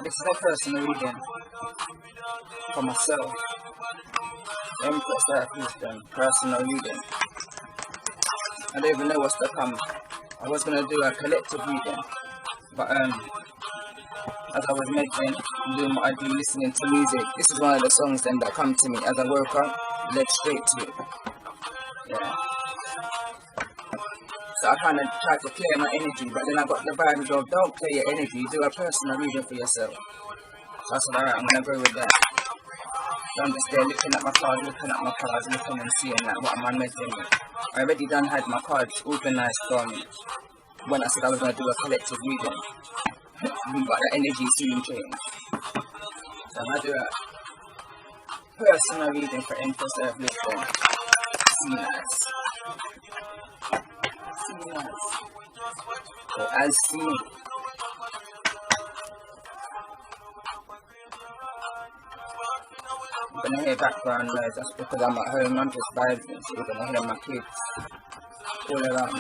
This is a personal reading for myself. Empress Earth Wisdom Personal reading. I don't even know what's to come. I was going to do a collective reading, but as I was mentioning, doing what I do, listening to music, this is one of the songs then that come to me as I woke up, led straight to it. Yeah. So I kind of tried to clear my energy, but then I got the vibes of don't clear your energy, do a personal reading for yourself. So I said, alright, I'm going to go with that. So I'm just there looking at my cards, looking and seeing like what am I missing. I already done had my cards organised from when I said I was going to do a collective reading. But the energy soon changed. So I'm going to do a personal reading for Empress Earth Wisdom. See nice. See nice. Or as seen. You're going to hear background noise, that's because I'm at home, I'm just vibing, so you're going to hear my kids all around me.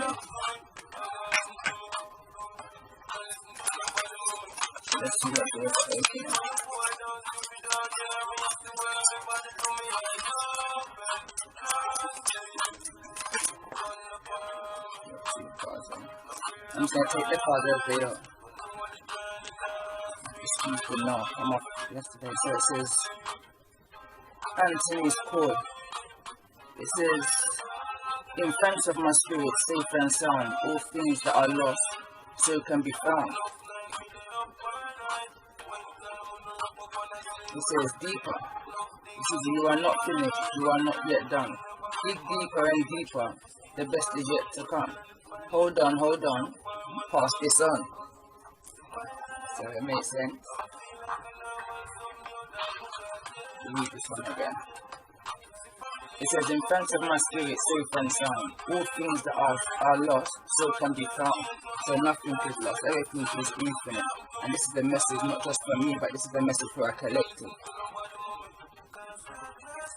So let's see what doors are opening. I'm just going to take the cards over here. This one's good now, I'm off yesterday, so it says Anthony's call. It says, in front of my spirit, safe and sound, all things that are lost, so can be found. It says deeper. It says you are not finished, you are not yet done. Dig deeper and deeper, the best is yet to come. Hold on, pass this on. So it makes sense. Read this one again. It says, in front of my spirit, safe and sound, all things that are lost, so can be found. So nothing is lost, everything is infinite. And this is the message not just for me, but this is the message for a collective.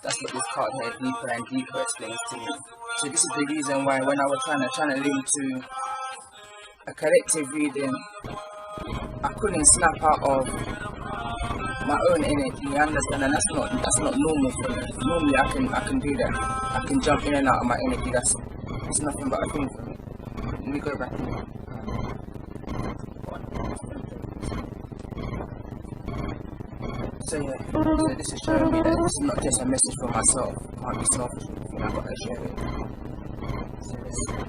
That's what this card here, deeper and deeper, explains to me. So this is the reason why when I was trying to channel into a collective reading, I couldn't snap out of my own energy, you understand, and that's not normal for me. Normally I can do that. I can jump in and out of my energy. That's nothing but a thing for me. Let me go back. So yeah, so this is showing me that this is not just a message for myself. I can't be selfish with it, I've got to share it. So let's see.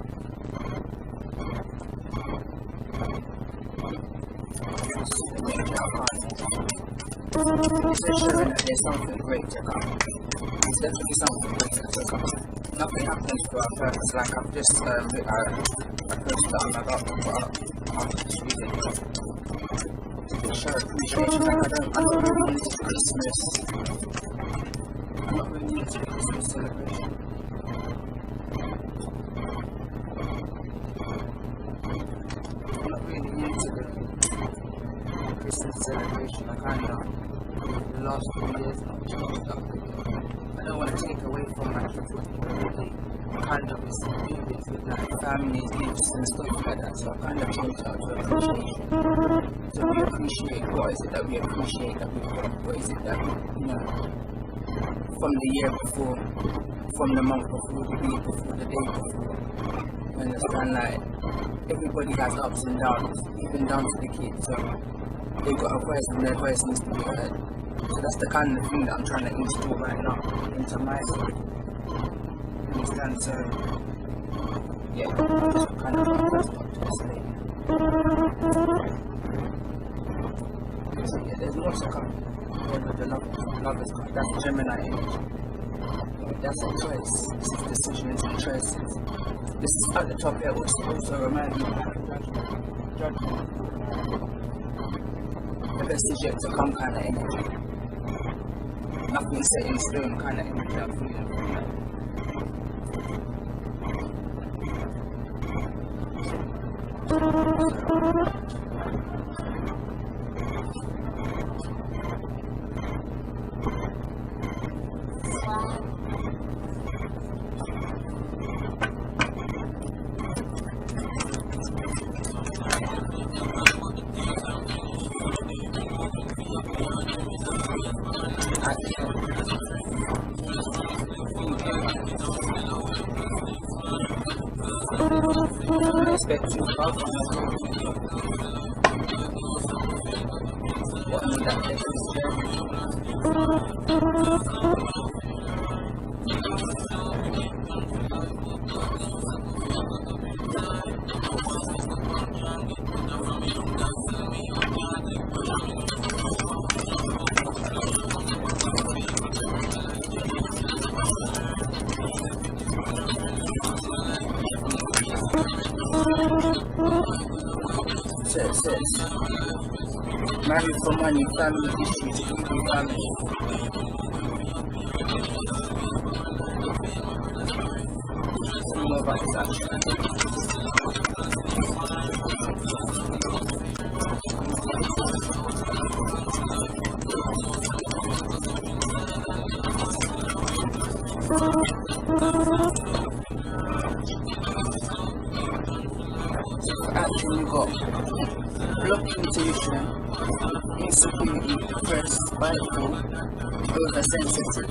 It's showing that there's something great to come. There's definitely something great to come. Nothing happens for our purpose, like I've just I posted that I'm about to put up after this reading. To show appreciation, like I don't really need Christmas. I'm not really into the Christmas celebration. I'm not really into the Christmas celebration. I kind of the last few years I've changed up. I don't want to take away from my kids what they really kind of experience with like families, gifts and stuff like that, so I kind of changed out to appreciation. So we appreciate what is it that we appreciate that we've got, what is it that, you know, from the year before, from the month before, the week before, the day before. You understand, like, everybody has ups and downs, even down to the kids, so they've got a voice and their voice needs to be heard. So that's the kind of thing that I'm trying to install right now into my side. Understand? So yeah, that's kind of what I was saying. So yeah, there's more to come. With the lovers card, that's Gemini energy. That's a choice. This is decisions and choices. This is at the top here, also reminds me of judgment. The best is yet to come kind of energy. Nothing set in stone kind of energy I'm feeling from that. expect too far from you. What need that difference there? So it says, marry for money, family issue to keep your family. Tell me more about this action. Action, you got blocked intuition, insecurity, depressed, spiteful, oversensitive.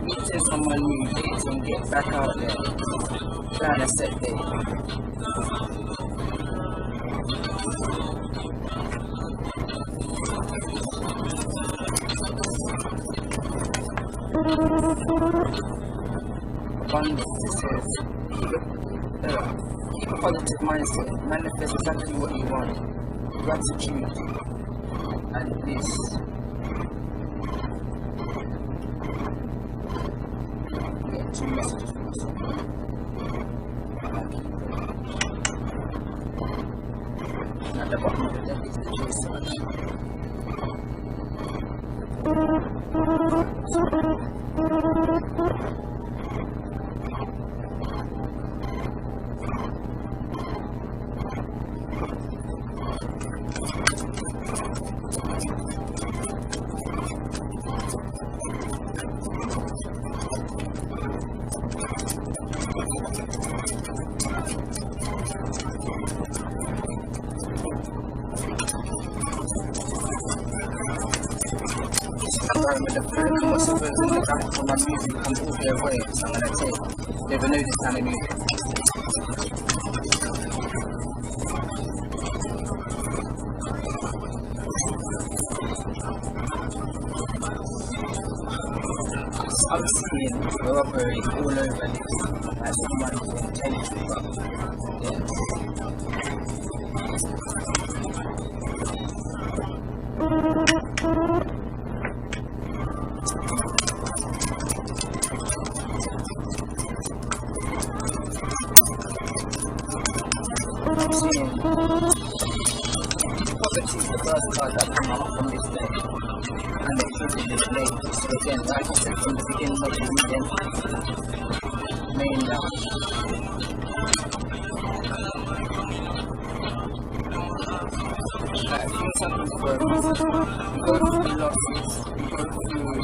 Meeting someone new, dating, get back out there, plan a set date. Abundance, it says, keep a positive mindset, manifest exactly what you want, gratitude, and bliss. Two messages from us. At the bottom of the deck is the choice section. With the food and what's the first thing that comes from my music comes all their way, so I'm gonna take. Never knew this kind of music. I'm seeing robbery all over this. That's someone's intention, but yeah. Poverty is the first card that came out from this day, and the truth is this late. So again, like I said from the beginning of the reading, main down. Like things happen for a reason. You go through losses, you go through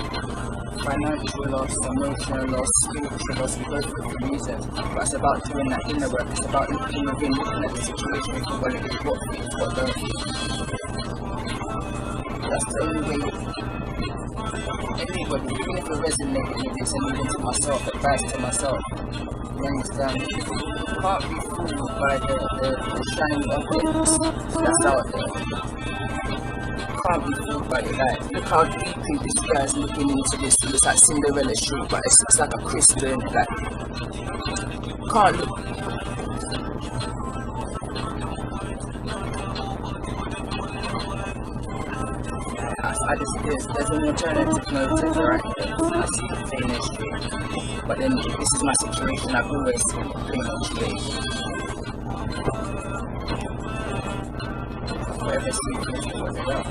financial loss, emotional loss, spiritual loss, we go through for reasons. But it's about doing that inner work, it's about looking within, looking at the situation for what it is, what fits, what don't fit. That's the only way anybody, even if it resonated with this, and even to myself, advice to myself, you understand? You can't be fooled by the shiny objects that's out there. Can't be fooled by it. Like, look how deeply this guy's looking into this. It looks like Cinderella Street, but it's like a crystal in it. Like, can't look. There's an alternative motive right there. I see the plain street. But then, if this is my situation, I've always seen the plain street. Whatever situation was it up.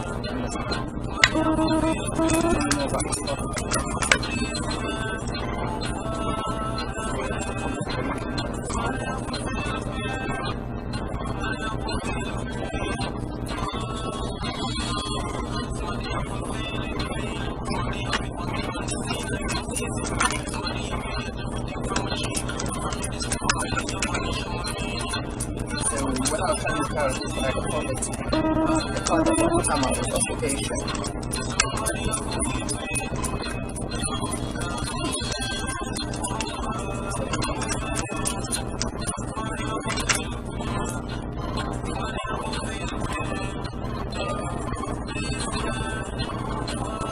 The card that will come out is occupation.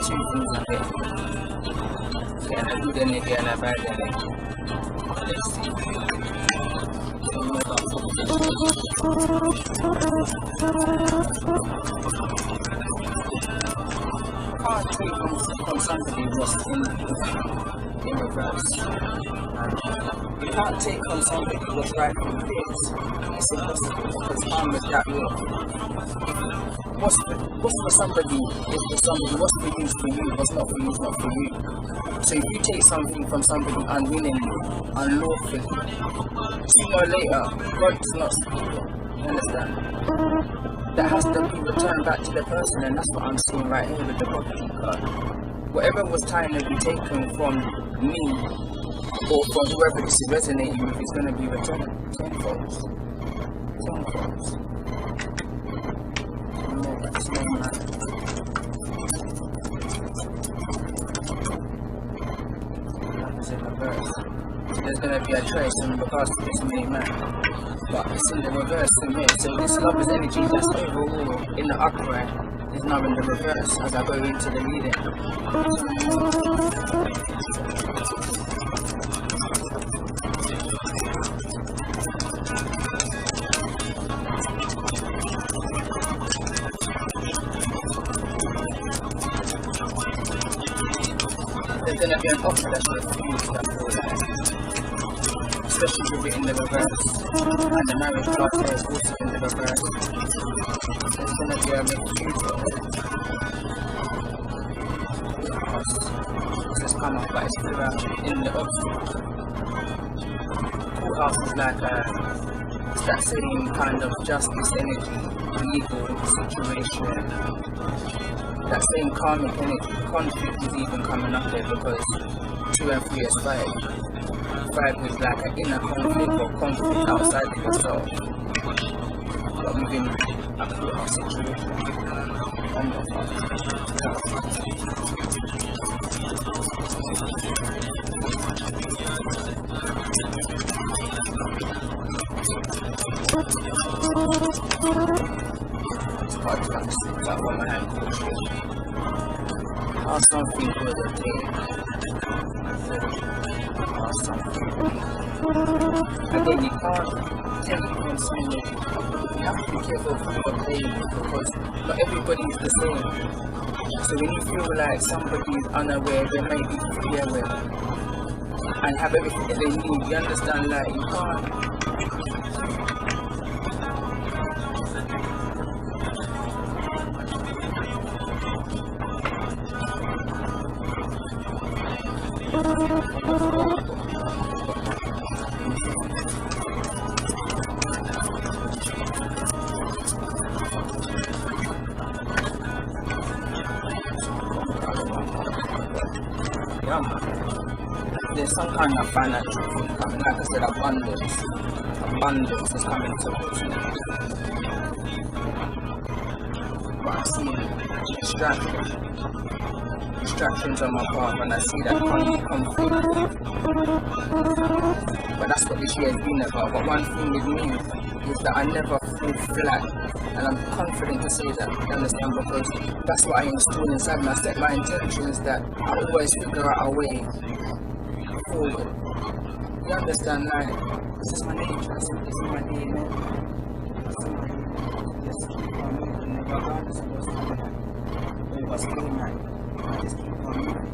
Two things are here. Getting a good and getting a bad energy. Let's see. Can't take from somebody what's in reverse. You can't take from somebody what's right from theirs. It's impossible because karma is that way. What's for somebody is for somebody, what's for you is for you, what's not for you is not for you. So if you take something from somebody unwillingly, unlawfully, sooner or later, God is not speaking. You understand? That has to be returned back to the person, and that's what I'm seeing right here with the puplic card. Whatever was trying to be taken from me, or from whoever this is resonating with, is going to be returned tenfold. Tenfold. There's going to be a choice in regards to this main man, but it's in the reverse in here. So this lover's energy that's overall in the upright is now in the reverse as I go into the reading. There's going to be an offer that's refused, I feel like. Especially with it in the reverse. And the marriage card here is also in the reverse. There's going to be a refusal. It's come up, but it's throughout in the opposite. Courthouse is like it's that same kind of justice energy, legal situation. That same karmic energy, conflict is even coming up there because 2 and 3 is 5. 5 is like an inner conflict or conflict outside of yourself. But within a courthouse situation. On your part. That one hand. Ask something for the day. Ask something. Again, you can't take from somebody. You have to be careful of who you're playing with because not everybody is the same. So when you feel like somebody is unaware, they may be fully aware and have everything that they need, you understand that you can't. There's some kind of financial thing coming, like I said, abundance is coming towards me. But I see distractions on my path and I see that conflict. But that's what this year has been about. But one thing with me is that I never fall flat, and I'm confident to say that, you understand, because that's what I install inside me. I set my intentions that I always figure out a way forward. You understand, like, this is my nature, this is my DNA. This is my movement, regardless of what's coming at, or what's going at, I just keep on moving.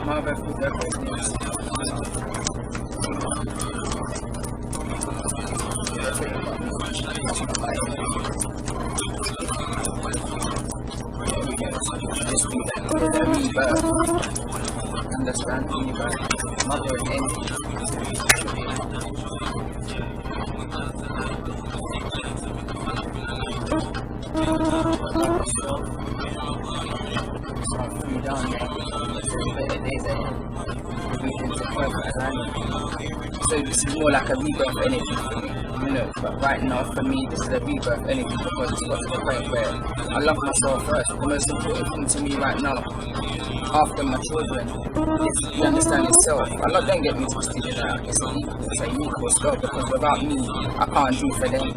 Mother food everything. Understand me, but mother and energy. come through down there. There's better days ahead. Everything's perfect as I know. So this is more like a rebirth energy for me, you know. But right now, for me, this is a rebirth energy because it's got to the point where I love myself first. The most important thing to me right now, after my children, is you understand yourself. Don't get me twisted, you know. It's an equal skill because without me, I can't do for them.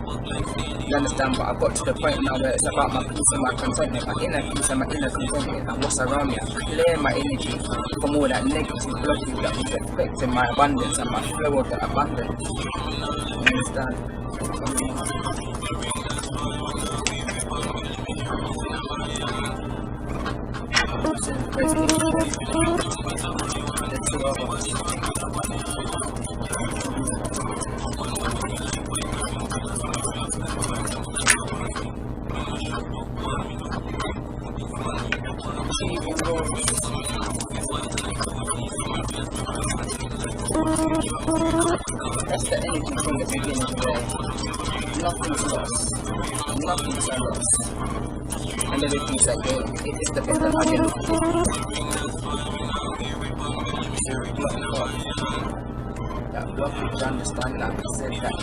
You understand? But I've got to the point now where it's about my peace and my contentment, my inner peace and my inner contentment and what's around me. I clear my energy from all that negative blockage that was affecting my abundance and my flow of the abundance. You understand? That's the energy from the beginning where nothing's lost, nothing's lost, and everything's at game. It is the best that I can do. That blockage, understand, like I said, that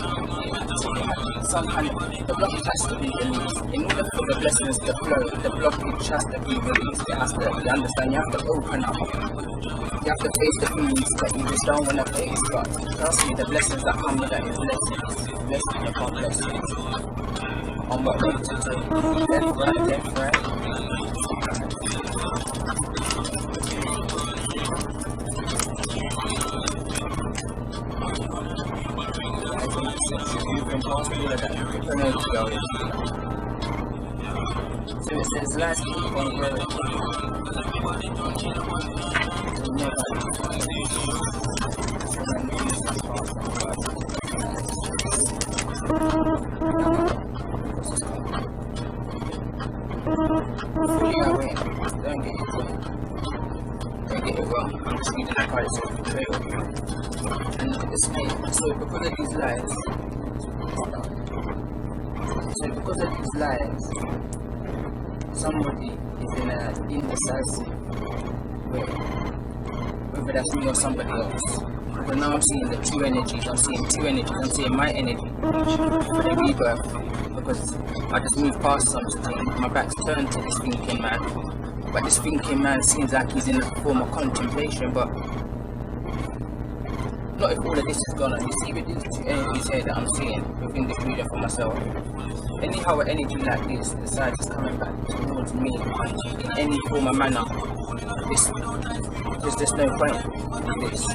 some kind of, the blockage has to be released. In order for the blessings to flow, the blockage has to be released. It has to, you understand, you have to open up. You have to face the things that you just don't want to face, but trust me, the blessings that come with that is blessings. Blessings upon blessings. On what way to do. Left, right. You can pass all of that. You can go. So it says, last keep on growing. Don't get it wrong. I'm just reading the card itself. And it's me. So because of these lies, somebody is in an indecisive way. Whether that's me or somebody else. But now I'm seeing the two energies. I'm seeing my energy for the rebirth. Because I just moved past something. My back's turned to this thinking man. But this thinking man seems like he's in a form of contemplation, but not if all of this is gone. You see with these two energies here that I'm seeing within the reader for myself. Anyhow, an energy like this decides it's coming back towards me in any form or manner, there's just no point in this.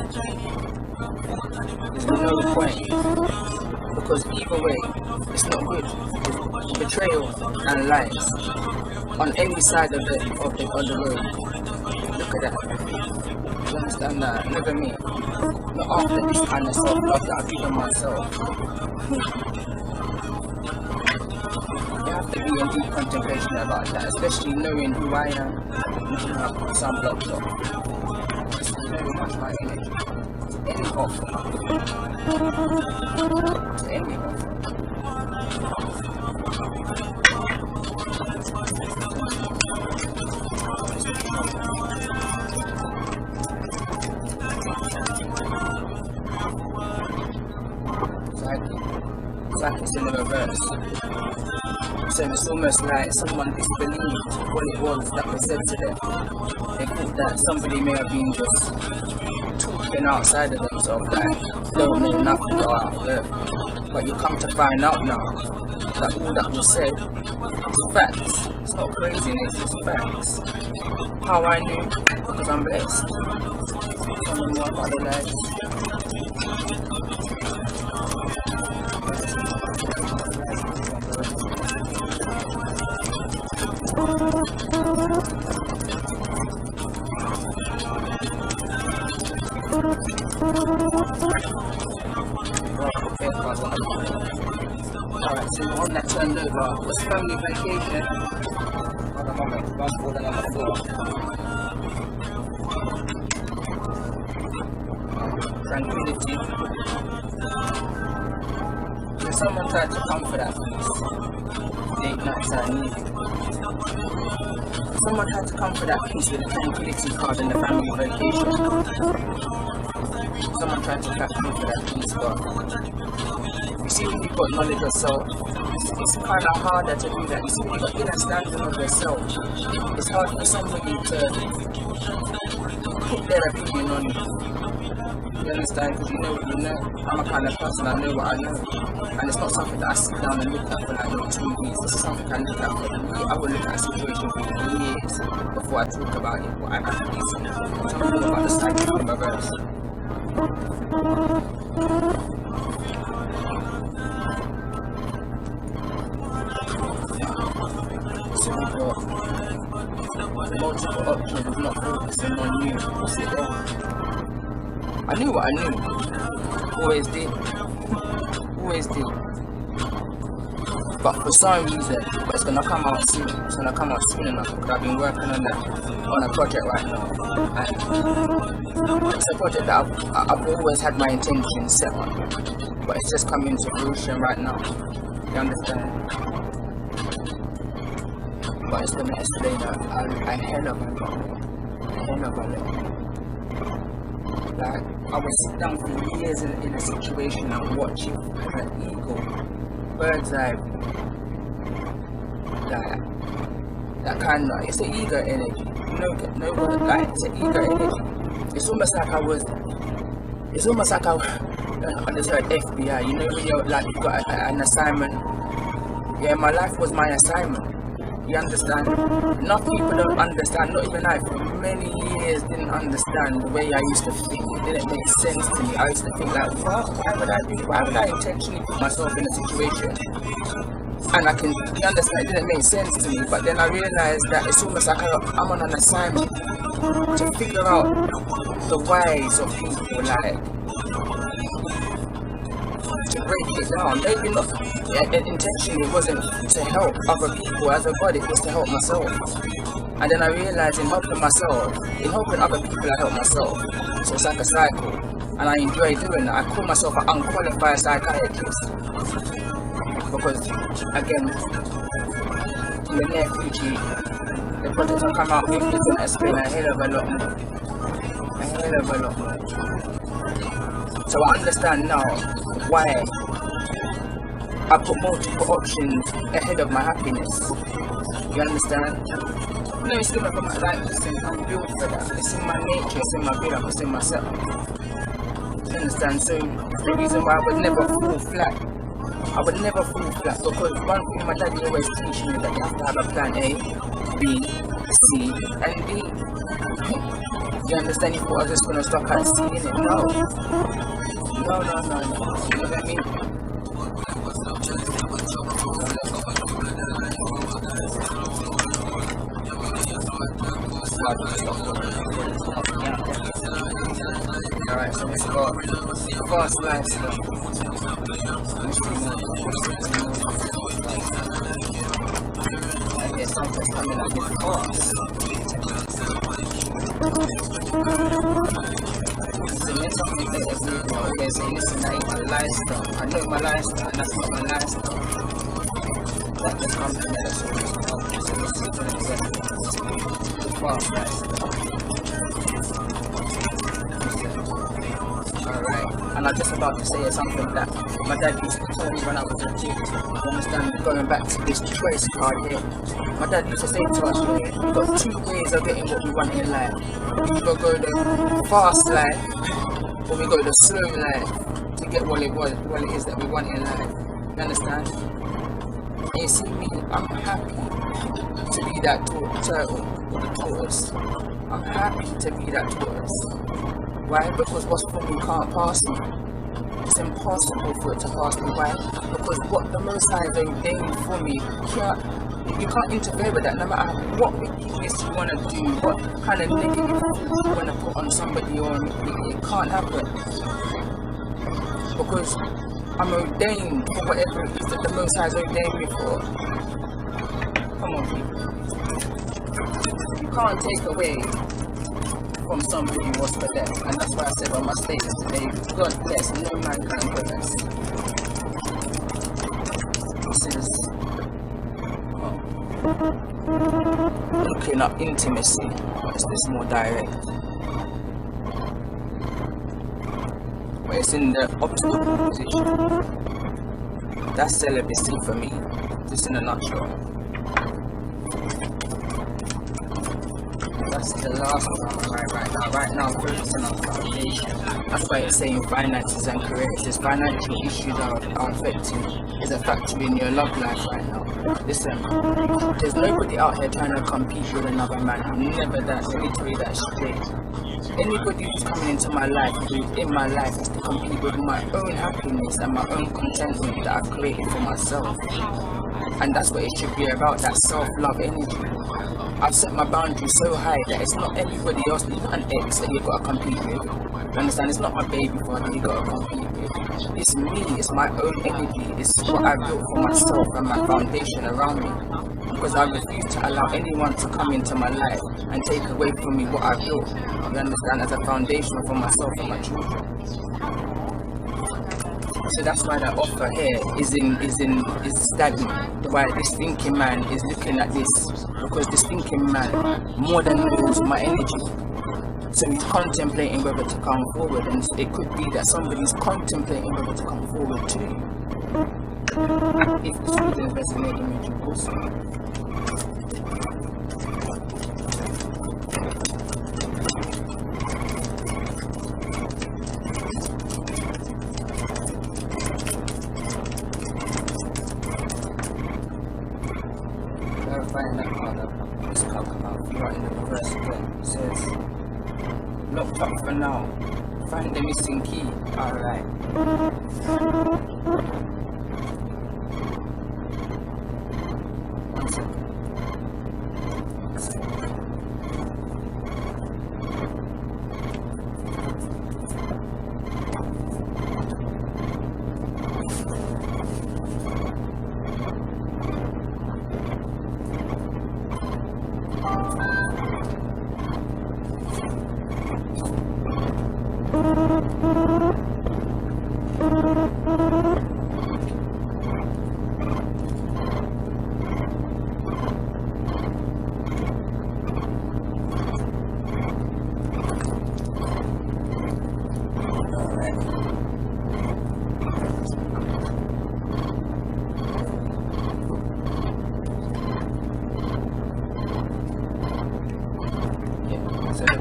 There's no point. Because either way, it's not good. Betrayal and lies on any side of the road. Look at that. You understand that? Never me. Not after this kind of self-love that I've given myself. You have to be in deep contemplation about that, especially knowing who I am, and you have some blocks off. It's very much my energy. To any offer. To any offer. It's like it's in the reverse. So it's almost like someone disbelieved what it was that was said to them. They thought that somebody may have been just talking outside of themselves, like don't know nothing about it. But you come to find out now that all that was said is facts. It's not craziness, it's facts. How I knew? Because I'm blessed. I'm in one other life. Alright, so one that turned over was family vacation. Hold on a moment, I'm falling on the floor. Tranquility. So someone tried to come for that peace. Late nights I need. Someone had to come for that peace with the tranquility card and the family vacation. Someone tried to come for that peace, but you see, when you've got knowledge of self, it's kind of harder to do that. You see, when you've got understanding of yourself, it's hard for somebody to put their opinion on you. You understand? Because you know what you know. I'm a kind of person, I know what I know. And it's not something that I sit down and look at for like 2 weeks. This is something I look at for years. I will look at a situation for years before I talk about it. What I've actually seen. Something about the cycle of a verse. So we've got multiple options, not focusing on you. You see there? I knew what I knew. Always did. Always did. But for some reason, it's gonna come out soon. It's gonna come out soon enough because I've been working on that, on a project right now. And it's a project that I've always had my intention set on. But it's just coming to fruition right now. You understand? But it's gonna explain a hell of a lot. Like, I would sit down for years in a situation and watch it with an ego, bird's eye, like, that kind of, it's an ego energy, no, like, it's an ego energy. It's almost like I just heard FBI, you know, when you're like, you've got an assignment. Yeah, my life was my assignment. You understand? Enough people don't understand, not even I, for many years didn't understand the way I used to think. It didn't make sense to me. I used to think like, what? Why would I intentionally put myself in a situation? And you understand, it didn't make sense to me, but then I realized that it's almost like I'm on an assignment to figure out the ways of people, like, to break it down. Maybe not intentionally, it wasn't to help other people as a God, it was to help myself. And then I realized in helping myself, in helping other people, I help myself. So it's like a cycle, and I enjoy doing that. I call myself an unqualified psychiatrist because, again, in the near future, the project will come out with is going to explain a hell of a lot more. So I understand now why I put multiple options ahead of my happiness. You understand? No, it's in my life. Listen, I'm built for that. It's in my nature, it's in my build up, it's in myself. You understand? So the reason why I would never fall flat. I would never fall flat because one thing my daddy always teach me that you have to have a plan A, B, C, and D. You understand? You thought I was just gonna stop at C, innit? No. You know what I mean? Alright, so let's go. Fast lifestyle. I guess something's coming up with fast. So let's talk about it. Okay, so listen, I eat the lifestyle. I know my lifestyle, and that's not my lifestyle. That just comes to me. So let's see what it is. The fast lifestyle. Alright, and I'm just about to say something that my dad used to tell me when I was a kid. Understand, going back to this choice card here. My dad used to say to us, we've got 2 ways of getting what we want in life. We either go the fast life, or we go the slow life to get what it is that we want in life. You understand? And you see me, I'm happy to be that turtle or the tortoise. I'm happy to be that tortoise. Why? Because what's for me can't pass me. It's impossible for it to pass me. Why? Because what the Most High is ordained for me, you can't interfere with that. No matter what wickedness you want to do, what kind of negative you want to put on somebody, or it can't happen. Because I'm ordained for whatever it is that the Most High has ordained me for. Come on, people. You can't take away from somebody who was for them, and that's why I said on my status today, God bless, no man can bless. This is look looking up intimacy, it's this more direct. But it's in the optimal position. That's celibacy for me, just in a nutshell. That's the last one right now. Right now, focusing on foundation. That's why it's saying finances and careers. His financial issues are affecting is a factor in your love life right now. Listen, there's nobody out here trying to compete with another man. Never that. Let me tell you that straight. Anybody who's coming into my life, who's in my life, has to compete with my own happiness and my own contentment that I've created for myself. And that's what it should be about, that self-love energy. I've set my boundaries so high that it's not everybody else, it's not an ex that you've got to compete with. You understand? It's not my baby father you've got to compete with. It's me, it's my own energy, it's what I built for myself and my foundation around me. Because I refuse to allow anyone to come into my life and take away from me what I built. You understand? As a foundation for myself and my children. So that's why that offer here is stagnant. Why this thinking man is looking at this, because this thinking man more than knows my energy. So he's contemplating whether to come forward, and it could be that somebody's contemplating whether to come forward too. If this is resonating with you also. Find that card up. This card come out. Right in the reverse again. It says, locked up for now. Find the missing key. Alright. One second.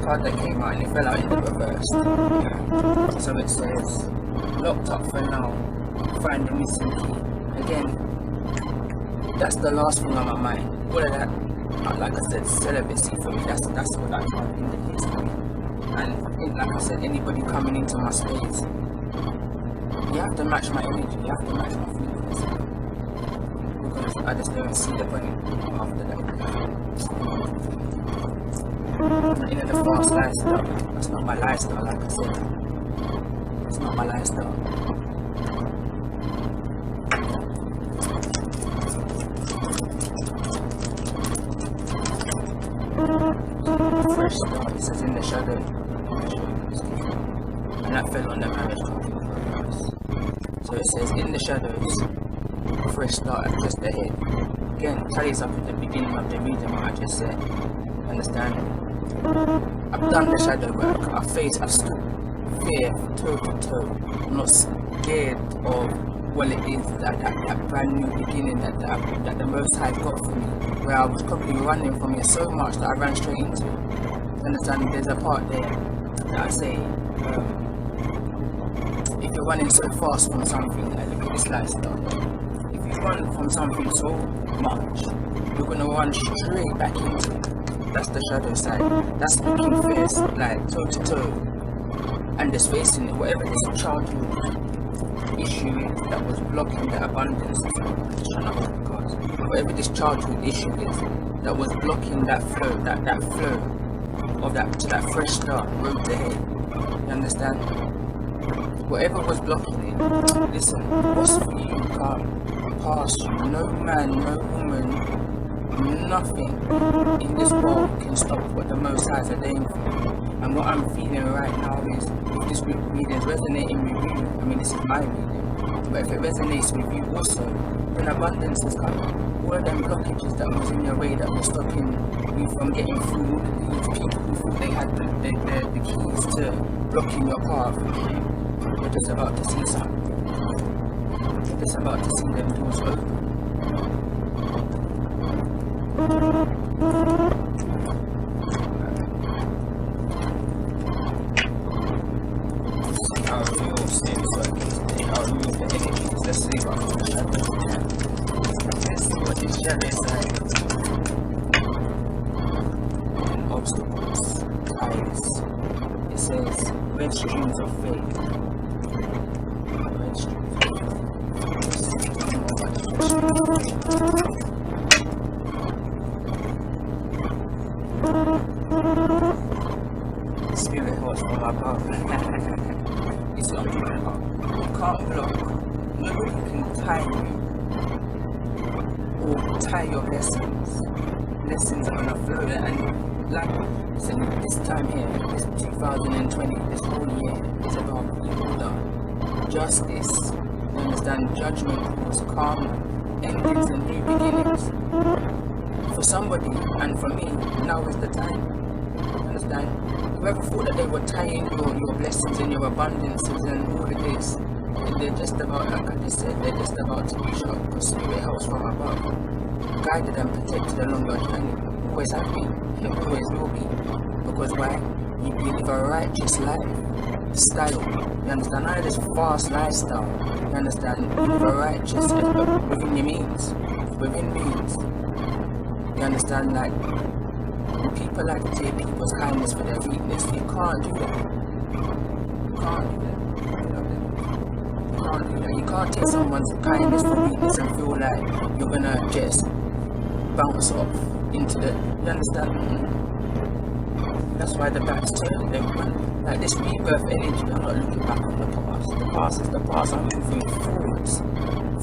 Card that came out and it fell out in the reverse. So it says, locked up for now, find the missing key. Again, that's the last thing on my mind. All of that, like I said, celibacy for me, that's what that card indicates to me. And like I said, anybody coming into my space, you have to match my energy, you have to match my feelings. Because I just don't see the point after that. In the fast lifestyle, that's not my lifestyle, like I said. It's not my lifestyle. Fresh start, it says in the shadow. And that fell on the marriage conference. So it says in the shadows, fresh start just ahead. Again, tallies up at the beginning of the reading what I just said. Understand? I've done the shadow work. I've stood fear toe to toe. I'm not scared of what it is that brand new beginning that the Most High got for me, where I was probably running from it so much that I ran straight into it. Understand? There's a part there that I say, if you're running so fast from something, like look at this lifestyle. If you run from something so much, you're gonna run straight back into it. That's the shadow side. That's looking face, like toe to toe, and just facing it. Whatever this childhood issue is that was blocking the abundance, whatever this childhood issue is that was blocking that flow, that flow of that to that fresh start, road ahead. You understand? Whatever was blocking it, listen, what's for you can't pass you. No man, no woman, nothing in this world can stop what the Most High is ordained for. And what I'm feeling right now is, if this reading is resonating with you, I mean this is my reading, but if it resonates with you also, then abundance is coming. All of them blockages that was in your way that was stopping you from getting through. These people who thought they had the keys to blocking your path, you're just about to see something. You're just about to see them doors open. I'll remove things today. I'll remove the energies. Let's see what happens. Let's see what this shadow is like. Obstacles, ties. It says red streams of faith. Red streams of faith. Spirit holds from above. You see what I'm talking about? You can't block. Nobody can tie you or tie your blessings. Blessings are gonna flow, and like so this time here, this 2020, this whole year is about order, justice, you understand, judgment calls, karma, endings and new beginnings. For somebody and for me, now is the time. You understand? Whoever thought that they were tying your blessings and your abundances and all of this, they're just about, like I just said, they're just about to be shot, because spirit helps from above, guided and protected along your journey. Always have been, always will be. Because why? You live a righteous lifestyle. You understand? None of this fast lifestyle. You understand? You live a righteous within your means. Within means. You understand? Like, people like to take people's kindness for their weakness. You can't do that. You can't do that. You can't do that. You can't take someone's kindness for weakness and feel like you're gonna just bounce off into the, you understand? That's why the back's turned. Like this rebirth energy, I'm not looking back on the past. The past is the past. I'm moving forwards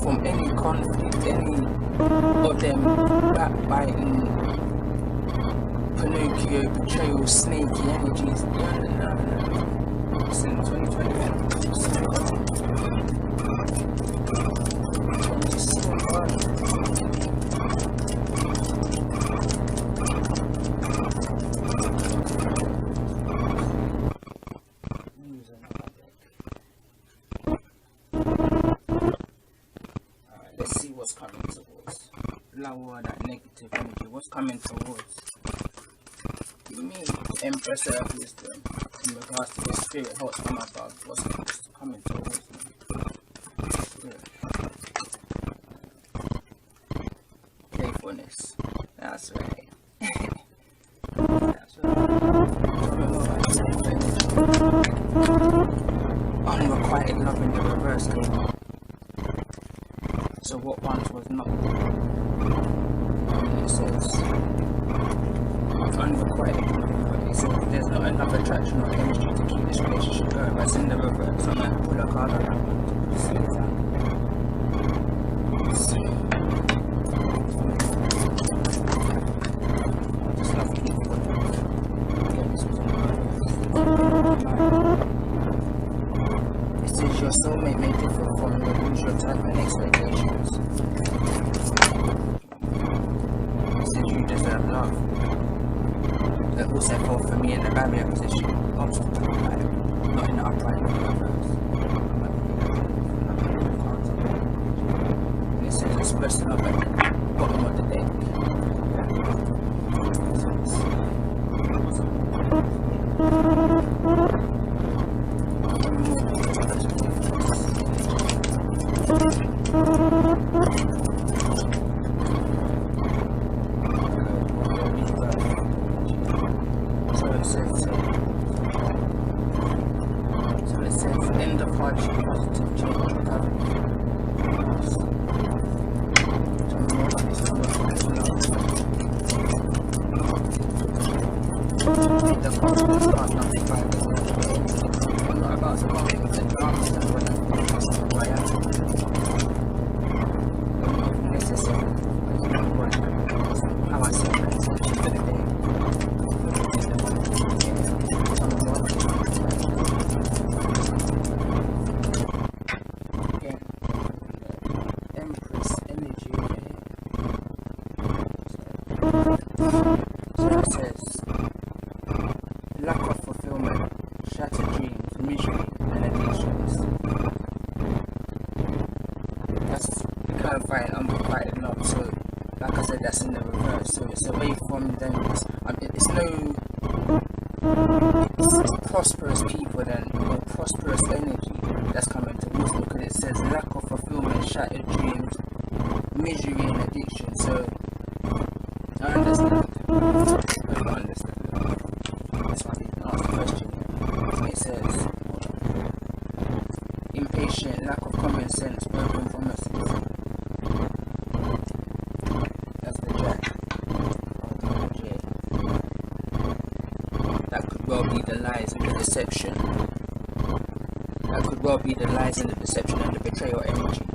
from any conflict, any of them backbiting, Pinocchio, betrayal, snaky energies. No. It's in 2020. Let's see what's coming towards. Lower that negative energy. What's coming towards? Give me Empress Earth Wisdom in regards to the spirit hot from above. What's coming towards me? Spirit. Playfulness. That's right. That's right. Unrequited love in the reverse came up. So what once was not, it says unrequited, it says there's not enough attraction or energy to keep this relationship going. That's in the reverse. I'm going to pull a card on that one to see that. Just love to keep it. Yeah, this was it says your soulmate may differ from your usual type and expectations. It says you deserve love. That also fall for me in the barrier position. Obstacle, like, not in the upright reverse. And it says this person up at the bottom of the deck. So shattered dreams, misery, and addictions. That's clarifying unrequited love. So, like I said, that's in the reverse. So it's away from them. It's prosperous people then, or prosperous energy that's coming towards me, because it says lack of fulfillment, shattered dreams, misery, and addiction. So I understand. I don't understand. That's why I didn't ask the question. It says impatient, lack of common sense, broken promises. That's the jack. That could well be the lies and the deception. That could well be the lies and the deception and the betrayal energy.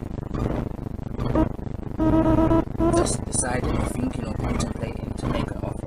Just deciding or thinking or contemplating to make an offer.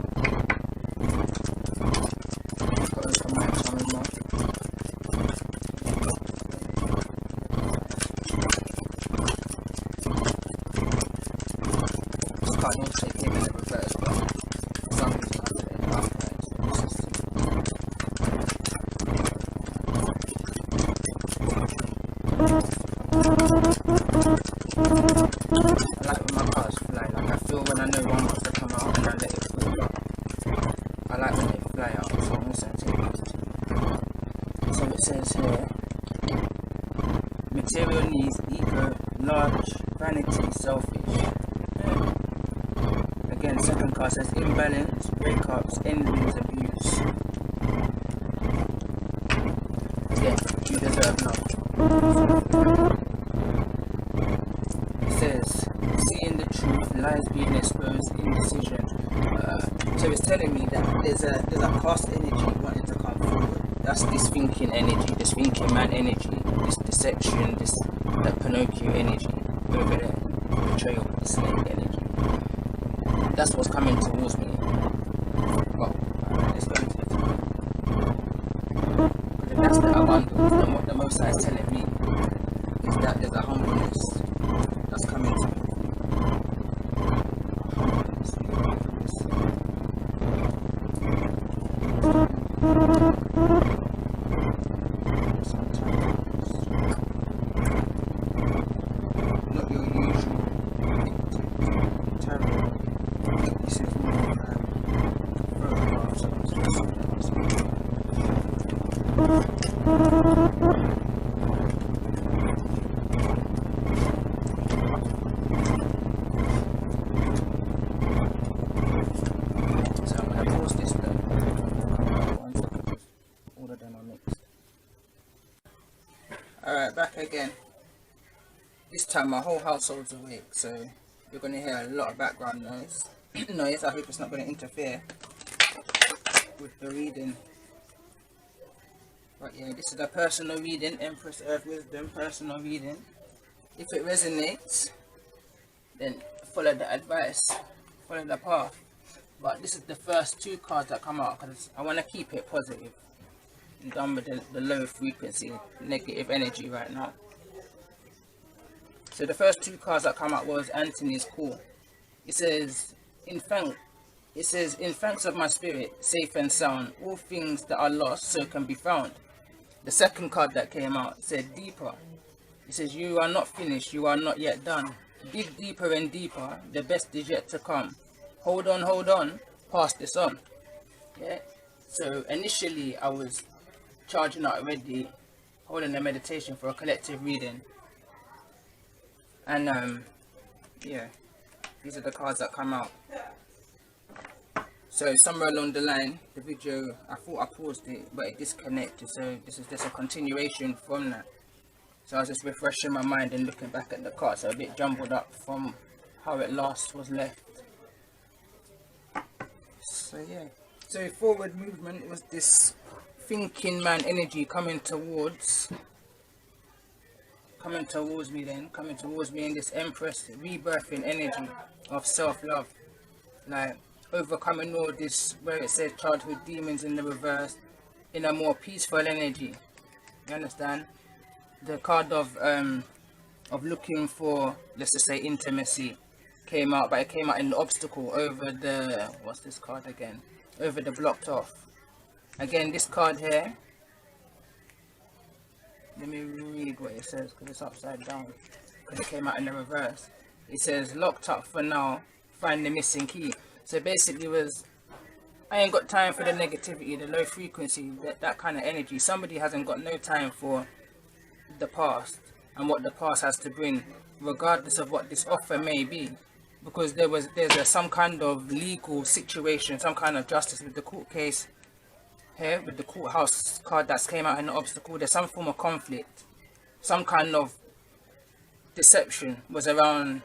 Material needs, ego, large, vanity, selfish. Again, second card says imbalance, breakups, envyings, abuse. Again, you deserve love. It says seeing the truth, lies being exposed, indecision. So it's telling me that there's a past energy wanting to come forward. That's this thinking energy, this thinking man energy, this deception, that Pinocchio energy over there, betrayal, the snake energy. That's what's coming towards me. Well, let's go into it. But that's the abundance. And what the Most High is telling me is that there's a humbleness that's coming to me. Alright, back again. This time my whole household's awake, so you're going to hear a lot of background noise. I hope it's not going to interfere with the reading. But yeah, this is a personal reading, Empress Earth Wisdom Personal reading. If it resonates, then follow the advice, follow the path. But this is the first two cards that come out because I want to keep it positive. I'm done with the low frequency, negative energy right now. So the first two cards that come out was Anthony's Call. It says, in thanks of my spirit, safe and sound, all things that are lost so can be found. The second card that came out said deeper. It says, you are not finished, you are not yet done. Dig deeper and deeper, the best is yet to come. Hold on, pass this on. Yeah. So initially I was charging out already, holding a meditation for a collective reading. And yeah, these are the cards that come out. So somewhere along the line, the video, I thought I paused it, but it disconnected. So this is just a continuation from that. So I was just refreshing my mind and looking back at the cards. So a bit jumbled up from how it last was left. So yeah. So forward movement was this thinking man energy coming towards me in this Empress rebirthing energy of self-love, like overcoming all this where it says childhood demons in the reverse in a more peaceful energy. You understand? The card of looking for, let's just say, intimacy came out, but it came out in the obstacle over the, what's this card again, over the blocked off. Again, this card here let me read what it says, because it's upside down, because it came out in the reverse. It says, locked up for now, find the missing key. So basically was, I ain't got time for the negativity, the low frequency, that kind of energy. Somebody hasn't got no time for the past and what the past has to bring, regardless of what this offer may be. Because there's some kind of legal situation, some kind of justice with the court case here, with the courthouse card that's came out in the obstacle. There's some form of conflict, some kind of deception was around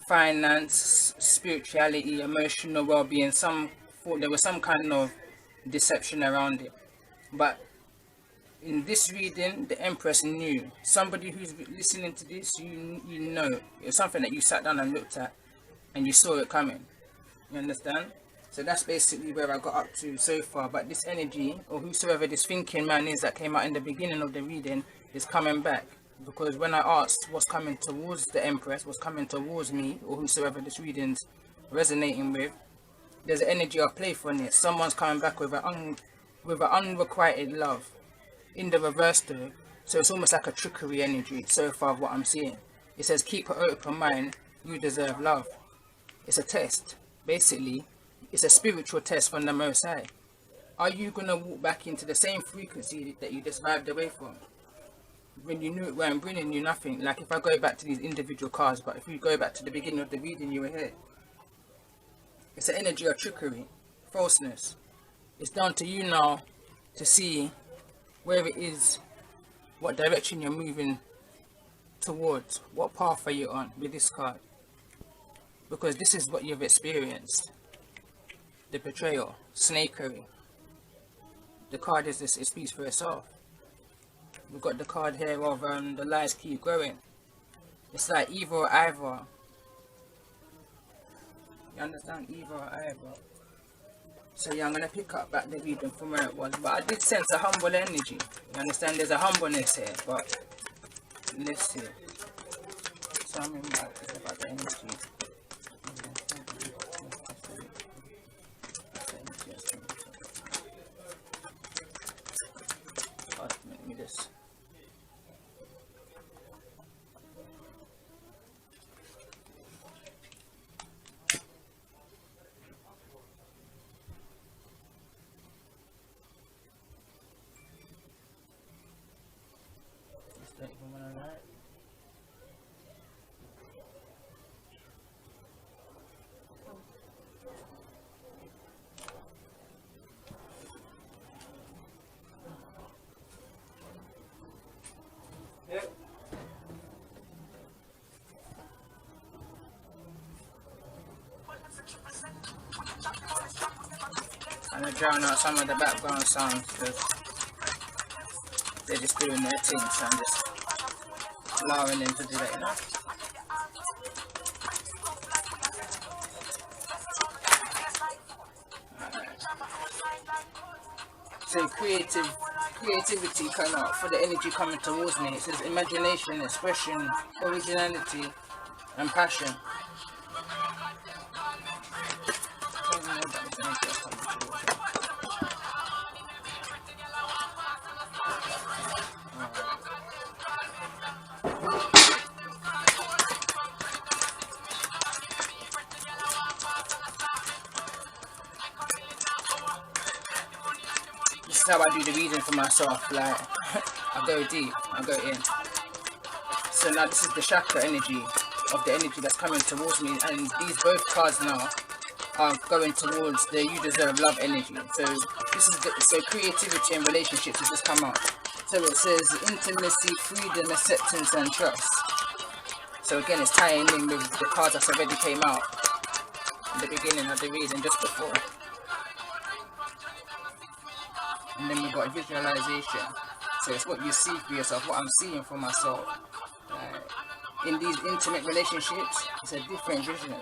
finance, spirituality, emotional well-being. There was some kind of deception around it. But in this reading, the Empress knew. Somebody who's listening to this, you know, it's something that you sat down and looked at and you saw it coming. You understand? So that's basically where I got up to so far. But this energy, or whosoever this thinking man is that came out in the beginning of the reading, is coming back. Because when I asked what's coming towards the Empress, what's coming towards me, or whosoever this reading's resonating with, there's an energy of playfulness. Someone's coming back with an unrequited love. In the reverse though, so it's almost like a trickery energy so far of what I'm seeing. It says keep an open mind, you deserve love. It's a test. Basically, it's a spiritual test from the Most High. Are you going to walk back into the same frequency that you just vibed away from? When you knew it weren't bringing you nothing. Like if I go back to these individual cards, but if you go back to the beginning of the reading, you were here. It's an energy of trickery, falseness. It's down to you now to see where it is, what direction you're moving towards, what path are you on with this card. Because this is what you've experienced. The betrayal, snakery. The card is this, it speaks for itself. We've got the card here of the lies keep growing. It's like either or either. You understand? Either or either. So yeah, I'm going to pick up back the reading from where it was. But I did sense a humble energy. You understand? There's a humbleness here. But let's see. Something about the energy. Let me just... I'm going to drown out some of the background sounds because they're just doing their thing, so I'm just allowing them to do that, you know. So creativity come out for the energy coming towards me. It says imagination, expression, originality, and passion. This is how I do the reading for myself. Like I go deep, I go in. So now this is the chakra energy of the energy that's coming towards me, and these both cards now are going towards the you deserve love energy. So this is so creativity and relationships has just come out. So it says intimacy, freedom, acceptance, and trust. So again, it's tying in with the cards that already came out in the beginning of the reading just before. And then we've got visualization. So it's what you see for yourself, what I'm seeing for myself. In these intimate relationships, it's a different vision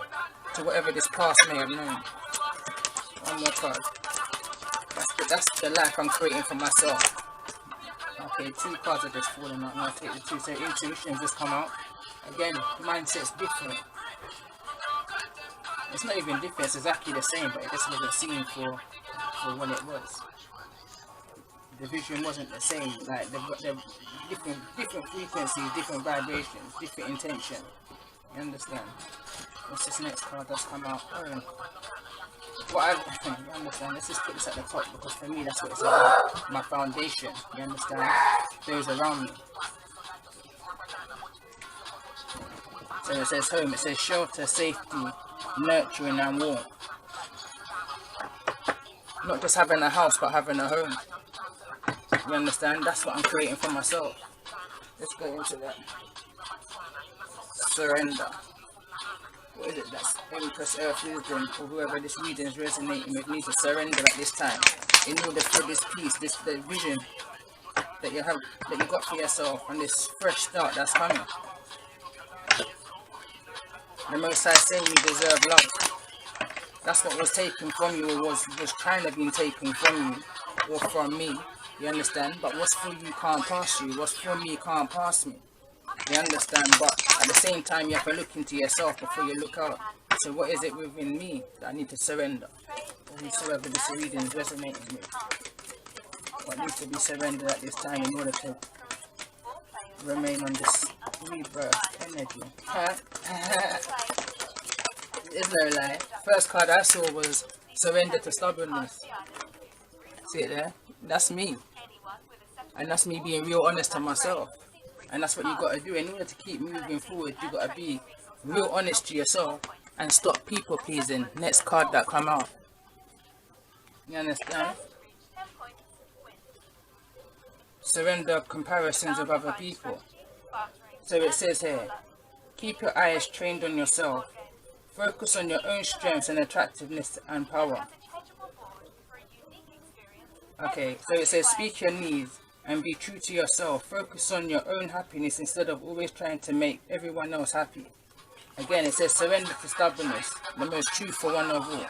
to whatever this past may have known. One more card. That's the life I'm creating for myself. Okay, 2 cards are just falling out. Now I'll take the 2. So intuition just come out. Again, mindset's different. It's not even different, it's exactly the same, but it just wasn't seen for what it was. the vision wasn't the same. Like the different frequencies, different vibrations, different intention. You understand? What's this next card that's come out? What you understand? Let's just put this at the top because for me that's what it's about. My foundation. You understand? Those around me. So it says home. It says shelter, safety, nurturing, and warmth. Not just having a house, but having a home. You understand? That's what I'm creating for myself. Let's go into that. Surrender. What is it? That's Empress Earth Wisdom, or whoever this reading is resonating with, needs to surrender at this time in order for this peace, the vision that you have, that you got for yourself, and this fresh start that's coming. The Most High saying you deserve love. That's what was taken from you, or was trying to be taken from you, or from me. You understand? But what's for you can't pass you. What's for me can't pass me. You understand? But at the same time, you have to look into yourself before you look out. So what is it within me that I need to surrender? Or whosoever this reading is resonating with. What needs to be surrendered at this time in order to remain on this rebirth energy? There's no lie. First card I saw was surrender to stubbornness. See it there? That's me. And that's me being real honest to myself. And that's what you got to do. In order to keep moving forward, you got to be real honest to yourself and stop people pleasing. Next card that come out. You understand? Surrender comparisons of other people. So it says here, keep your eyes trained on yourself. Focus on your own strengths and attractiveness and power. Okay, so it says speak your needs and be true to yourself. Focus on your own happiness instead of always trying to make everyone else happy. Again, it says surrender to stubbornness, the most truthful one of all.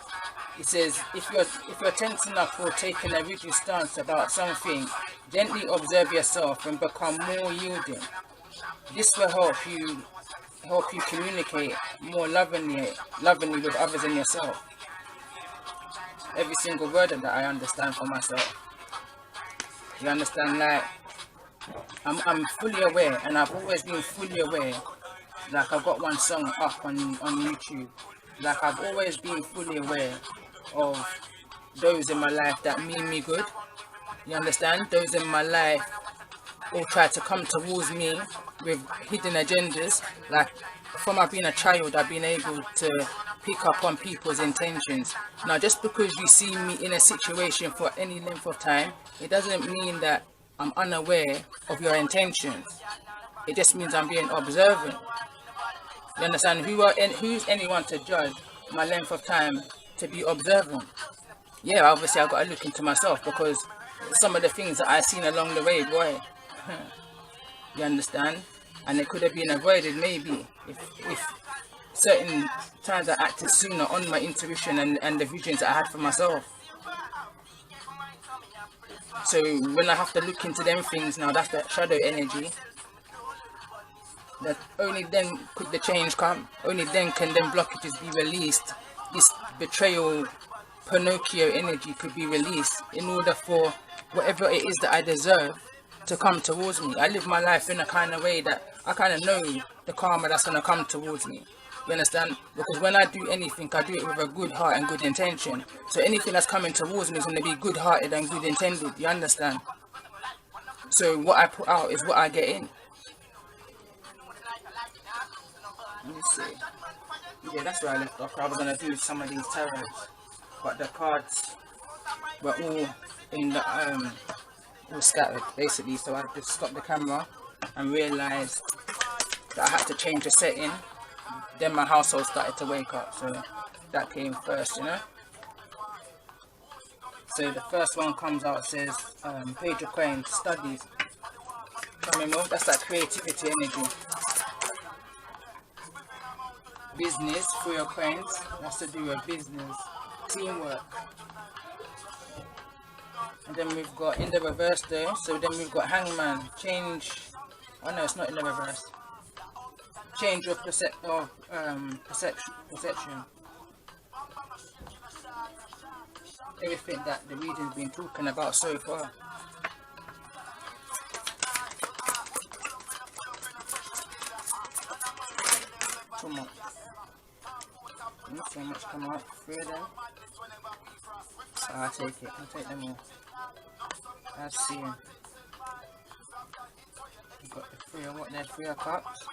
It says if you're tensing up or taking a rigid stance about something, gently observe yourself and become more yielding. This will help you communicate more lovingly with others and yourself. Every single word of that I understand for myself. You understand? Like I'm fully aware, and I've always been fully aware. Like I've got one song up on YouTube. Like I've always been fully aware of those in my life that mean me good. You understand? Those in my life all try to come towards me with hidden agendas. Like from I've been a child, I've been able to pick up on people's intentions. Now just because you see me in a situation for any length of time, it doesn't mean that I'm unaware of your intentions. It just means I'm being observant. You understand? Who's anyone to judge my length of time to be observant? Yeah, obviously I've got to look into myself, because some of the things that I've seen along the way, boy, you understand? And it could have been avoided maybe if certain times I acted sooner on my intuition and the visions that I had for myself. So when I have to look into them things now, that's that shadow energy. That only then could the change come. Only then can them blockages be released. This betrayal, Pinocchio energy could be released in order for whatever it is that I deserve to come towards me. I live my life in a kind of way that I kind of know the karma that's going to come towards me. You understand? Because when I do anything, I do it with a good heart and good intention. So anything that's coming towards me is going to be good-hearted and good intended. You understand? So what I put out is what I get in. Let me see. Yeah, that's where I left off. I was going to do some of these tarots, but the cards were all in the all scattered basically. So I just stopped the camera and realized that I had to change the setting. Then my household started to wake up, so that came first, you know. So the first one comes out, says Page of Coins, studies. Coming more, that's that creativity energy. Business, 3 of Coins, that's to do with business, teamwork. And then we've got in the reverse there, so then we've got Hangman, change. Oh no, it's not in the reverse. Change of perception. Everything that the reading's been talking about so far. too much. Not so much come out. 3 of them. So I'll take it. I'll take them all. I'll see you. We've got the 3 of what there? 3 of cups.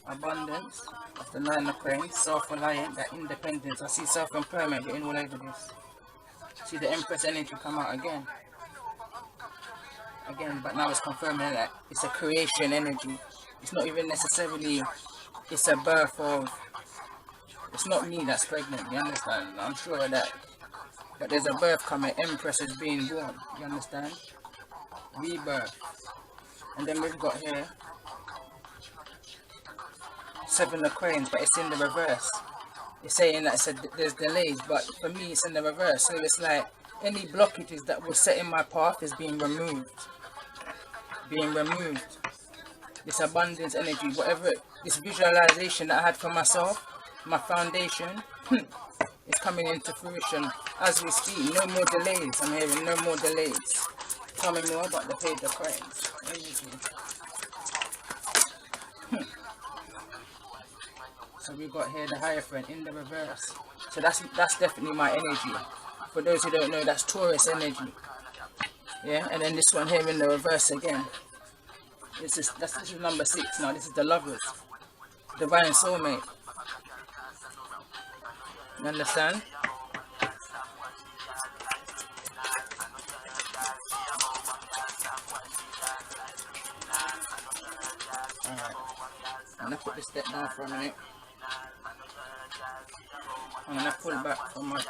Abundance. Of the 9 of coins. Self-reliant. That independence. I see self-employment getting all over this. See the Empress energy come out again. But now it's confirming that it's a creation energy. It's not even necessarily, it's a birth of, it's not me that's pregnant, you understand? I'm sure of that. But there's a birth coming, Empress is being born, you understand? Rebirth. And then we've got here 7 of coins, but it's in the reverse. It's saying that there's delays, but for me it's in the reverse. So it's like any blockages that were set in my path is being removed. This abundance energy, whatever, this visualization that I had for myself, my foundation, is coming into fruition as we speak. No more delays. I'm hearing no more delays. Tell me more about the Page of Coins. So we've got here the Hierophant in the reverse. So that's definitely my energy. For those who don't know, that's Taurus energy. Yeah, and then this one here in the reverse again. This is number 6 now. This is the Lovers, divine soulmate. You understand? Alright. I'm gonna put this deck down for a minute. I'm gonna pull back from my. This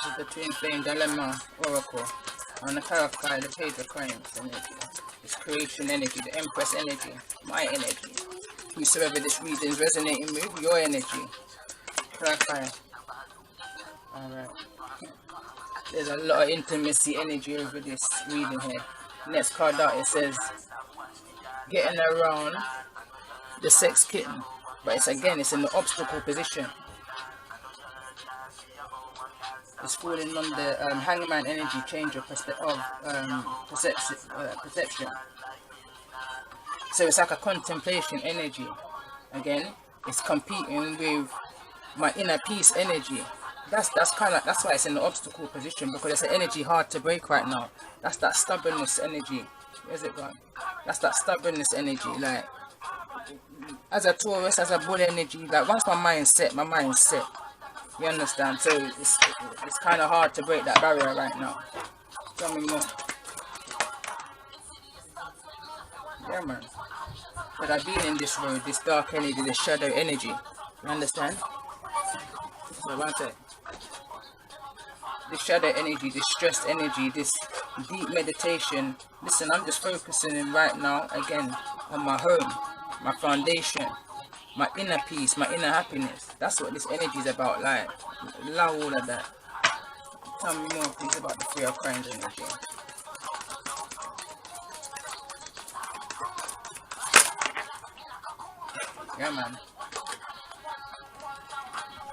is the Twin Flame Dilemma Oracle. I'm gonna clarify the Page of Coins energy. This creation energy, the Empress energy, my energy. Whosoever this reading is resonating with, your energy. Clarify. Alright. There's a lot of intimacy energy over this reading here. Next card out, it says getting around the sex kitten. But it's in the obstacle position. It's falling on the hangman energy, change of perception. So it's like a contemplation energy. Again, it's competing with my inner peace energy. That's why it's in the obstacle position, because it's an energy hard to break right now. That's that stubbornness energy. Where's it gone? That's that stubbornness energy. Like, as a Taurus, as a bull energy, like once my mind's set. You understand? So it's kind of hard to break that barrier right now. Tell me more. Yeah, man. But I've been in this road, this dark energy, this shadow energy. You understand? So one sec. This shadow energy, this stressed energy, this deep meditation. Listen, I'm just focusing in right now, again, on my home, my foundation, my inner peace, my inner happiness. That's what this energy is about. Like, allow all of that. Tell me more, please, about the 3 of Coins energy. Yeah, man.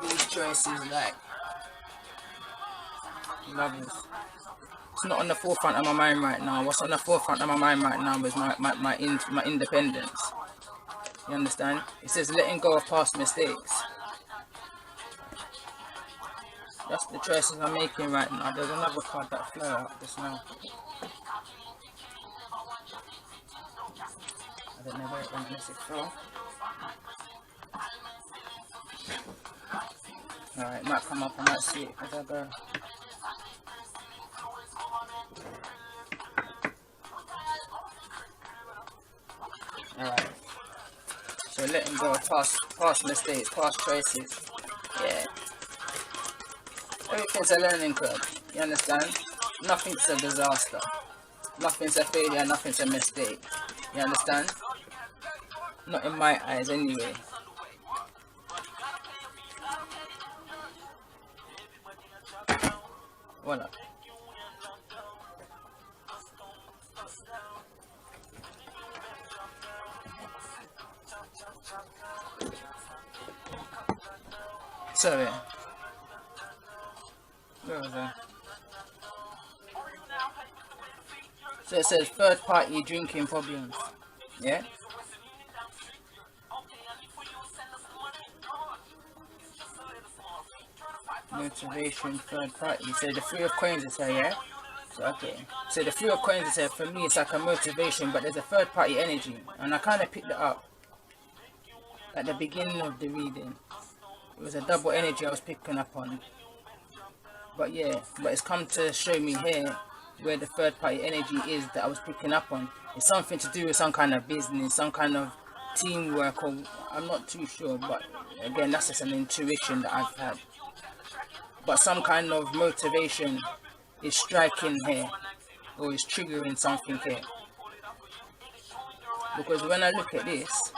These choices, like, lovers. It's not on the forefront of my mind right now. What's on the forefront of my mind right now is my independence. You understand? It says letting go of past mistakes. That's the choices I'm making right now. There's another card that flew out just now. I don't know where it went unless it fell. Alright, it might come up, I might see it as I go. Alright. So letting go of past mistakes, past choices. Yeah. Everything's a learning curve. You understand? Nothing's a disaster. Nothing's a failure, nothing's a mistake. You understand? Not in my eyes anyway. Voila. Sorry. Where was I? So it says third party drinking problems. Yeah? Motivation, third party. So the three of coins is here, yeah? So, okay. So the three of coins is here. For me, it's like a motivation, but there's a third party energy. And I kind of picked it up at the beginning of the reading. It was a double energy I was picking up on. But yeah, but it's come to show me here where the third party energy is that I was picking up on. It's something to do with some kind of business, some kind of teamwork, or I'm not too sure, but again, that's just an intuition that I've had. But some kind of motivation is striking here, or is triggering something here. Because when I look at this,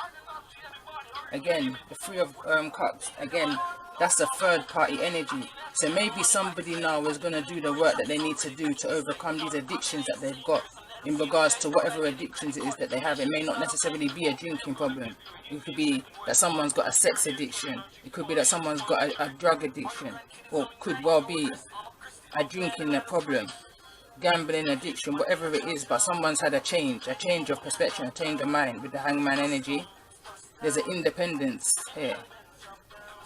again, the three of cups, again, that's the third party energy. So maybe somebody now is going to do the work that they need to do to overcome these addictions that they've got in regards to whatever addictions it is that they have. It may not necessarily be a drinking problem. It could be that someone's got a sex addiction. It could be that someone's got a drug addiction, or could well be a drinking problem, gambling addiction, whatever it is. But someone's had a change of perspective, a change of mind with the hangman energy. There's an independence here.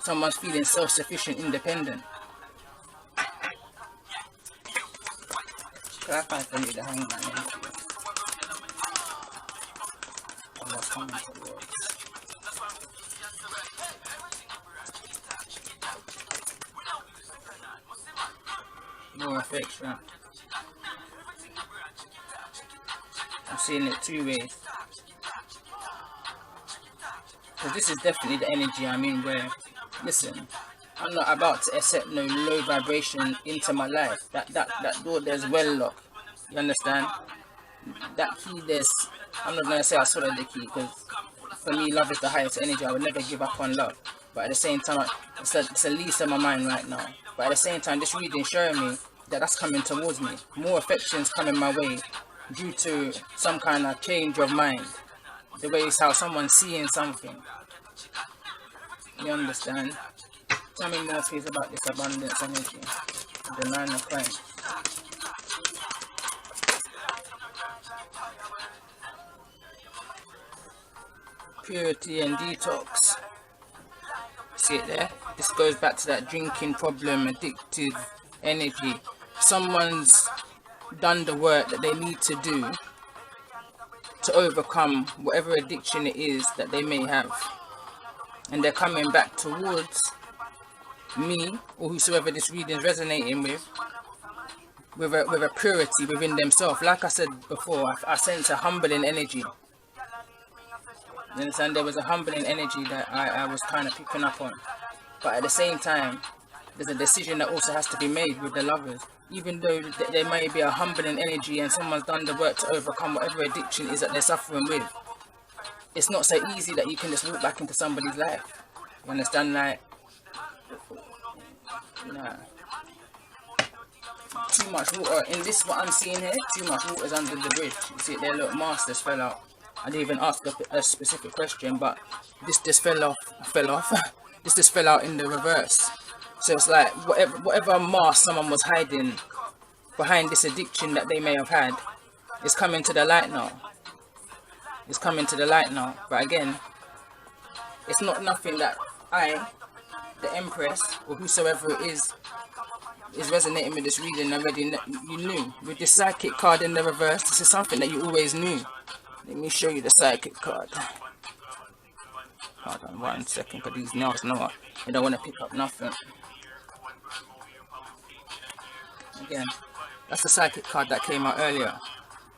Someone's feeling self-sufficient, independent. Clarify for me the hangman energy. And what's coming towards. More affection. I'm seeing it two ways. Because this is definitely the energy I mean where, listen, I'm not about to accept no low vibration into my life. That door there's well locked. You understand? That key I'm not gonna say I swallowed the key, because for me love is the highest energy. I would never give up on love. But at the same time, it's the least of my mind right now. But at the same time, this reading showing me that that's coming towards me. More affections coming my way due to some kind of change of mind. The way it's how someone's seeing something. You understand? Tell me more please about this abundance energy. The 9 of coins. Purity and detox. See it there? This goes back to that drinking problem, addictive energy. Someone's done the work that they need to do to overcome whatever addiction it is that they may have, and they're coming back towards me or whosoever this reading is resonating with a purity within themselves. Like I said before, I sense a humbling energy. You understand? There was a humbling energy that I was kind of picking up on, but at the same time there's a decision that also has to be made with the lovers. Even though there may be a humbling energy and someone's done the work to overcome whatever addiction is that they're suffering with, it's not so easy that you can just walk back into somebody's life. You understand? Like, nah. Too much water. In this, what I'm seeing here, too much water is under the bridge. You see it there, look, masters fell out. I didn't even ask a specific question, but this just fell off. This just fell out in the reverse. So it's like whatever mask someone was hiding behind this addiction that they may have had is coming to the light now. It's coming to the light now. But again, it's not nothing that the Empress, or whosoever it is resonating with this reading already. You knew. With the psychic card in the reverse, this is something that you always knew. Let me show you the psychic card. Hold on 1 second, because these nails know what? They don't want to pick up nothing. Again, that's the psychic card that came out earlier.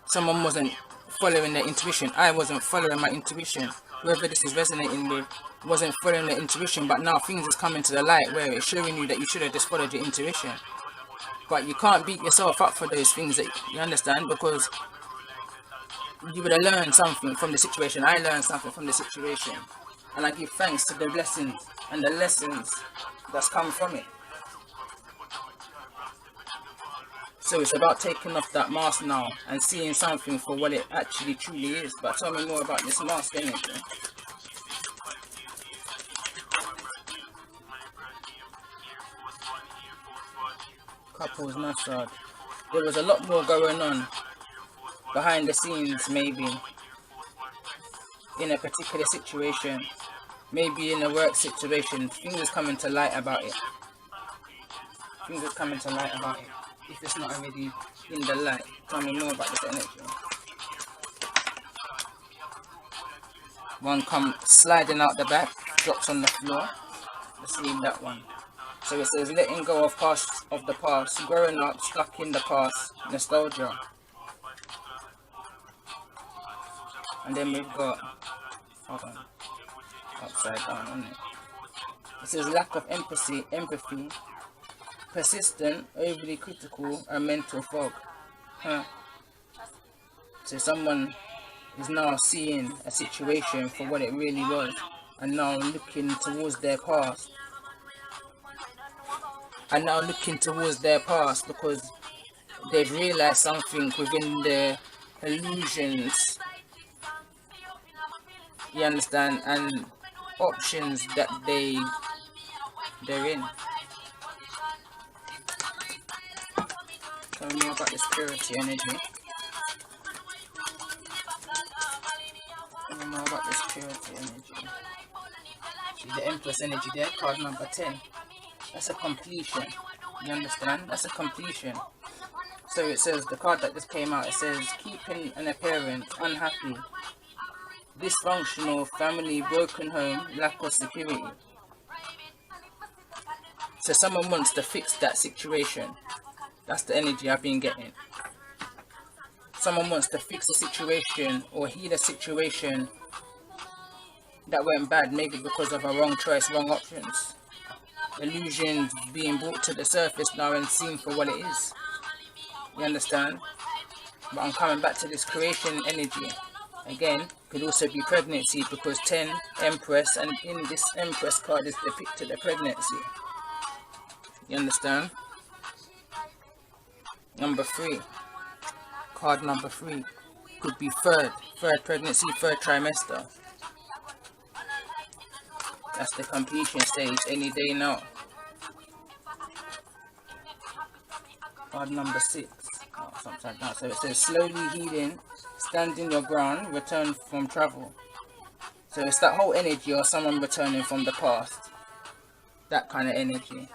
Someone wasn't following their intuition. I wasn't following my intuition. Whoever this is resonating with wasn't following their intuition, but now things is coming to the light where it's showing you that you should have just followed your intuition. But you can't beat yourself up for those things, that you understand, because you would have learned something from the situation. I learned something from the situation, and I give thanks to the blessings and the lessons that's come from it. So it's about taking off that mask now and seeing something for what it actually truly is. But tell me more about this mask energy. Couples massage. There was a lot more going on behind the scenes, maybe in a particular situation, maybe in a work situation. Things coming to light about it. Things are coming to light about it. If it's not already in the light, tell me more about this energy. One come sliding out the back, drops on the floor. Let's read that one. So it says, letting go of the past, growing up, stuck in the past, nostalgia. And then we've got, hold on, upside down, isn't it? It says lack of empathy, persistent, overly critical, and mental fog. So someone is now seeing a situation for what it really was, and now looking towards their past. Because they've realized something within their illusions, you understand, and options that they're in. Tell me about this purity energy. Tell me more about this purity energy. See the Empress energy there, card number 10. That's a completion. You understand? That's a completion. So it says, the card that just came out, it says, keeping an appearance, unhappy, dysfunctional family, broken home, lack of security. So someone wants to fix that situation. That's the energy I've been getting. Someone wants to fix a situation or heal a situation that went bad, maybe because of a wrong choice, wrong options. Illusions being brought to the surface now and seen for what it is. You understand? But I'm coming back to this creation energy. Again, could also be pregnancy, because 10, Empress, and in this Empress card is depicted a pregnancy. You understand? Number 3. Card number 3. Could be third pregnancy, third trimester. That's the completion stage, any day now. Card number 6. Oh, sometimes now. So it says slowly healing, standing your ground, return from travel. So it's that whole energy of someone returning from the past. That kind of energy.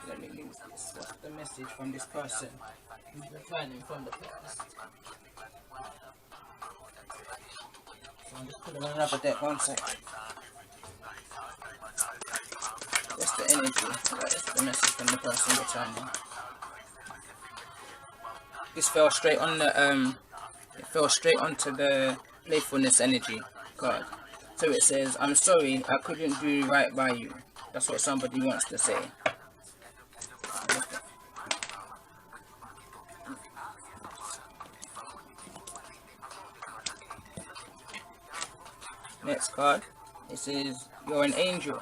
Let me lose this. What's the message from this person who's returning from the past? So I'm just putting another deck, one second. What's the energy? That's the message from the person returning. This fell straight on the it fell straight onto the playfulness energy card. So it says, I'm sorry, I couldn't do right by you. That's what somebody wants to say. Next card, it says, you're an angel.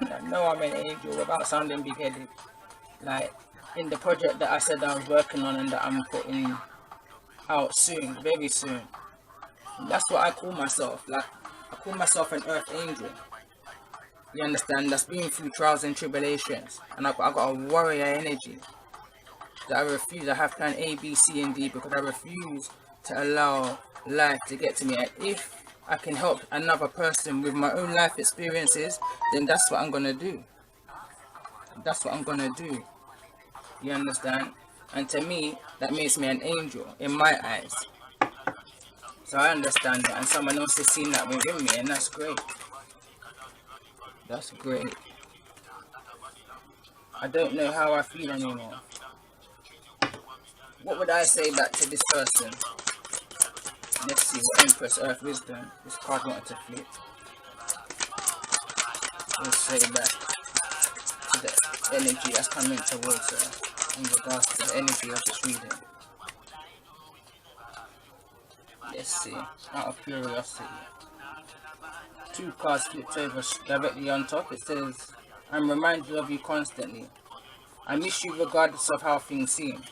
I know I'm an angel without sounding big-headed. Like, in the project that I said I was working on and that I'm putting out soon, very soon. That's what I call myself. Like, I call myself an earth angel. You understand? That's been through trials and tribulations. And I've got a warrior energy. That I refuse. I have plan A, B, C, and D because I refuse to allow life to get to me. And if I can help another person with my own life experiences, then that's what I'm going to do. That's what I'm going to do. You understand? And to me, that makes me an angel in my eyes. So I understand that, and someone else has seen that within me, and that's great. That's great. I don't know how I feel anymore. What would I say back to this person? Let's see what Empress Earth Wisdom, this card wanted to flip. Let's say back to the energy that's coming towards her in regards to the energy of this reading. Let's see, out of curiosity. 2 cards flipped over directly on top. It says, I'm reminded of you constantly. I miss you regardless of how things seem.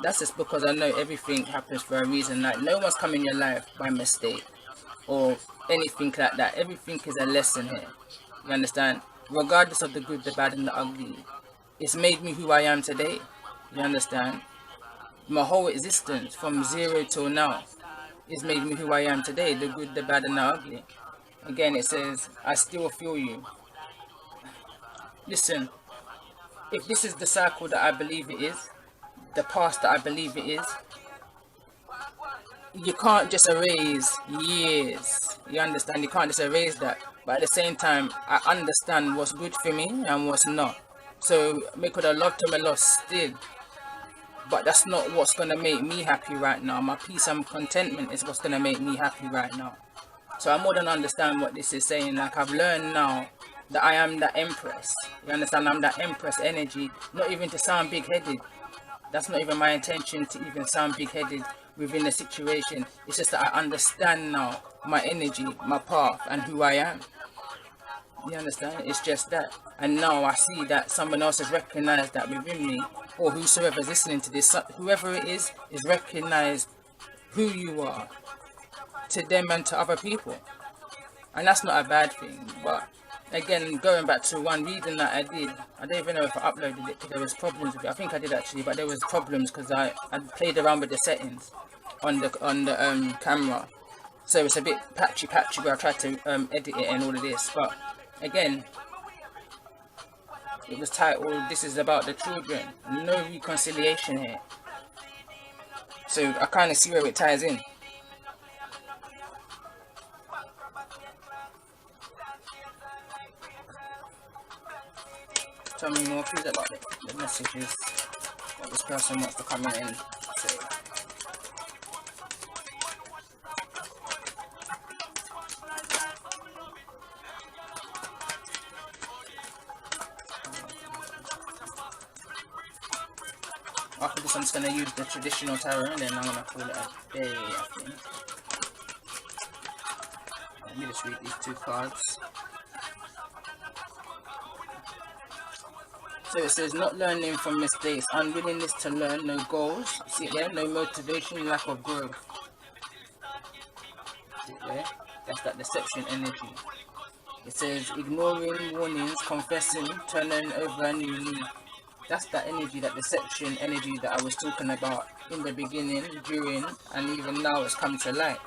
That's just because I know everything happens for a reason. Like, no one's come in your life by mistake or anything like that. Everything is a lesson here. You understand? Regardless of the good, the bad, and the ugly. It's made me who I am today. You understand? My whole existence from 0 till now. is made me who I am today, the good, the bad and the ugly. Again, it says, I still feel you. Listen, if this is the cycle that I believe it is, the past that I believe it is, you can't just erase years. You understand? You can't just erase that. But at the same time, I understand what's good for me and what's not. So, me could have loved to me lost still. But that's not what's going to make me happy right now. My peace and contentment is what's going to make me happy right now. So I more than understand what this is saying. Like, I've learned now that I am the Empress. You understand? I'm that Empress energy. Not even to sound big-headed. That's not even my intention to even sound big-headed within the situation. It's just that I understand now my energy, my path, and who I am. You understand? It's just that. And now I see that someone else has recognized that within me, or whosoever is listening to this, whoever it is recognized who you are to them and to other people. And that's not a bad thing. But again, going back to one reading that I did, I don't even know if I uploaded it because there was problems with it. I think I did actually, but there was problems because I played around with the settings on the camera. So it's a bit patchy where I tried to edit it and all of this. But again, it was titled, "This is about the children. No reconciliation here." So I kind of see where it ties in. Tell me more please about the messages that this person wants to come in and say. After this, I'm just going to use the traditional tarot and then I'm going to call it a day, I think. Let me just read these two cards. So it says, not learning from mistakes, unwillingness to learn, no goals. See it there? No motivation, lack of growth. See it there? That's that deception energy. It says, ignoring warnings, confessing, turning over a new leaf. That's that energy, that deception energy that I was talking about in the beginning, during, and even now it's come to light.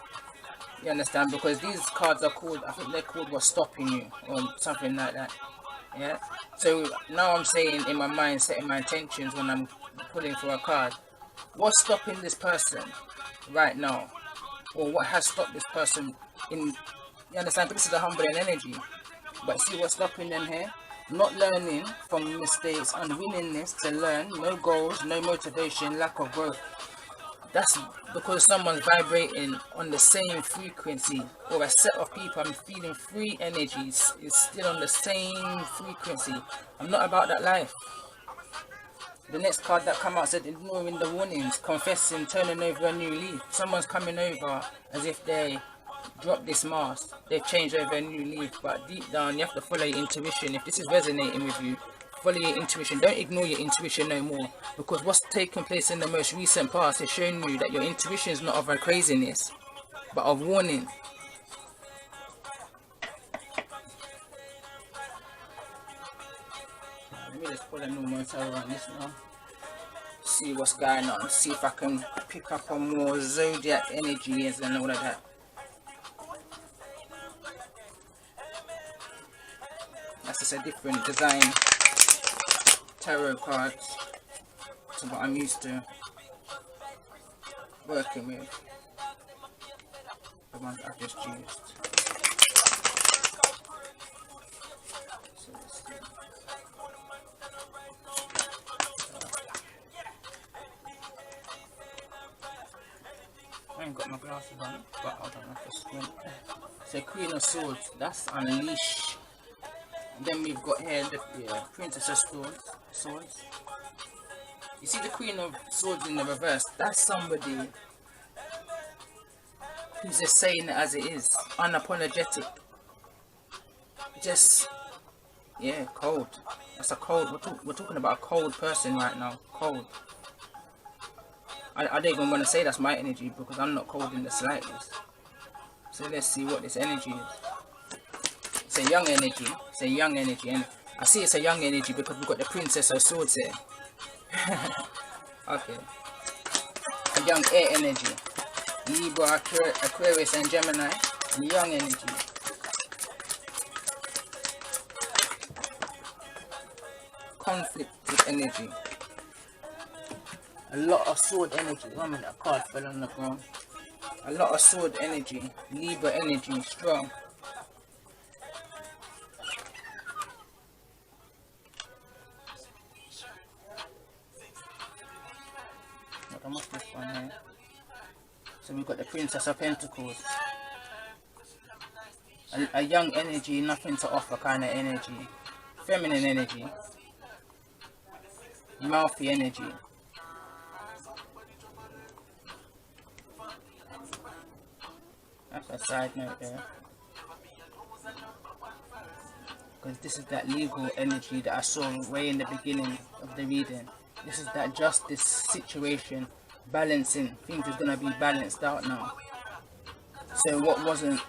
You understand? Because these cards are called, I think they're called what's stopping you, or something like that. Yeah. So now I'm saying in my mind, setting my intentions when I'm pulling for a card. What's stopping this person right now? Or what has stopped this person in, you understand? But this is a humbling energy. But see what's stopping them here? Not learning from mistakes, unwillingness to learn, no goals, no motivation, lack of growth. That's because someone's vibrating on the same frequency, or a set of people. I'm feeling free energies is still on the same frequency. I'm not about that life. The next card that came out said, ignoring the warnings, confessing, turning over a new leaf. Someone's coming over as if they dropped this mask, they've changed over a new leaf. But deep down, you have to follow your intuition. If this is resonating with you, follow your intuition. Don't ignore your intuition no more, because what's taken place in the most recent past has shown you that your intuition is not of a craziness, but of warning. Let me just pull a normal tarot on this now. See what's going on. See if I can pick up on more zodiac energies and all of that. That's just a different design tarot cards to what I'm used to working with. The ones I've just used. So let's see. I ain't got my glasses on, but hold on, I have to squint. So Queen of Swords, that's unleash. Then we've got here the Princess of Swords. You see the Queen of Swords in the reverse? That's somebody who's just saying it as it is, unapologetic. Just, yeah, cold. That's a cold. We're talking about a cold person right now. Cold. I don't even want to say that's my energy because I'm not cold in the slightest. So let's see what this energy is. It's a young energy. It's a young energy, and I see it's a young energy because we've got the Princess of Swords here. Okay. A young air energy. Libra, Aquarius and Gemini, young energy. Conflict energy. A lot of sword energy. 1 minute, a card fell on the ground. A lot of sword energy. Libra energy, strong. What's this one here? So we've got the Princess of Pentacles. A young energy, nothing to offer kind of energy. Feminine energy. Mouthy energy. That's a side note there. Because this is that legal energy that I saw way in the beginning of the reading. This is that justice situation, balancing. Things is going to be balanced out now. So what wasn't,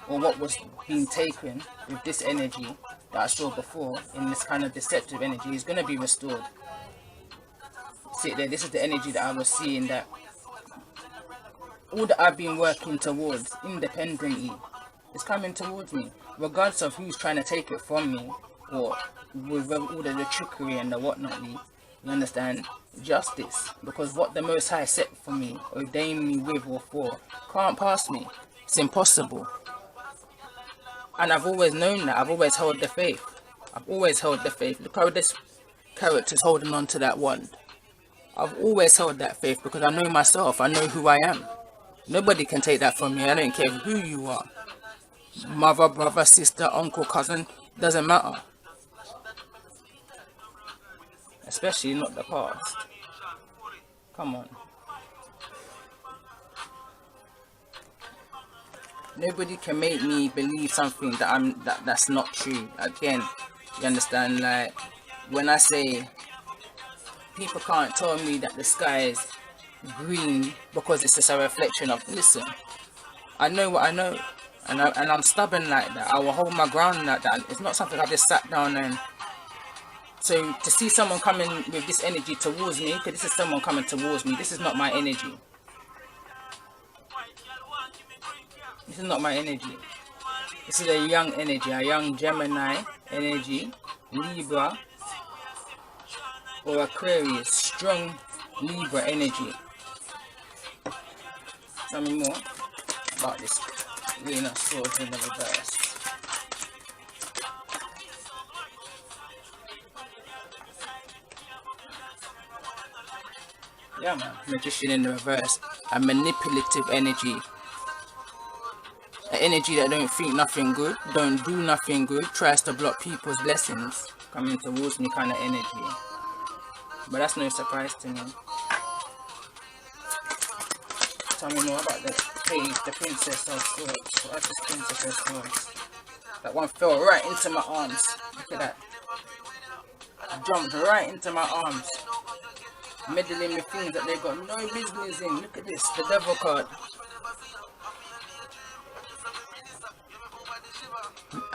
or what was being taken with this energy that I saw before, in this kind of deceptive energy, is going to be restored. See there, this is the energy that I was seeing, that all that I've been working towards independently is coming towards me, regardless of who's trying to take it from me, or with all the trickery and the whatnot. You understand? Justice, because what the Most High set for me, ordained me with or for, can't pass me. It's impossible. And I've always known that. I've always held the faith. I've always held the faith. Look how this character's holding on to that wand. I've always held that faith because I know myself. I know who I am. Nobody can take that from me. I don't care who you are. Mother, brother, sister, uncle, cousin. Doesn't matter. Especially not the past. Come on. Nobody can make me believe something that's not true. Again, you understand? Like when I say people can't tell me that the sky is green because it's just a reflection of. Listen, I know what I know, and I'm stubborn like that. I will hold my ground like that. It's not something I just sat down and. So to see someone coming with this energy towards me, because this is someone coming towards me, this is not my energy. This is not my energy. This is a young energy, a young Gemini energy, Libra or Aquarius, strong Libra energy. Tell me more about this Queen of Swords in the reverse. Yeah man, Magician in the reverse, a manipulative energy. An energy that don't think nothing good, don't do nothing good, tries to block people's blessings coming towards me kind of energy. But that's no surprise to me. Tell me more about the Princess of Swords. What is this Princess of Swords? That one fell right into my arms. Look at that. Jumped right into my arms. Meddling with things that they got no business in. Look at this, the Devil card.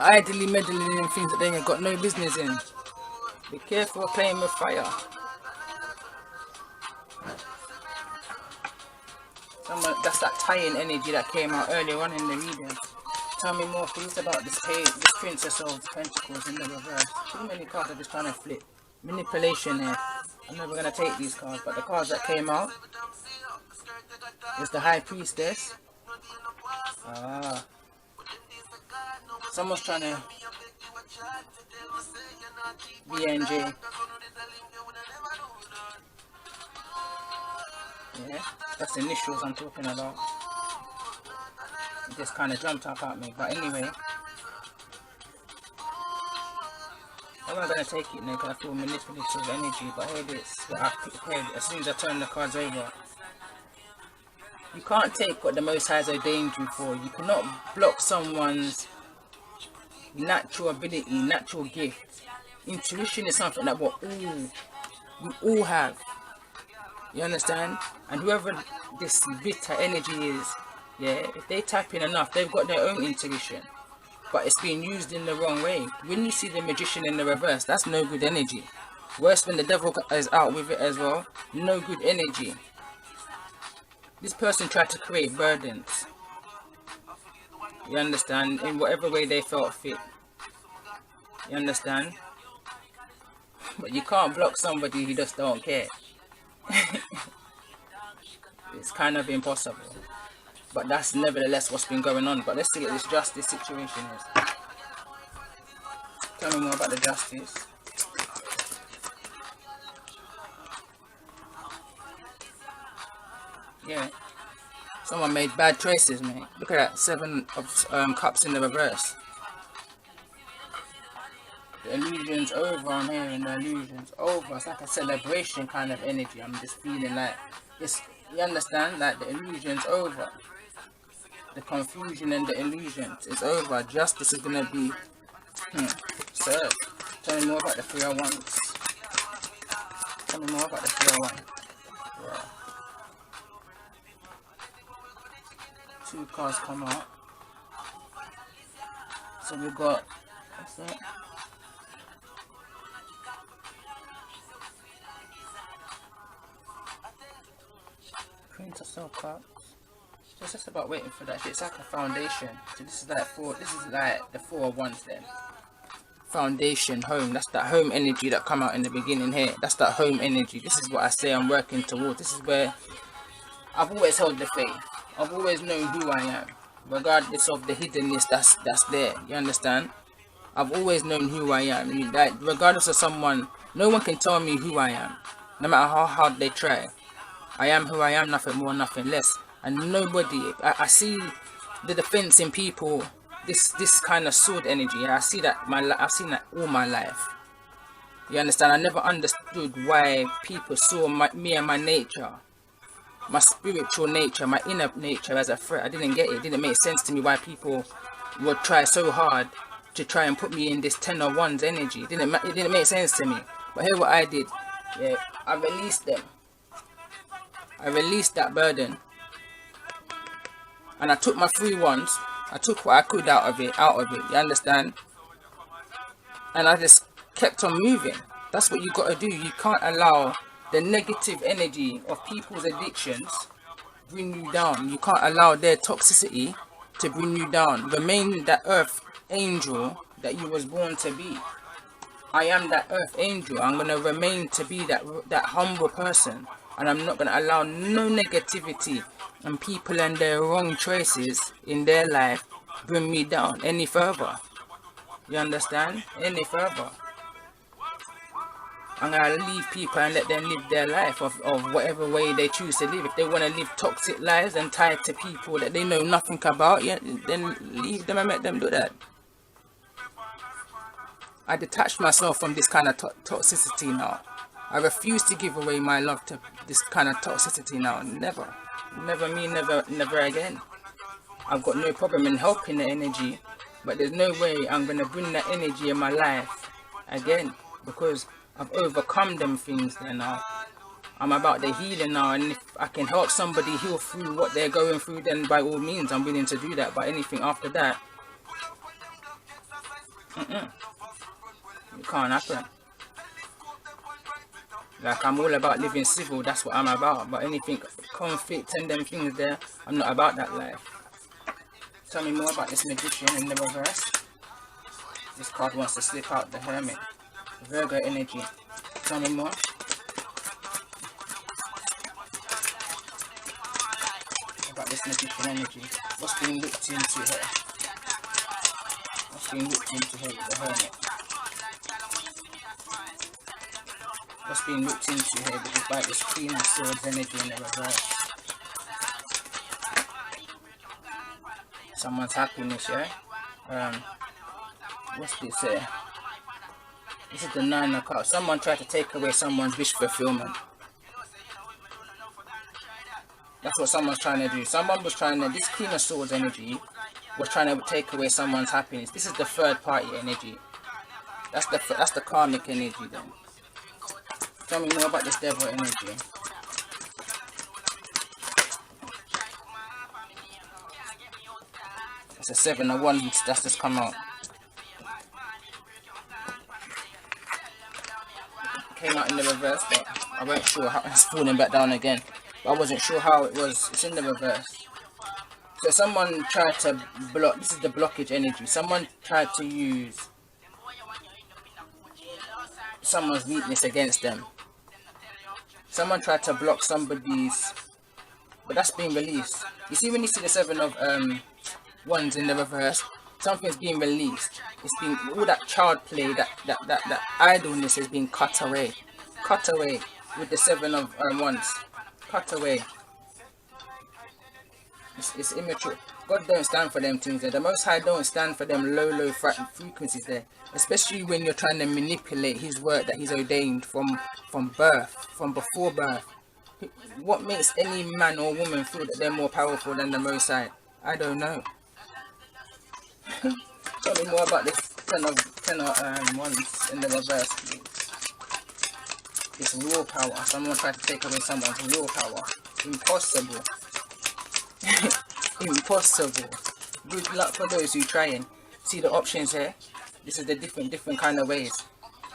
Idly meddling in things that they ain't got no business in. Be careful of playing with fire. That's that tie-in energy that came out earlier on in the reading. Tell me more please about this Princess of Pentacles in the reverse. Too many cards are just trying to flip. Manipulation here. I'm never going to take these cards, but the cards that came out is the High Priestess. Ah. Someone's trying to BNJ. Yeah, that's the initials I'm talking about. It just kind of jumped up at me, but anyway. I'm not going to take it now because I feel manipulative energy, but here it is. As soon as I turn the cards over. You can't take what the Most High has ordained you for. You cannot block someone's natural ability, natural gift. Intuition is something that we all have. You understand? And whoever this bitter energy is, yeah, if they tap in enough, they've got their own intuition. But it's being used in the wrong way. When you see the Magician in the reverse, that's no good energy. Worse when the Devil is out with it as well. No good energy. This person tried to create burdens. You understand? In whatever way they felt fit. You understand? But you can't block somebody who just don't care. It's kind of impossible. But that's nevertheless what's been going on. But let's see what this justice situation is. Tell me more about the justice. Yeah. Someone made bad choices, mate. Look at that. 7 of cups in the reverse. The illusion's over on here, and the illusion's over. It's like a celebration kind of energy. I'm just feeling like it's, you understand? Like the illusion's over. The confusion and the illusions is over. Justice is gonna be served. Tell me more about the 3 of Wands. Tell me more about the 3 of Wands. Yeah. 2 cards come out. So we got, what's that? Prince of Soul Cups. So it's just about waiting for that shit. It's like a foundation. So this is like the 4 of Wands then. Foundation, home. That's that home energy that come out in the beginning here. That's that home energy. This is what I say I'm working towards. This is where I've always held the faith. I've always known who I am, regardless of the hiddenness that's there. You understand? I've always known who I am. I mean, like, regardless of someone, no one can tell me who I am, no matter how hard they try. I am who I am, nothing more, nothing less. And nobody, I see the defense in people. This kind of sword energy. I see that I've seen that all my life. You understand? I never understood why people saw me and my nature, my spiritual nature, my inner nature as a threat. I didn't get it. It didn't make sense to me why people would try so hard to try and put me in this 10 of Wands energy. It didn't make sense to me. But here what I did, yeah, I released them. I released that burden. And I took my 3 Wands. I took what I could out of it, you understand? And I just kept on moving. That's what you got to do. You can't allow the negative energy of people's addictions bring you down. You can't allow their toxicity to bring you down. Remain that earth angel that you was born to be. I am that earth angel. I'm going to remain to be that humble person. And I'm not going to allow no negativity and people and their wrong choices in their life bring me down any further. You understand? Any further. I'm going to leave people and let them live their life of whatever way they choose to live. If they want to live toxic lives and tied to people that they know nothing about, yeah, then leave them and let them do that. I detached myself from this kind of toxicity now. I refuse to give away my love to this kind of toxicity now. Never. Never me, never again. I've got no problem in helping the energy, but there's no way I'm going to bring that energy in my life again, because I've overcome them things there now. I'm about the healing now, and if I can help somebody heal through what they're going through, then by all means I'm willing to do that. But anything after that, it can't happen. Like, I'm all about living civil, that's what I'm about. But anything conflict and them things there, I'm not about that life. Tell me more about this Magician in the reverse. This card wants to slip out, the Hermit. Virgo energy. Tell me more. About this Magician energy. What's being looked into here? What's being looked into here with the Hermit? What's being looked into here by this Queen of Swords energy in the reverse? Someone's happiness, yeah? What's this here? This is the 9 of Cups. Someone tried to take away someone's wish fulfillment. That's what someone's trying to do. Someone was trying to, this Queen of Swords energy was trying to take away someone's happiness. This is the third party energy. That's the karmic energy then. Tell me more about this Devil energy. It's a 7 of Wands that's just come out. Came out in the reverse, but I wasn't sure how it's falling back down again. but I wasn't sure how it was. It's in the reverse. So someone tried to block, this is the blockage energy. Someone tried to use someone's weakness against them. Someone tried to block somebody's, but that's being released. You see when you see the 7 of wands in the reverse, something's being released. It's been, all that child play, that idleness is being cut away. Cut away with the 7 of wands. Cut away. It's immature. God don't stand for them things there. The Most High don't stand for them low frequencies there. Especially when you're trying to manipulate His word that He's ordained from birth, from before birth. What makes any man or woman feel that they're more powerful than the Most High? I don't know. Tell me more about this 10 of wands in the reverse, please. It's willpower. Someone tried to take away someone's willpower. Impossible. Impossible. Good luck for those who trying. See the options here? This is the different kind of ways.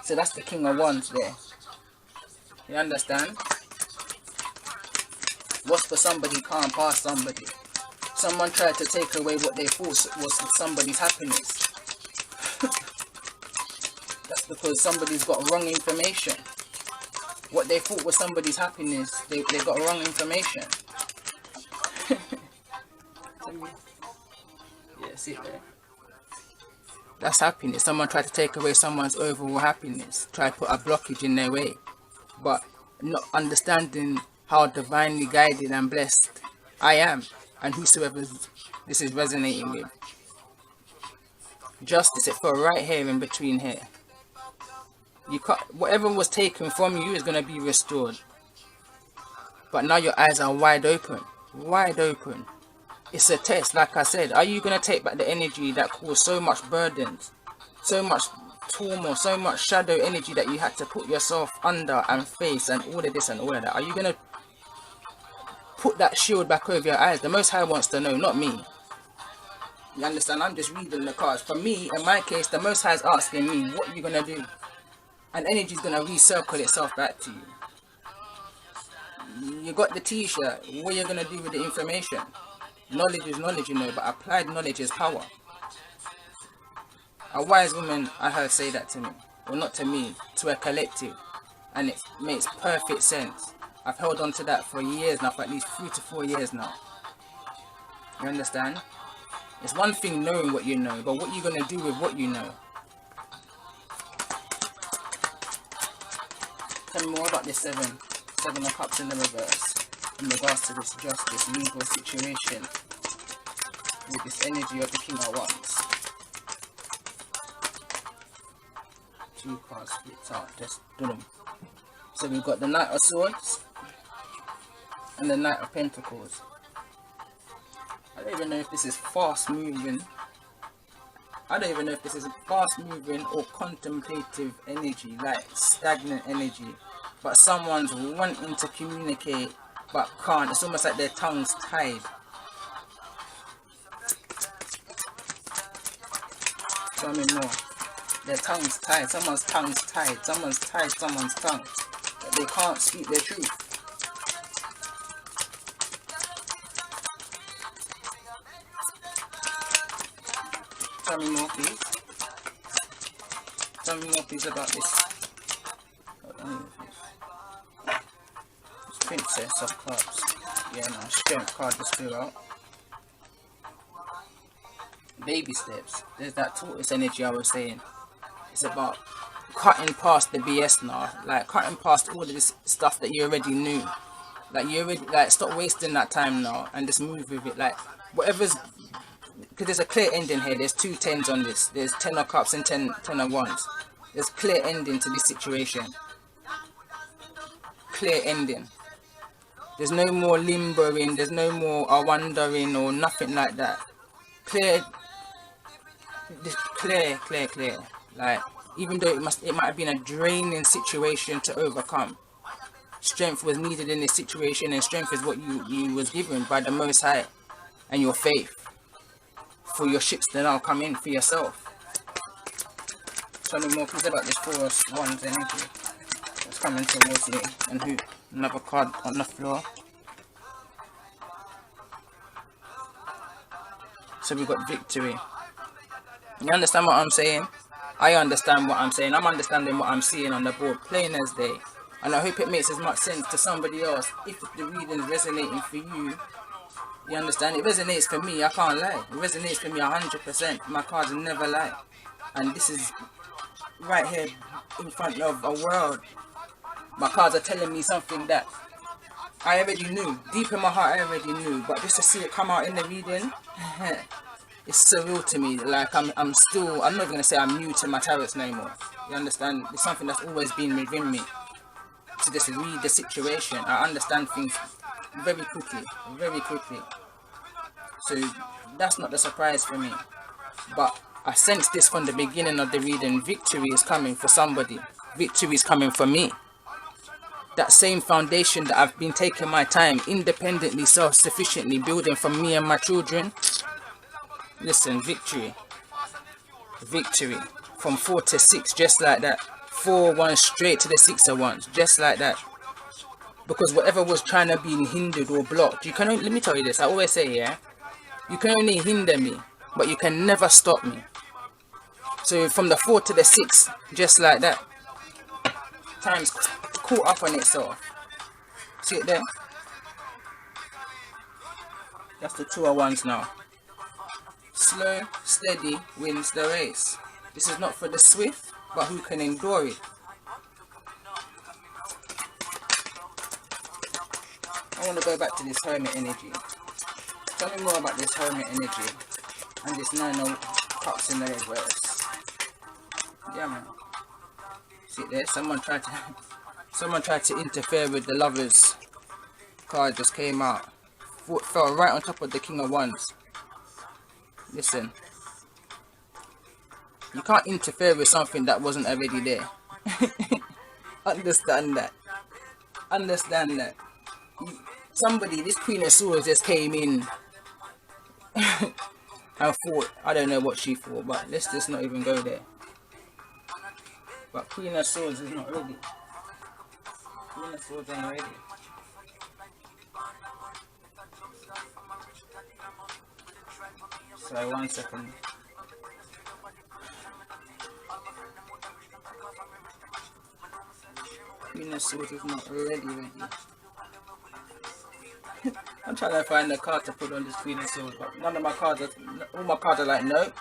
So that's the King of Wands there. You understand? What's for somebody can't pass somebody. Someone tried to take away what they thought was somebody's happiness. That's because somebody's got wrong information. What they thought was somebody's happiness, they got wrong information. Yeah, see there. That's happiness. Someone tried to take away someone's overall happiness. Try to put a blockage in their way. But not understanding how divinely guided and blessed I am. And whosoever this is resonating with. Justice, it fell right here in between here. You can't, whatever was taken from you is going to be restored. But now your eyes are wide open. Wide open. It's a test, like I said. Are you going to take back the energy that caused so much burdens, so much turmoil, so much shadow energy that you had to put yourself under and face and all of this and all of that? Are you going to put that shield back over your eyes? The Most High wants to know, not me. You understand? I'm just reading the cards. For me, in my case, the Most High is asking me, what are you going to do? And energy is going to recircle itself back to you. You got the t-shirt. What are you going to do with the information? Knowledge is knowledge, you know, but applied knowledge is power. A wise woman, I heard say that to me. Well, not to me, to a collective. And it makes perfect sense. I've held on to that for years now, for at least 3 to 4 years now. You understand? It's one thing knowing what you know, but what are you going to do with what you know? Tell me more about this 7 of Cups in the reverse in regards to this justice legal situation with this energy of the King of Wands. 2 cards flipped out, just boom. So we've got the Knight of Swords and the Knight of Pentacles. I don't even know if this is fast moving. I don't even know if this is fast moving or contemplative energy, like stagnant energy. But someone's wanting to communicate but can't. It's almost like their tongue's tied. Tell me more. Their tongue's tied. Someone's tongue's tied. Someone's tied someone's tongue. But they can't speak their truth. Tell me more, please. Tell me more, please, about this. Princess of Cups. Yeah, no, Strength card just flew out. Baby steps. There's that tortoise energy I was saying. It's about cutting past the BS now. Like, cutting past all of this stuff that you already knew. Like, you already, like, stop wasting that time now and just move with it. Like, whatever's... Because there's a clear ending here. There's 2 10s on this. There's 10 of Cups and 10 of Wands. There's clear ending to this situation. Clear ending. There's no more limboing, there's no more wondering or nothing like that. Clear. Like, even though it might have been a draining situation to overcome, strength was needed in this situation, and strength is what you was given by the Most High, and your faith for your ships to now come in for yourself. Tell me more please about this 4 of Wands energy that's coming towards you. And who? Another card on the floor. So we got victory. You understand what I'm saying? I understand what I'm saying. I'm understanding what I'm seeing on the board, plain as day. And I hope it makes as much sense to somebody else. If the reading is resonating for you, you understand? It resonates for me, I can't lie. It resonates for me 100%. My cards never lie. And this is right here in front of a world. My cards are telling me something that I already knew. Deep in my heart, I already knew. But just to see it come out in the reading, it's surreal to me. Like I'm not even gonna say I'm new to my tarots no more. You understand? It's something that's always been within me. To just read the situation, I understand things very quickly, very quickly. So that's not the surprise for me. But I sensed this from the beginning of the reading. Victory is coming for somebody. Victory is coming for me. That same foundation that I've been taking my time, independently, self-sufficiently building for me and my children. Listen, victory. Victory. From 4 to 6, just like that. 4, 1 straight to the 6 of 1s, just like that. Because whatever was trying to be hindered or blocked, you can only, let me tell you this, I always say, yeah, you can only hinder me, but you can never stop me. So from the 4 to the 6, just like that, time's caught up on itself. See it there? That's the 2 of 1s now. Slow, steady wins the race. This is not for the swift, but who can endure it. I want to go back to this hermit energy. Tell me more about this hermit energy and this 9 of cups in the reverse. Yeah, man. See it there? Someone tried to interfere with the lovers. Card just came out. Fell right on top of the king of 1s. Listen. You can't interfere with something that wasn't already there. Understand that. Understand that. Somebody, this Queen of Swords just came in and thought, I don't know what she thought, but let's just not even go there. But Queen of Swords is not ready. Queen of Swords ain't ready. So 1 second. Queen of Swords is not ready. I'm trying to find a card to put on this Queen of Swords, but none of my cards are, all my cards are like, no.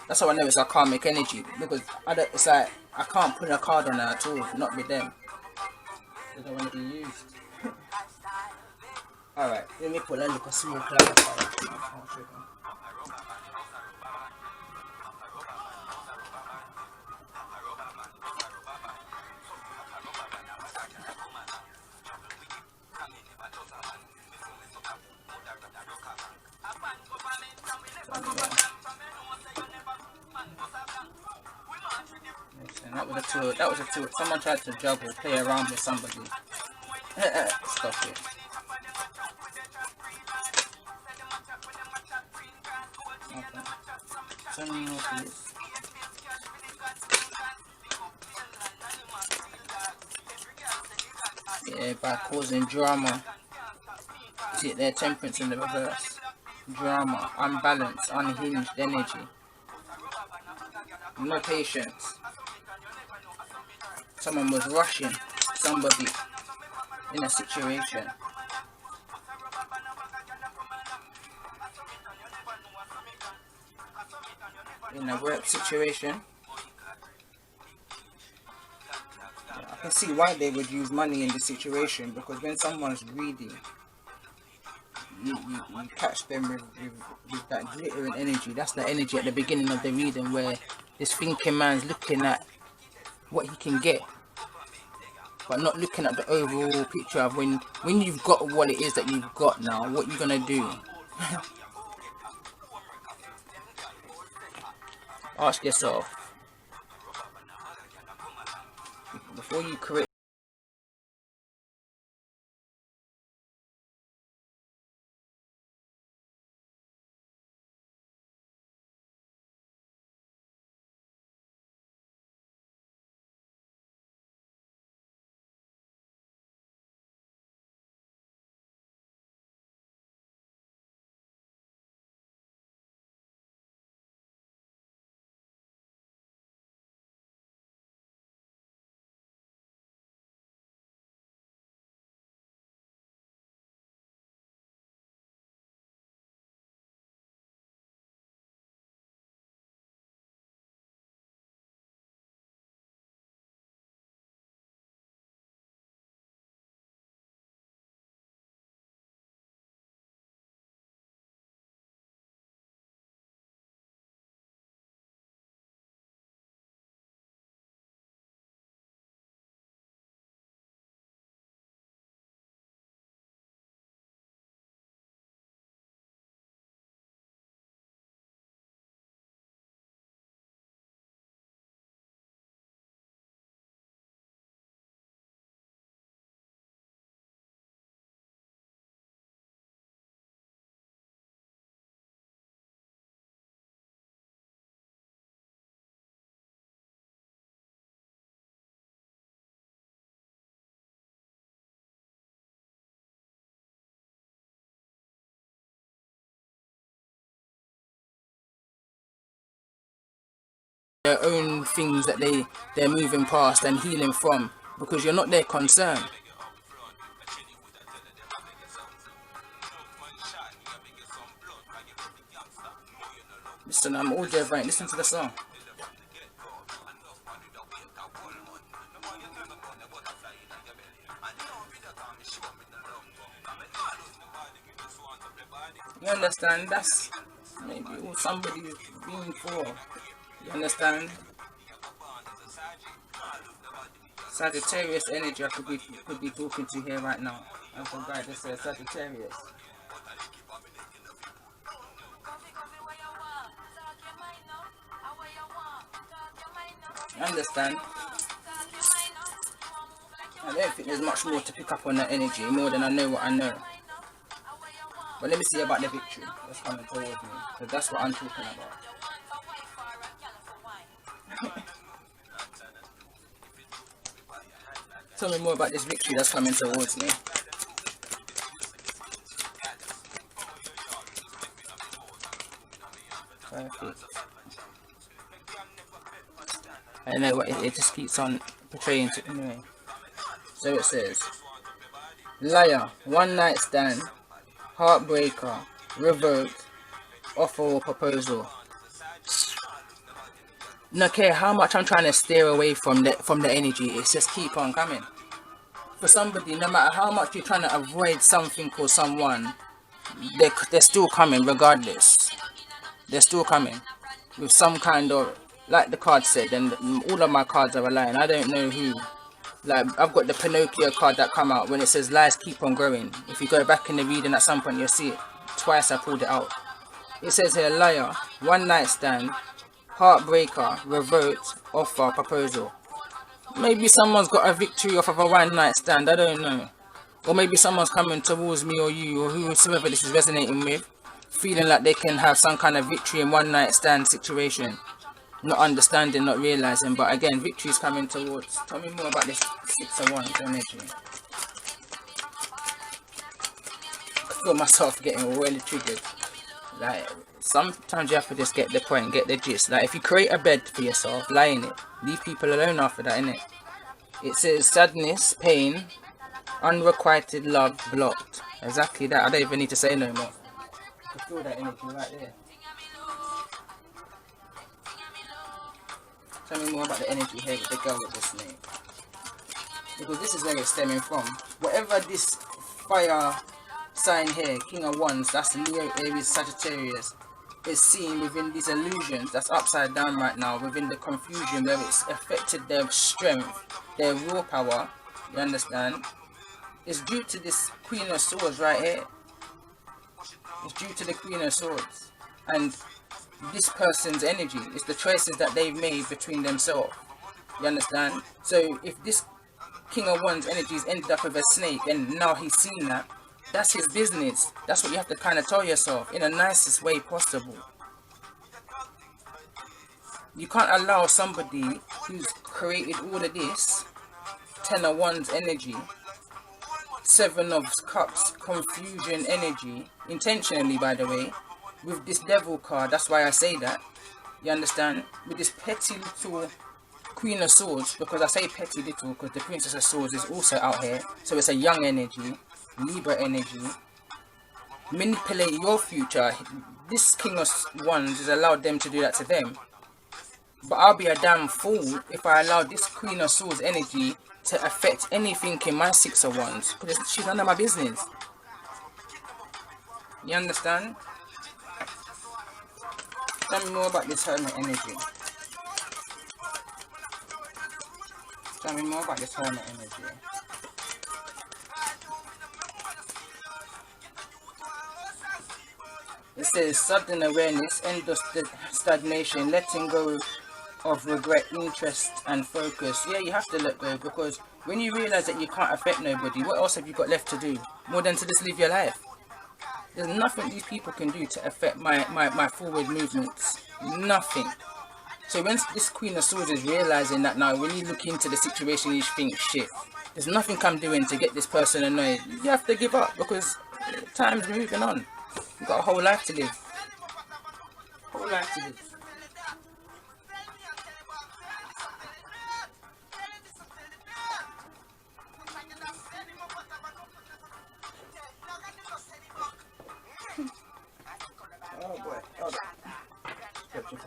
That's how I know it's a karmic energy, because it's like, I can't put a card on her at all, not with them. They don't want to be used. Alright, let me put a little small clarifier. That was a two. Someone tried to juggle, play around with somebody. Stop it. Okay. Tell me more, please. Yeah, by causing drama. See it there, temperance in the reverse. Drama, unbalanced, unhinged energy. No patience. Someone was rushing somebody in a situation. In a work situation. I can see why they would use money in this situation, because when someone's greedy, you catch them with that glittering energy. That's the energy at the beginning of the reading where this thinking man's looking at what he can get, but not looking at the overall picture of when you've got what it is that you've got now, what you're gonna do. Ask yourself before you create their own things that they're moving past and healing from, because you're not their concern. Listen, I'm audio variant. Listen to the song. You understand? That's maybe what somebody's being for. You understand? Sagittarius energy I could be talking to here right now. That's a guy that says Sagittarius. You understand? I don't think there's much more to pick up on that energy, more than I know what I know. But let me see about the victory that's coming towards me, because that's what I'm talking about. Tell me more about this victory that's coming towards me. Perfect. I know what it just keeps on portraying to anyway. So it says, liar, one night stand, heartbreaker, revoked, offer or proposal. No care how much I'm trying to steer away from the energy, it's just keep on coming. For somebody, no matter how much you're trying to avoid something or someone, they're still coming regardless. They're still coming with some kind of, like the card said, and all of my cards are a lie, and I don't know who. Like, I've got the Pinocchio card that come out when it says lies keep on growing. If you go back in the reading at some point, you'll see it. Twice I pulled it out. It says here, liar, one night stand, heartbreaker, revoked, offer, proposal. Maybe someone's got a victory off of a one night stand, I don't know. Or maybe someone's coming towards me or you or whoever this is resonating with, feeling like they can have some kind of victory in one night stand situation. Not understanding, not realizing, but again, victory is coming towards. Tell me more about this 6 of Wands energy. I feel myself getting really triggered. Like, sometimes you have to just get the point, get the gist. Like, if you create a bed for yourself, lie in it. Leave people alone after that, innit? It says sadness, pain, unrequited love, blocked. Exactly that. I don't even need to say no more. I feel that energy right there. Tell me more about the energy here with the girl with the snake. Because this is where it's stemming from. Whatever this fire sign here, King of Wands, that's Leo, Aries, Sagittarius, is seen within these illusions that's upside down right now, within the confusion where it's affected their strength, their willpower, you understand? It's due to this Queen of Swords right here. It's due to the Queen of Swords. And this person's energy, it's the choices that they've made between themselves. You understand? So if this King of Wands energies ended up with a snake and now he's seen that, that's his business. That's what you have to kind of tell yourself in the nicest way possible. You can't allow somebody who's created all of this, 10 of Wands energy, 7 of Cups confusion energy, intentionally by the way, with this Devil card. That's why I say that. You understand? With this petty little Queen of Swords, because I say petty little because the Princess of Swords is also out here, so it's a young energy, Libra energy. Manipulate your future. This King of Wands has allowed them to do that to them, but I'll be a damn fool if I allow this Queen of Swords energy to affect anything in my 6 of Wands, because she's none of my business. You understand? Tell me more about this Hermit energy. Tell me more about this Hermit energy. It says sudden awareness, end of stagnation, letting go of regret, interest and focus. Yeah, you have to let go, because when you realize that you can't affect nobody, what else have you got left to do more than to just live your life? There's nothing these people can do to affect my forward movements. Nothing. So when this Queen of Swords is realizing that now, when you look into the situation, you think, shit, there's nothing I'm doing to get this person annoyed. You have to give up, because time's moving on. You've got a whole life to live. Whole life to live.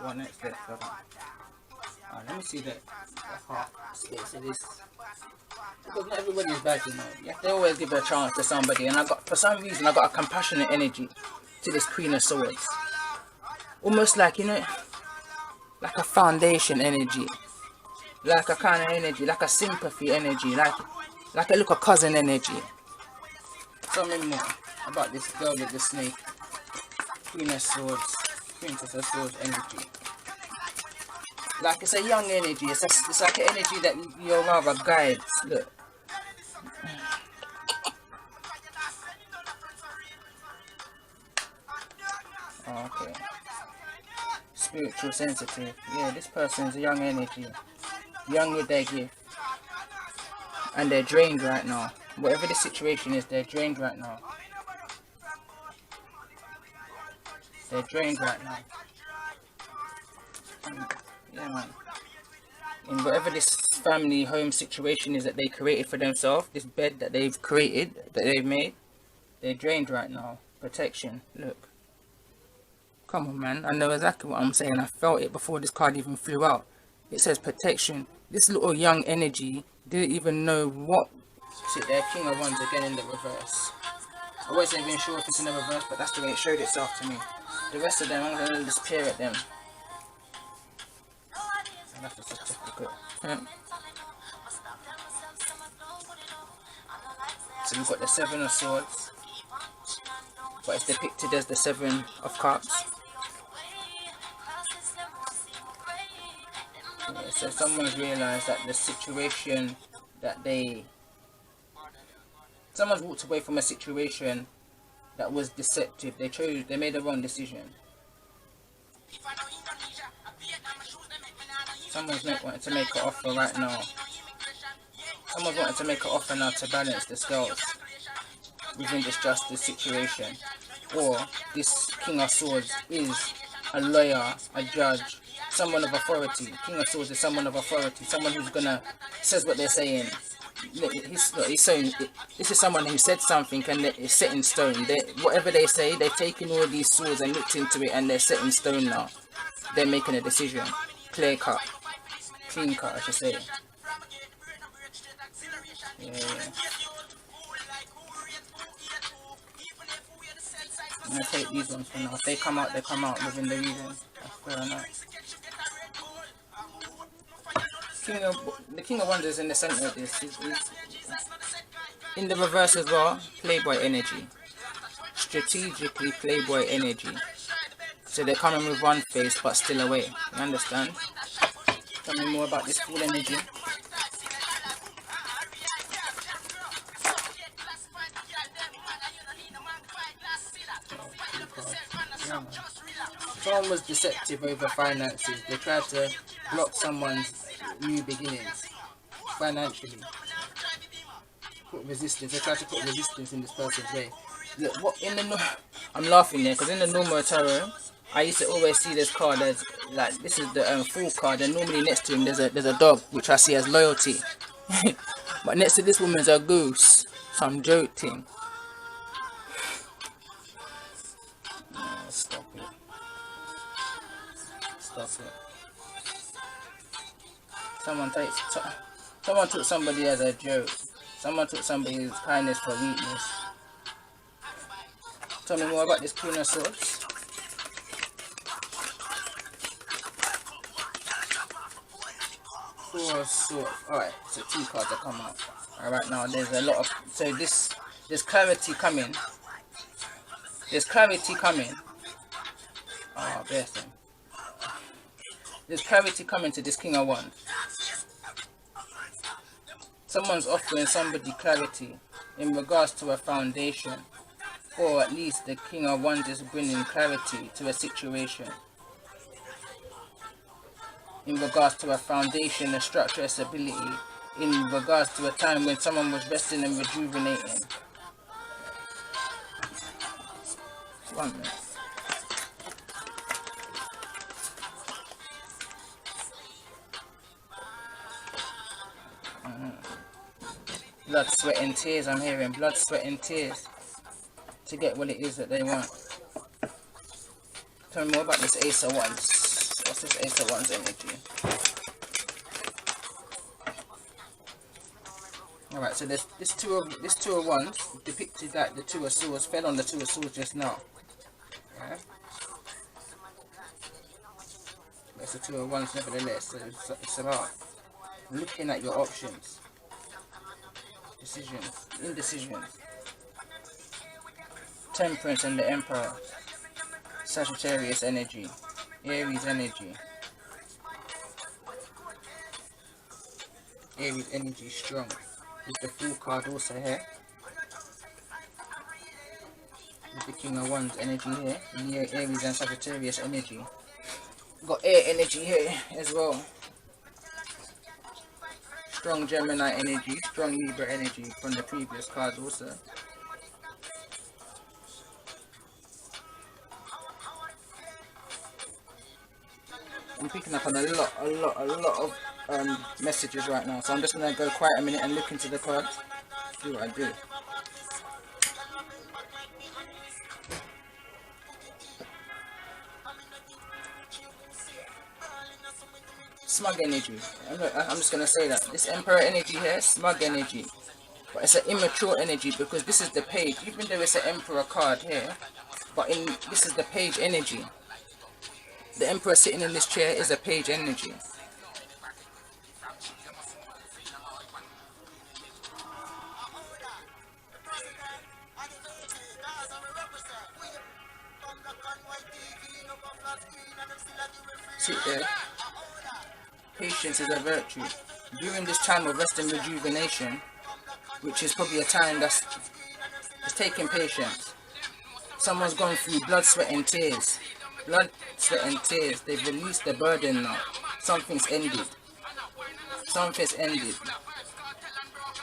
What next? Let let me see the half space of this. Because not everybody's bad, you know. You have to always give a chance to somebody. And for some reason, I got a compassionate energy to this Queen of Swords. Almost like, you know, like a foundation energy. Like a kind of energy, like a sympathy energy, like a little cousin energy. Tell me more about this girl with the snake. Queen of Swords, Princess of Swords energy. Like it's a young energy. It's like an energy that your mother guides. Look. Oh, okay. Spiritual sensitive. Yeah, this person's a young energy. Young with their gift. And they're drained right now. Whatever the situation is, they're drained right now. They're drained right now. Yeah, man. In whatever this family home situation is that they created for themselves, this bed that they've created, that they've made, they're drained right now. Protection. Look. Come on, man. I know exactly what I'm saying. I felt it before this card even flew out. It says protection. This little young energy didn't even know what. See, they're King of Wands again in the reverse. I wasn't even sure if it's in the reverse, but that's the way it showed itself to me. The rest of them, I'm going to just peer at them. That's a certificate. So we've got the Seven of Swords, but it's depicted as the Seven of Cups. Yeah, so someone's realised that the situation that someone's walked away from a situation that was deceptive. They made a wrong decision. Someone's not wanting to make an offer right now. Someone's wanting to make an offer now to balance the scales within this justice situation. Or this King of Swords is a lawyer, a judge, someone of authority. King of Swords is someone of authority, someone who's says what they're saying. He's saying this is someone who said something and it's set in stone. Whatever they say, they've taken all these swords and looked into it and they're set in stone now. They're making a decision. Clear cut. Clean cut, I should say. Yeah. I'm going to take these ones for now. If they come out, they come out within the reason. That's fair enough. The King of Wands is in the center of this. He's in the reverse as well. Playboy energy. Strategically playboy energy. So they're coming with one face but still away. You understand? Tell me more about this Fool energy. Someone was deceptive over finances. They tried to block someone's new beginnings financially. Put resistance. They tried to put resistance in this person's way. Look, what in the I'm laughing there because in the normal tarot, I used to always see this card as like this is the Fool card, and normally next to him there's a dog which I see as loyalty. But next to this woman's a goose. So I'm joking. Stop it. Stop it. Someone took somebody as a joke. Someone took somebody's kindness for weakness. Tell me more about this Queen of Swords. Four of Swords. Alright, so two cards that come out. Alright, now there's a lot of... So there's clarity coming. There's clarity coming. Oh, bless him. There's clarity coming to this King of Wands. Someone's offering somebody clarity in regards to a foundation. Or at least the King of Wands is bringing clarity to a situation. In regards to a foundation, a structure, a stability. In regards to a time when someone was resting and rejuvenating. 1 minute. Blood, sweat and tears, I'm hearing. Blood, sweat and tears. To get what it is that they want. Tell me more about this Ace of Wands. What's This is Ace of Wands energy. Alright, so this two of Wands depicted that the Two of Swords fell on the Two of Swords just now. Yeah. That's the Two of Wands nevertheless. So it's about looking at your options, decisions, indecisions. Temperance and the Emperor. Sagittarius energy. Aries energy. Aries energy strong. With the Fool card also here. With the King of Wands energy here. Leo, Aries and Sagittarius energy. Got air energy here as well. Strong Gemini energy. Strong Libra energy from the previous cards also. I'm picking up on a lot of messages right now, so I'm just gonna go quiet a minute and look into the cards, see what I do. Smug energy. I'm just gonna say that this Emperor energy here, smug energy, but it's an immature energy because this is the Page. Even though it's an Emperor card here, but this is the Page energy. The Emperor sitting in this chair is a Page energy. Sit there. Patience is a virtue. During this time of rest and rejuvenation, which is probably a time that's taking patience, someone's gone through blood, sweat and tears. Blood, sweat and tears. They've released the burden now. Something's ended. Something's ended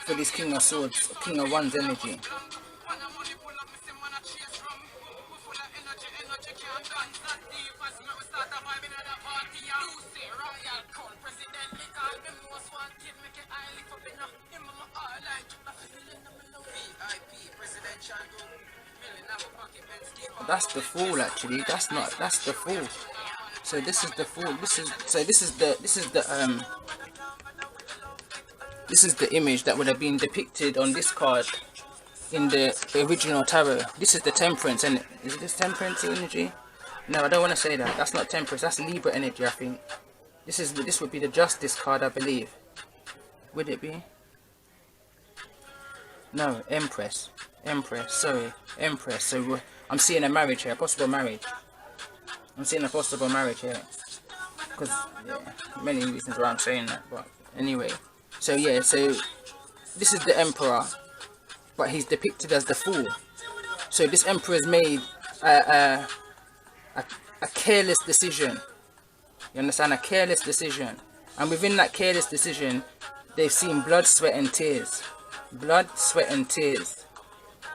for this King of Swords, King of Wands energy. That's the Fool actually. That's the Fool. So this is the Fool. This is the image that would have been depicted on this card in the original tarot. This is the Temperance, and is this Temperance energy? No, I don't want to say that. That's not Temperance. That's Libra energy, I think. This would be the Justice card, I believe. Would it be? No, Empress. Sorry, Empress. So I'm seeing a marriage here, a possible marriage. I'm seeing a possible marriage here. Because, yeah, many reasons why I'm saying that, but anyway. So yeah, so this is the Emperor, but he's depicted as the Fool. So this Emperor has made a careless decision. You understand? A careless decision. And within that careless decision, they've seen blood, sweat and tears. Blood, sweat and tears.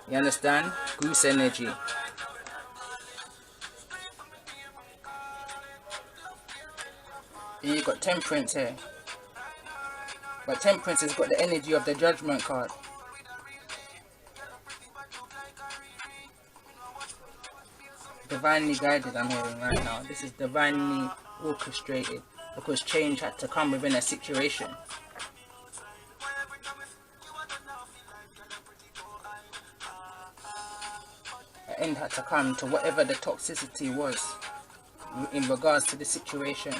You understand? Goose energy. And you've got Temperance here. But Temperance has got the energy of the Judgment card. Divinely guided, I'm hearing right now. This is divinely orchestrated because change had to come within a situation. An end had to come to whatever the toxicity was in regards to the situation.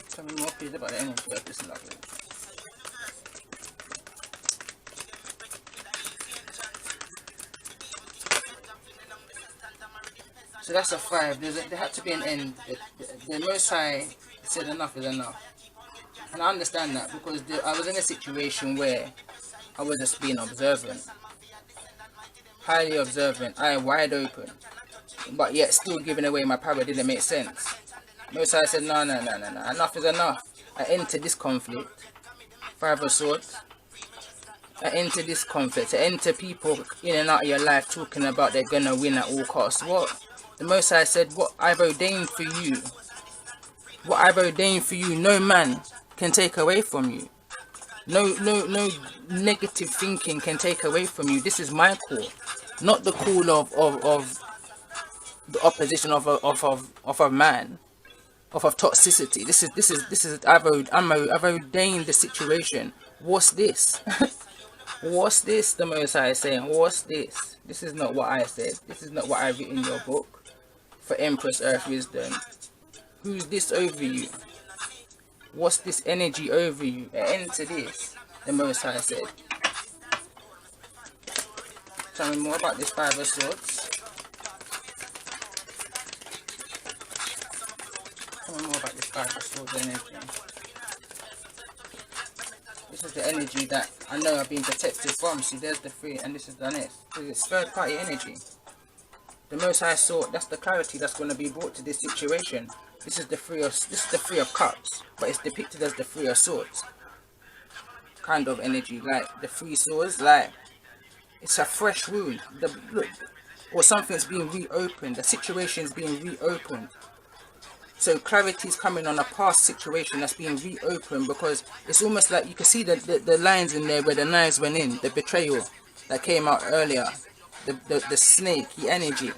Tell me more please about the energy of this lovely. So that's a 5. There had to be an end. The Most High said enough is enough. And I understand that because I was in a situation where I was just being observant. Highly observant, eye wide open. But yet still giving away my power didn't make sense. Most High said, no, enough is enough. I enter this conflict. 5 of Swords. I enter this conflict. I enter people in and out of your life talking about they're gonna win at all costs. What? The Most High said, what I've ordained for you. What I've ordained for you, no man can take away from you. No negative thinking can take away from you. This is my call, not the call of the opposition of a man, of toxicity. This is I've ordained the situation. What's this? What's this? The Most High is saying, what's this? This is not what I said. This is not what I written in your book for Empress Earth Wisdom. Who's this over you? What's this energy over you? An end to this, the Most High said. Tell me more about this Five of Swords. Tell me more about this Five of Swords energy. This is the energy that I know I've been protected from. See, there's the three, and this is the next. Because it's third party energy. The Most High saw, that's the clarity that's going to be brought to this situation. This is the Three of Cups, but it's depicted as the Three of Swords kind of energy, like the three swords, like it's a fresh wound. Look, or something's being reopened. The situation's being reopened. So clarity is coming on a past situation that's being reopened, because it's almost like you can see the lines in there where the knives went in, the betrayal that came out earlier, the snaky energy,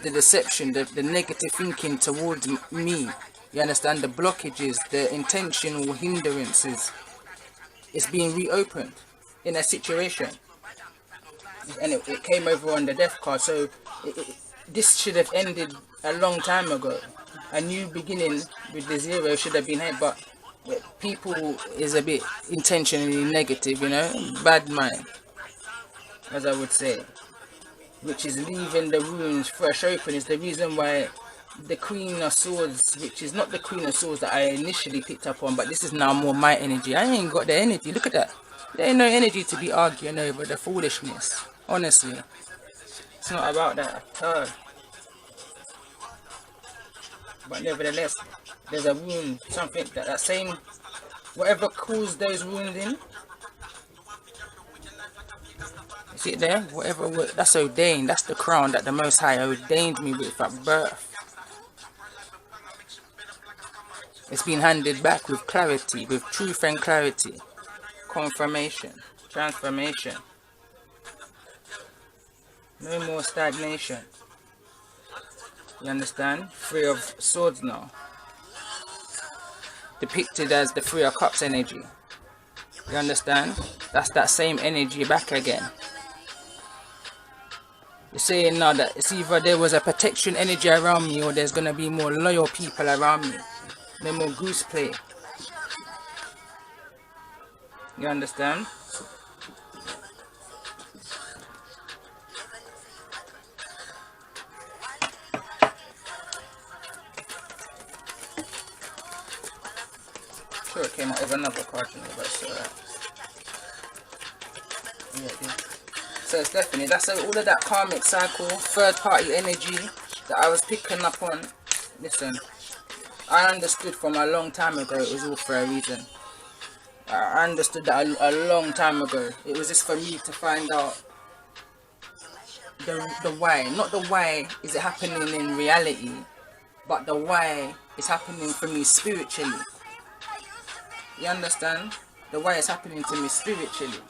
the deception, the negative thinking towards me. You understand? The blockages, the intentional hindrances. It's being reopened in a situation. And it came over on the death card. So this should have ended a long time ago. A new beginning with the zero should have been here, but people is a bit intentionally negative, you know, bad mind, as I would say, which is leaving the wounds fresh open. Is the reason why the Queen of Swords, which is not the Queen of Swords that I initially picked up on, but this is now more my energy. I ain't got the energy. Look at that. There ain't no energy to be arguing over the foolishness. Honestly, it's not about that at all. But nevertheless, there's a wound, something that same, whatever caused those wounds in. You see it there? Whatever, that's ordained. That's the crown that the Most High ordained me with at birth. It's been handed back with clarity, with truth and clarity, confirmation, transformation. No more stagnation. You understand? Three of Swords now. Depicted as the Three of Cups energy. You understand? That's that same energy back again. You're saying now that it's either there was a protection energy around me, or there's going to be more loyal people around me. No more goose play. You understand? Sure, it came out with another card, but it's alright. Yeah, it did. So it's definitely, that's all of that karmic cycle, third party energy that I was picking up on. Listen, I understood from a long time ago it was all for a reason. I understood that a long time ago. It was just for me to find out the why. Not the why is it happening in reality, but the why is happening for me spiritually. You understand? The why is happening to me spiritually.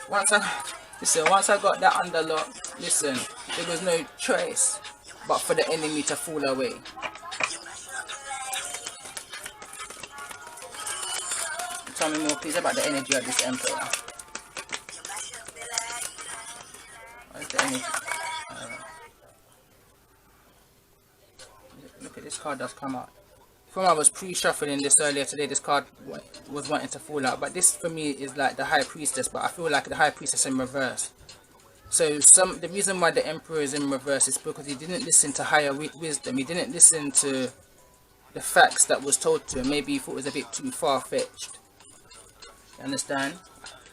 Once I got that under lock, listen, there was no choice but for the enemy to fall away. Tell me more please about the energy of this Emperor. What is the energy? Look at this card that's come out. From I was pre-shuffling this earlier today, this card was wanting to fall out, but this for me is like the High Priestess, but I feel like the High Priestess in reverse. So the reason why the Emperor is in reverse is because he didn't listen to higher wisdom. He didn't listen to the facts that was told to him. Maybe he thought it was a bit too far-fetched. You understand?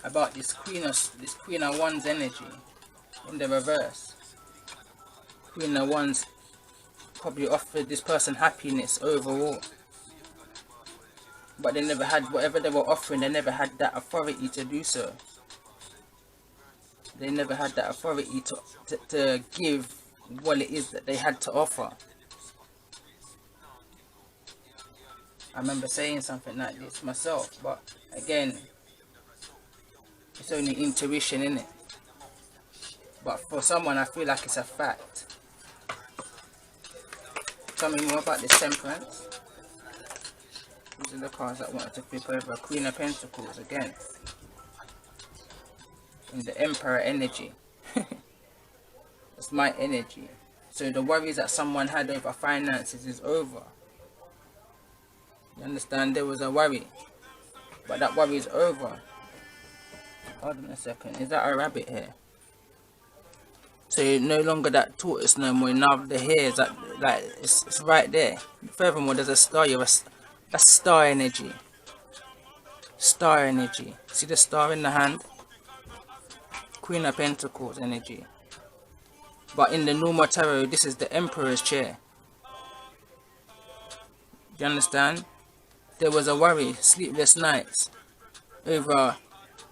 About this Queen of Wands energy in the reverse. Queen of Wands probably offered this person happiness overall, but they never had, whatever they were offering, they never had that authority to do so. They never had that authority to give what it is that they had to offer. I remember saying something like this myself, but again, it's only intuition, innit? But for someone, I feel like it's a fact. Tell me more about this Temperance. These are the cards that I wanted to flip over. Queen of Pentacles again. And the Emperor energy. It's my energy. So the worries that someone had over finances is over. You understand? There was a worry, but that worry is over. Hold on a second. Is that a rabbit here? So you're no longer that tortoise no more. Now the hair is like it's right there. Furthermore, there's a star. That's star energy. Star energy. See the star in the hand? Queen of Pentacles energy. But in the normal tarot, this is the Emperor's chair. Do you understand? There was a worry, sleepless nights, over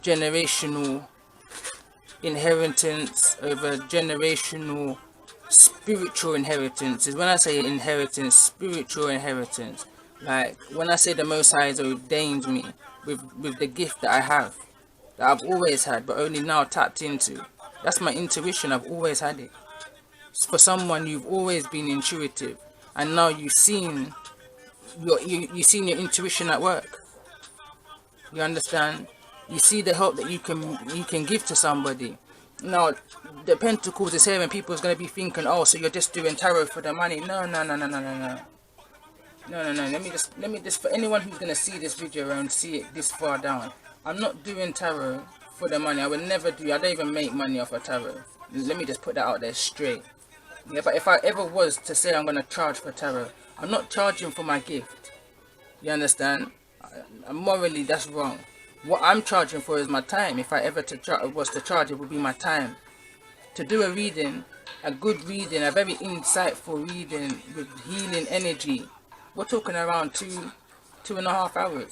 generational inheritance, over generational spiritual inheritances. When I say inheritance, spiritual inheritance. Like when I say the Most High has ordained me with the gift that I have, that I've always had, but only now tapped into. That's my intuition. I've always had it. For someone, you've always been intuitive, and now you've seen you've seen your intuition at work. You understand? You see the help that you can give to somebody. Now, the Pentacles is here, and people's gonna be thinking, oh, so you're just doing tarot for the money? No. Let me just for anyone who's gonna see this video and see it this far down, I'm not doing tarot for the money. I would never do. I don't even make money off of tarot. Let me just put that out there straight. Yeah, but if I ever was to say I'm gonna charge for tarot, I'm not charging for my gift. You understand? Morally, that's wrong. What I'm charging for is my time. If I ever was to charge, it would be my time. To do a reading, a good reading, a very insightful reading with healing energy, we're talking around 2.5 hours.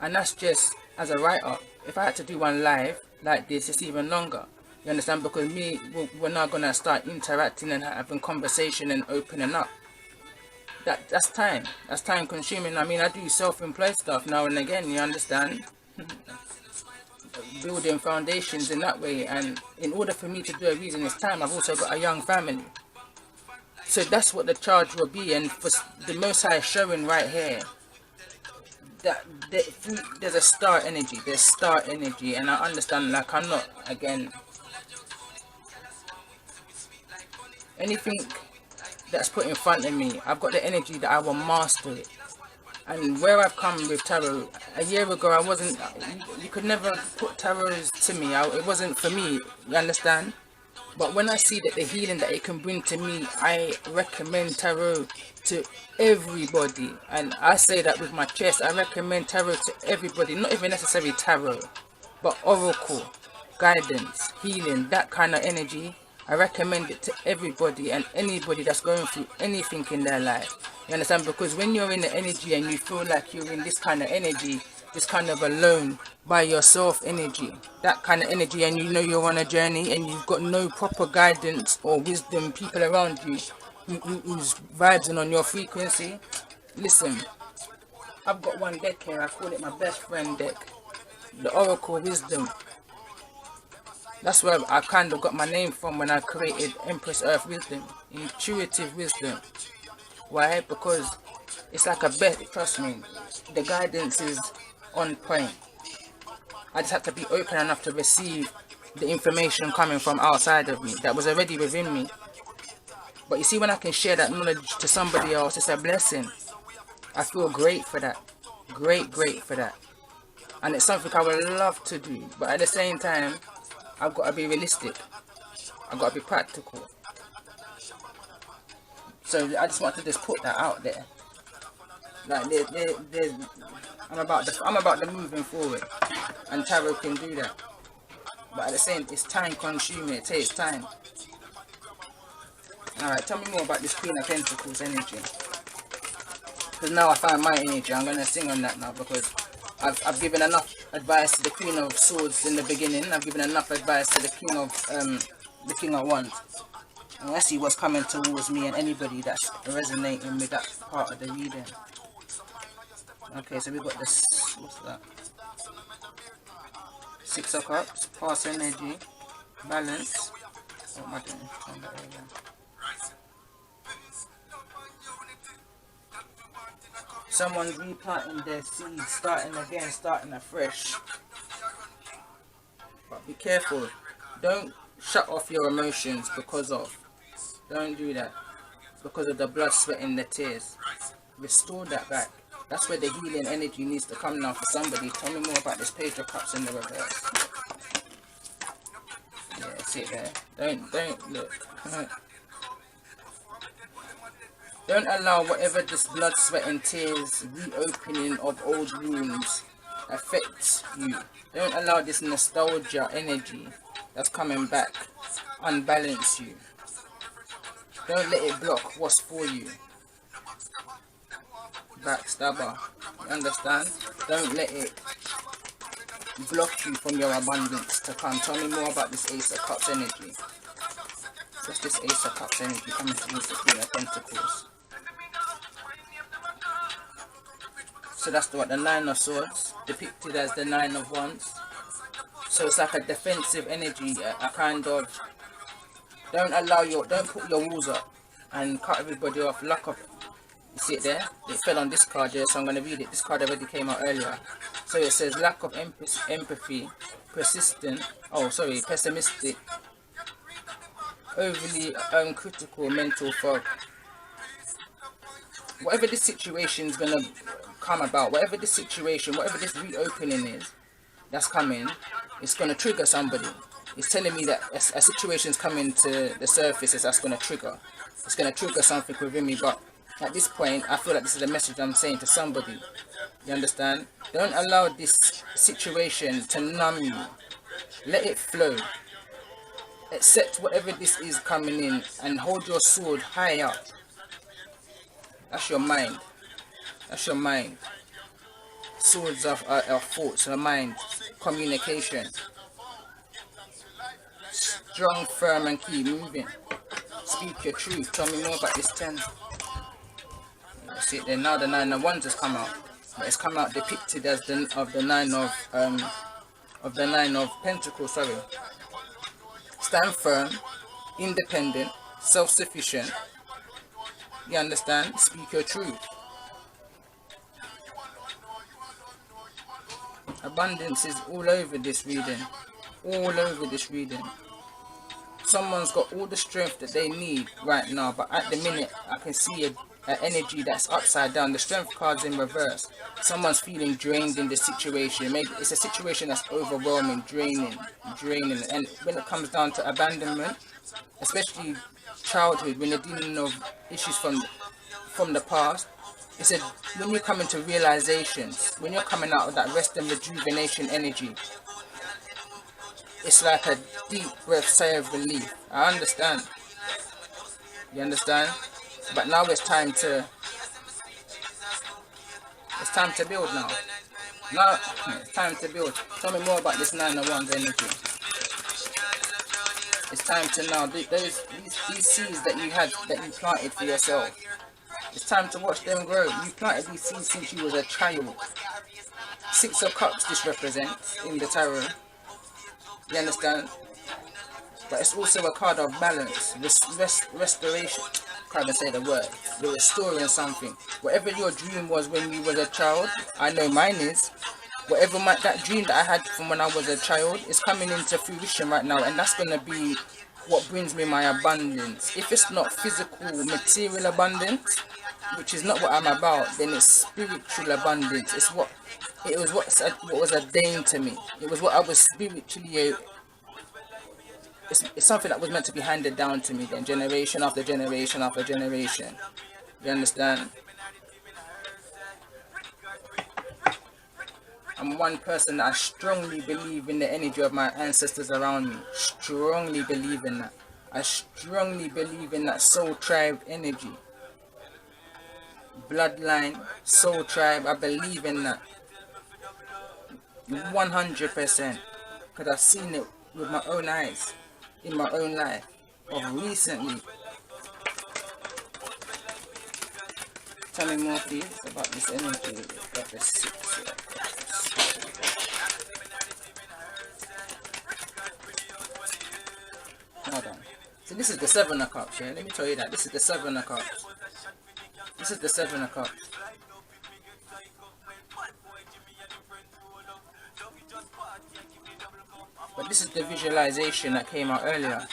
And that's just as a write-up. If I had to do one live like this, it's even longer. You understand? Because we're now going to start interacting and having conversation and opening up. That's time. That's time consuming. I mean, I do self-employed stuff now and again, you understand? Building foundations in that way. And in order for me to do a reading this time, I've also got a young family. So that's what the charge will be. And for the Most High showing right here, that there's a star energy. There's star energy. And I understand, like, I'm not, again, anything that's put in front of me, I've got the energy that I will master it. And where I've come with tarot, a year ago I wasn't, you could never put tarots to me. It wasn't for me, you understand? But when I see that the healing that it can bring to me, I recommend tarot to everybody. And I say that with my chest. I recommend tarot to everybody, not even necessarily tarot, but oracle, guidance, healing, that kind of energy. I recommend it to everybody and anybody that's going through anything in their life. You understand? Because when you're in the energy and you feel like you're in this kind of energy, this kind of alone, by yourself energy, that kind of energy, and you know you're on a journey and you've got no proper guidance or wisdom, people around you who's vibing on your frequency. Listen, I've got one deck here. I call it my best friend deck, the Oracle Wisdom. That's where I kind of got my name from when I created Empress Earth Wisdom, intuitive wisdom. Why? Because it's like a bet, trust me, the guidance is on point. I just have to be open enough to receive the information coming from outside of me that was already within me. But you see, when I can share that knowledge to somebody else, it's a blessing. I feel great for that. Great for that. And it's something I would love to do. But at the same time, I've got to be realistic. I've got to be practical. So I just want to just put that out there. Like I'm about the moving forward, and tarot can do that. But at the same, it's time consuming. It takes time. All right, tell me more about this Queen of Pentacles energy. Because now I found my energy. I'm gonna sing on that now because I've given enough advice to the Queen of Swords in the beginning. I've given enough advice to the King of Wands. And let's see what's coming towards me and anybody that's resonating with that part of the reading. Okay, so we've got this, what's that? 6 of Cups, past energy, balance. What am I doing? Turn that over. Someone's replanting their seeds, starting again, starting afresh. But be careful. Don't shut off your emotions because of. Don't do that. Because of the blood, sweat, and the tears. Restore that back. That's where the healing energy needs to come now for somebody. Tell me more about this Page of Cups in the reverse. Yeah, sit there. Don't look. Don't allow whatever this blood, sweat, and tears, reopening of old wounds affect you. Don't allow this nostalgia energy that's coming back unbalance you. Don't let it block what's for you. Backstabber. You understand? Don't let it block you from your abundance to come. Tell me more about this Ace of Cups energy. What's this Ace of Cups energy coming to the Queen of Pentacles? So that's the 9 of Swords, depicted as the 9 of Wands. So it's like a defensive energy, a kind of, don't put your walls up and cut everybody off. Lack of, you see it there? It fell on this card here, so I'm going to read it. This card already came out earlier. So it says lack of empathy, pessimistic, overly critical mental fog. Whatever this situation is going to come about, whatever this situation, whatever this reopening is that's coming, it's going to trigger somebody. It's telling me that a situation is coming to the surface that's going to trigger. It's going to trigger something within me, but at this point, I feel like this is a message I'm saying to somebody. You understand? Don't allow this situation to numb you. Let it flow. Accept whatever this is coming in and hold your sword high up. That's your mind. That's your mind. Swords of thoughts, your mind, communication. Strong, firm, and keep moving. Speak your truth. Tell me more about this 10. See it there now. The 9 of Wands has come out, but it's come out depicted as the 9 of Pentacles. Sorry. Stand firm, independent, self-sufficient. You understand? Speak your truth. Abundance is all over this reading. All over this reading. Someone's got all the strength that they need right now, but at the minute I can see an energy that's upside down. The strength card's in reverse. Someone's feeling drained in this situation. Maybe it's a situation that's overwhelming, draining. And when it comes down to abandonment, especially childhood, when you're dealing with issues from the past, it's when you're coming to realizations, when you're coming out of that rest and rejuvenation energy, it's like a deep breath, sigh of relief. I understand. You understand? But now it's time to build now. Now it's time to build. Tell me more about this 9 of Wands energy. It's time to now these seeds that you planted for yourself. It's time to watch them grow. You planted these seeds since you was a child. 6 of Cups this represents in the tarot. You understand? But it's also a card of balance, restoration. Can't even say the word. You're restoring something. Whatever your dream was when you was a child, I know mine is. Whatever that dream that I had from when I was a child is coming into fruition right now, and that's gonna be what brings me my abundance. If it's not physical, material abundance, which is not what I'm about, then it's spiritual abundance. It's what was ordained to me. It was what I was spiritually. It's something that was meant to be handed down to me, then generation after generation after generation. You understand? I'm one person that I strongly believe in the energy of my ancestors around me. Strongly believe in that. I strongly believe in that soul tribe energy. Bloodline, soul tribe, I believe in that. 100%. Because I've seen it with my own eyes. In my own life. Of recently. tell me more, please, about this energy of the 6 of Cups. Hold on. So this is the 7 of Cups, yeah? Let me tell you that. This is the 7 of Cups. This is the 7 of Cups. But this is the visualization that came out earlier.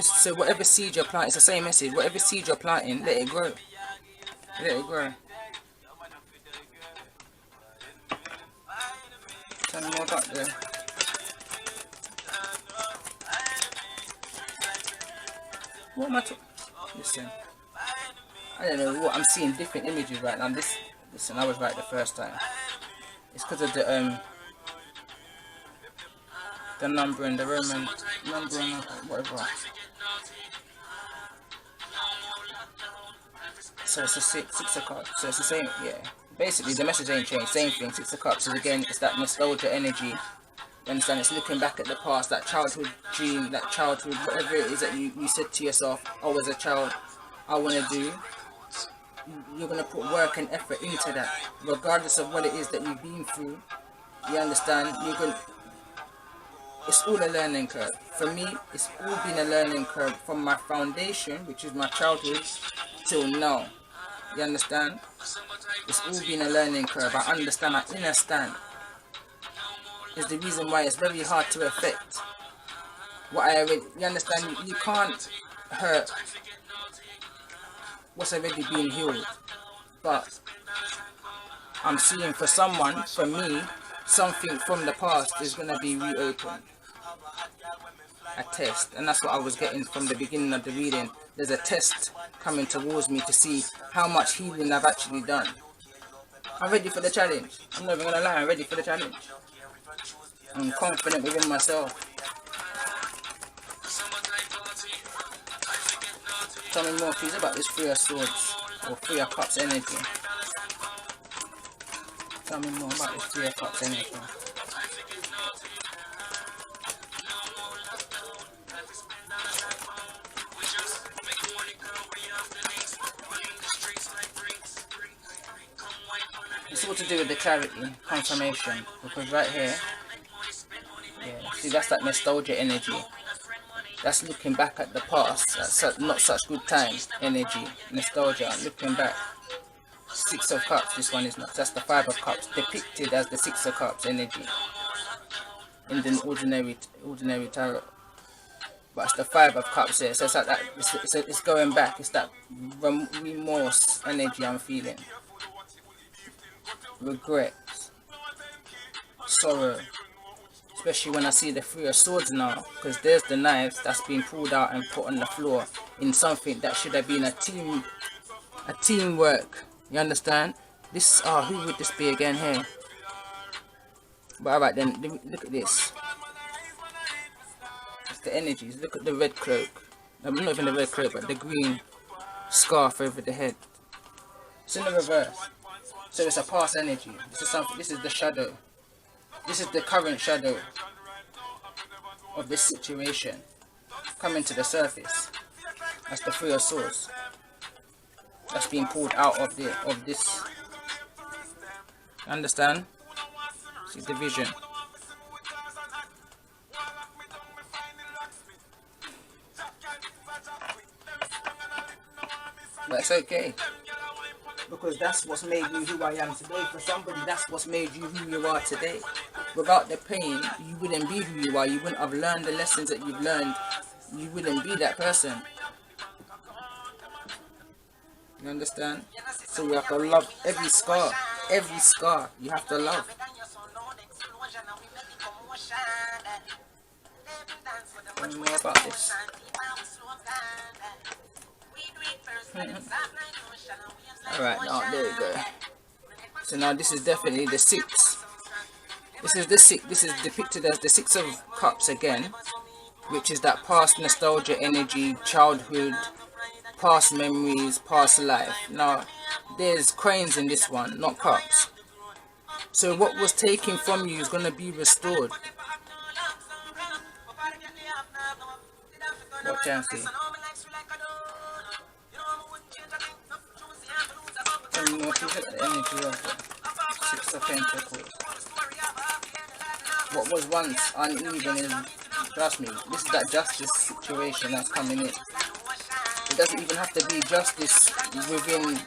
So whatever seed you're planting, it's the same message. Whatever seed you're planting, let it grow. Let it grow. Tell me more about the... What am I talking? Listen. I don't know what I'm seeing different images right now. Listen, I was right the first time. It's because of the number and the Roman number and whatever. So it's a 6 of Cups. So it's the same, yeah. Basically, the message ain't changed. Same thing. 6 of Cups is again, it's that nostalgia energy. You understand? It's looking back at the past, that childhood dream, that childhood, whatever it is that you said to yourself, oh, as a child, I want to do. You're going to put work and effort into that, regardless of what it is that you've been through. You understand? It's all a learning curve. For me, it's all been a learning curve from my foundation, which is my childhood, till now. You understand? It's all been a learning curve. I understand, I understand. It's the reason why it's very hard to affect what I already, you understand? You can't hurt what's already been healed. But I'm seeing for someone, for me, something from the past is going to be reopened. A test, and that's what I was getting from the beginning of the reading. There's a test coming towards me to see how much healing I've actually done. I'm ready for the challenge. I'm not even going to lie, I'm ready for the challenge. I'm confident within myself. Tell me more, please, about this 3 of Swords or 3 of Cups energy. Tell me more about this 3 of Cups energy. It's all to do with the clarity, confirmation, because right here, yeah, see, that's that nostalgia energy. That's looking back at the past, at not such good times energy, nostalgia, looking back. 6 of Cups, this one is not, that's the 5 of Cups, depicted as the 6 of Cups energy in the ordinary tarot. But it's the 5 of Cups here, so it's like that, it's going back, it's that remorse energy I'm feeling. Regret, sorrow, especially when I see the 3 of Swords now, because there's the knives that's been pulled out and put on the floor in something that should have been a teamwork. You understand? This, who would this be again here? But alright then, look at this. It's the energies. Look at the red cloak. Not even the red cloak, but the green scarf over the head. It's in the reverse. So it's a past energy. This is something. This is the shadow. This is the current shadow of this situation coming to the surface. That's the 3 of Swords. That's being pulled out of this. Understand? See the vision. But it's okay, because that's what's made you who I am today. For somebody, that's what's made you who you are today. Without the pain, you wouldn't be who you are. You wouldn't have learned the lessons that you've learned. You wouldn't be that person. You understand? So you have to love every scar. Every scar you have to love. Tell me more about this. Alright, now there we go. So now this is definitely the 6. This is the 6. This is depicted as the 6 of Cups again, which is that past nostalgia energy, childhood, past memories, past life. Now there's coins in this one, not cups. So what was taken from you is going to be restored. Watch and see. And look at the energy of the Six of Pentacles. What was once uneven is, trust me, this is that justice situation that's coming in. It doesn't even have to be justice within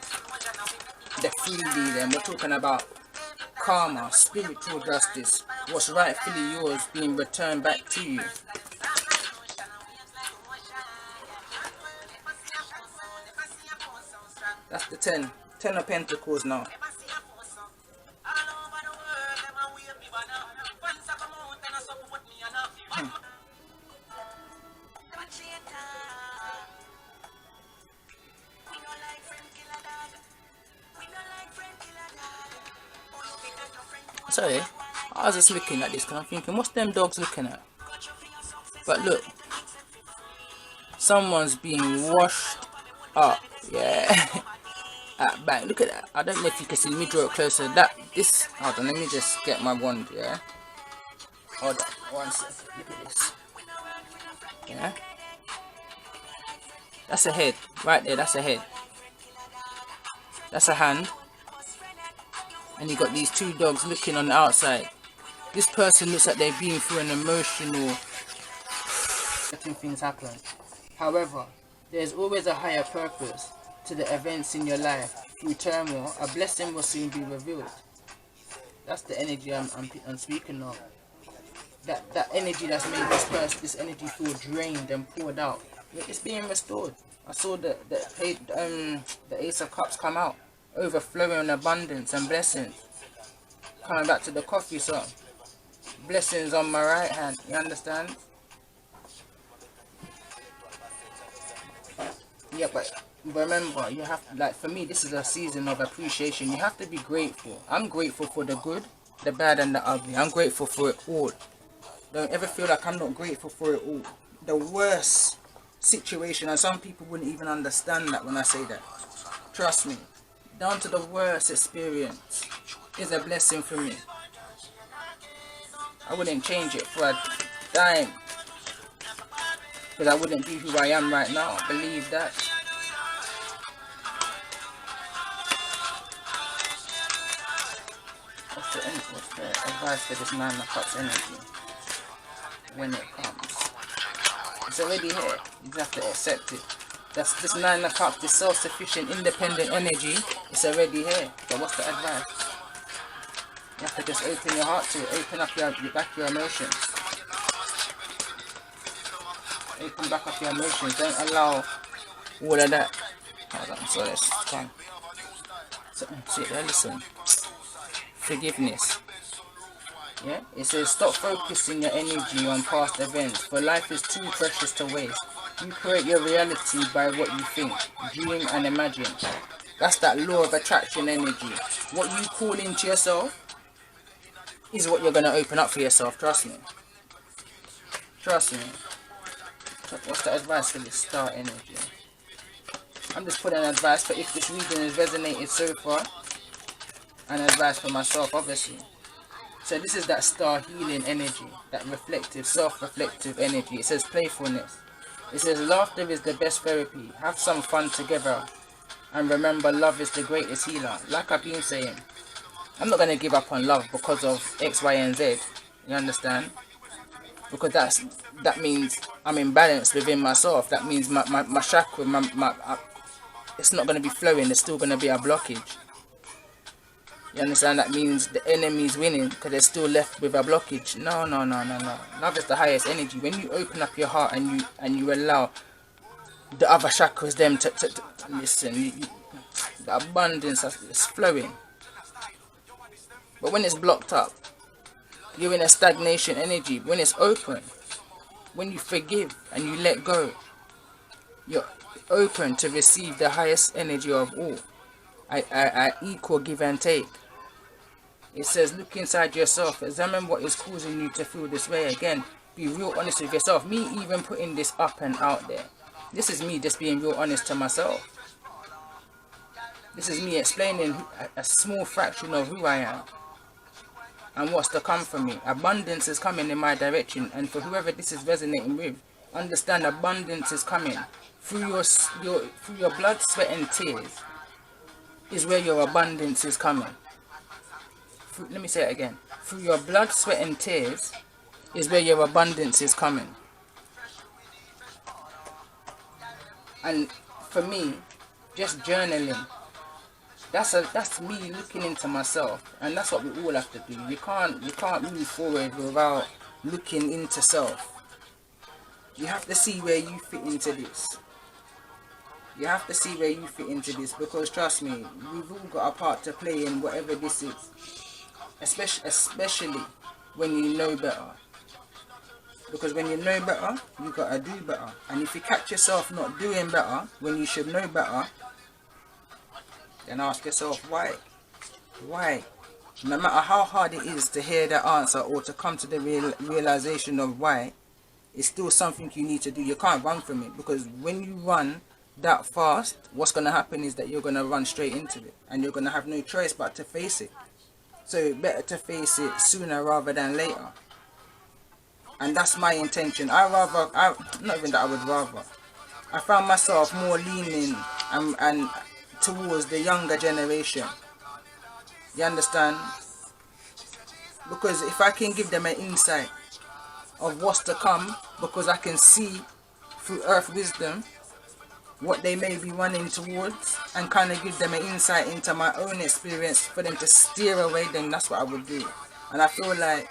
the 3D then. We're talking about karma, spiritual justice, what's rightfully yours being returned back to you. That's the 10 of Pentacles now. Sorry, I was just looking at this because I'm thinking, what's them dogs looking at? But look, someone's being washed up, yeah. Back, look at that. I don't know if you can see, let me draw it closer. Hold on, let me just get my wand, yeah. Hold on, 1 second, look at this. Yeah. That's a head, right there, that's a head. That's a hand. And you got these 2 dogs looking on the outside. This person looks like they've been through an emotional... letting things happen. However, there's always a higher purpose to the events in your life. Through turmoil, a blessing will soon be revealed. That's the energy I'm speaking of. That energy that's made this energy feel drained and poured out. It's being restored. I saw the Ace of Cups come out. Overflowing abundance and blessings. Coming back to the coffee song. Blessings on my right hand. You understand? Yeah, but remember, you have, like, for me, this is a season of appreciation. You have to be grateful. I'm grateful for the good, the bad, and the ugly. I'm grateful for it all. Don't ever feel like I'm not grateful for it all. The worst situation, and some people wouldn't even understand that when I say that. Trust me. Down to the worst experience is a blessing for me. I wouldn't change it for a dime. Because I wouldn't be who I am right now. Believe that. What's the advice for this 9 of Cups energy when it comes? It's already here. You just have to accept it. That's this 9 of Cups, this self-sufficient, independent energy. It's already here. But what's the advice? You have to just open your heart to it. Open up your emotions. Open back up your emotions. Don't allow all of that. Hold on, so let's try. See, listen. Forgiveness. Yeah, it says stop focusing your energy on past events, for life is too precious to waste. You create your reality by what you think, dream and imagine. That's that law of attraction energy. What you call into yourself is what you're going to open up for yourself. Trust me. Trust me. What's the advice for this star energy? I'm just putting advice for if this reading has resonated so far. And advice for myself, obviously. So this is that star healing energy. That reflective, self-reflective energy. It says playfulness. It says laughter is the best therapy. Have some fun together. And remember, love is the greatest healer. Like I've been saying, I'm not going to give up on love because of X, Y, and Z. You understand? Because that means I'm imbalanced within myself. That means my chakra, it's not going to be flowing. There's still going to be a blockage. You understand? That means the enemy's winning because they're still left with a blockage. No. Love is the highest energy. When you open up your heart and you allow the other chakras them to listen, the abundance is flowing. But when it's blocked up, you're in a stagnation energy. When it's open, when you forgive and you let go, you're open to receive the highest energy of all. I equal give and take. It says look inside yourself, examine what is causing you to feel this way. Again, be real honest with yourself. Me even putting this up and out there, this is me just being real honest to myself. This is me explaining a small fraction of who I am and what's to come for me. Abundance is coming in my direction, and for whoever this is resonating with, understand abundance is coming through your blood, sweat and tears. is where your abundance is coming. Let me say it again. Through your blood, sweat and tears is where your abundance is coming. And for me, just journaling, that's me looking into myself, and that's what we all have to do. You can't move forward without looking into self. You have to see where you fit into this. You have to see where you fit into this, because trust me, we've all got a part to play in whatever this is. Especially when you know better. Because when you know better, you gotta do better. And if you catch yourself not doing better when you should know better, then ask yourself why. Why? No matter how hard it is to hear that answer or to come to the realization of why, it's still something you need to do. You can't run from it, because when you run that fast, what's going to happen is that you're going to run straight into it, and you're going to have no choice but to face it. So better to face it sooner rather than later. And that's my intention. Not even that I would rather. I found myself more leaning and towards the younger generation. You understand? Because if I can give them an insight of what's to come, because I can see through earth wisdom what they may be running towards, and kind of give them an insight into my own experience for them to steer away, then that's what I would do. And I feel like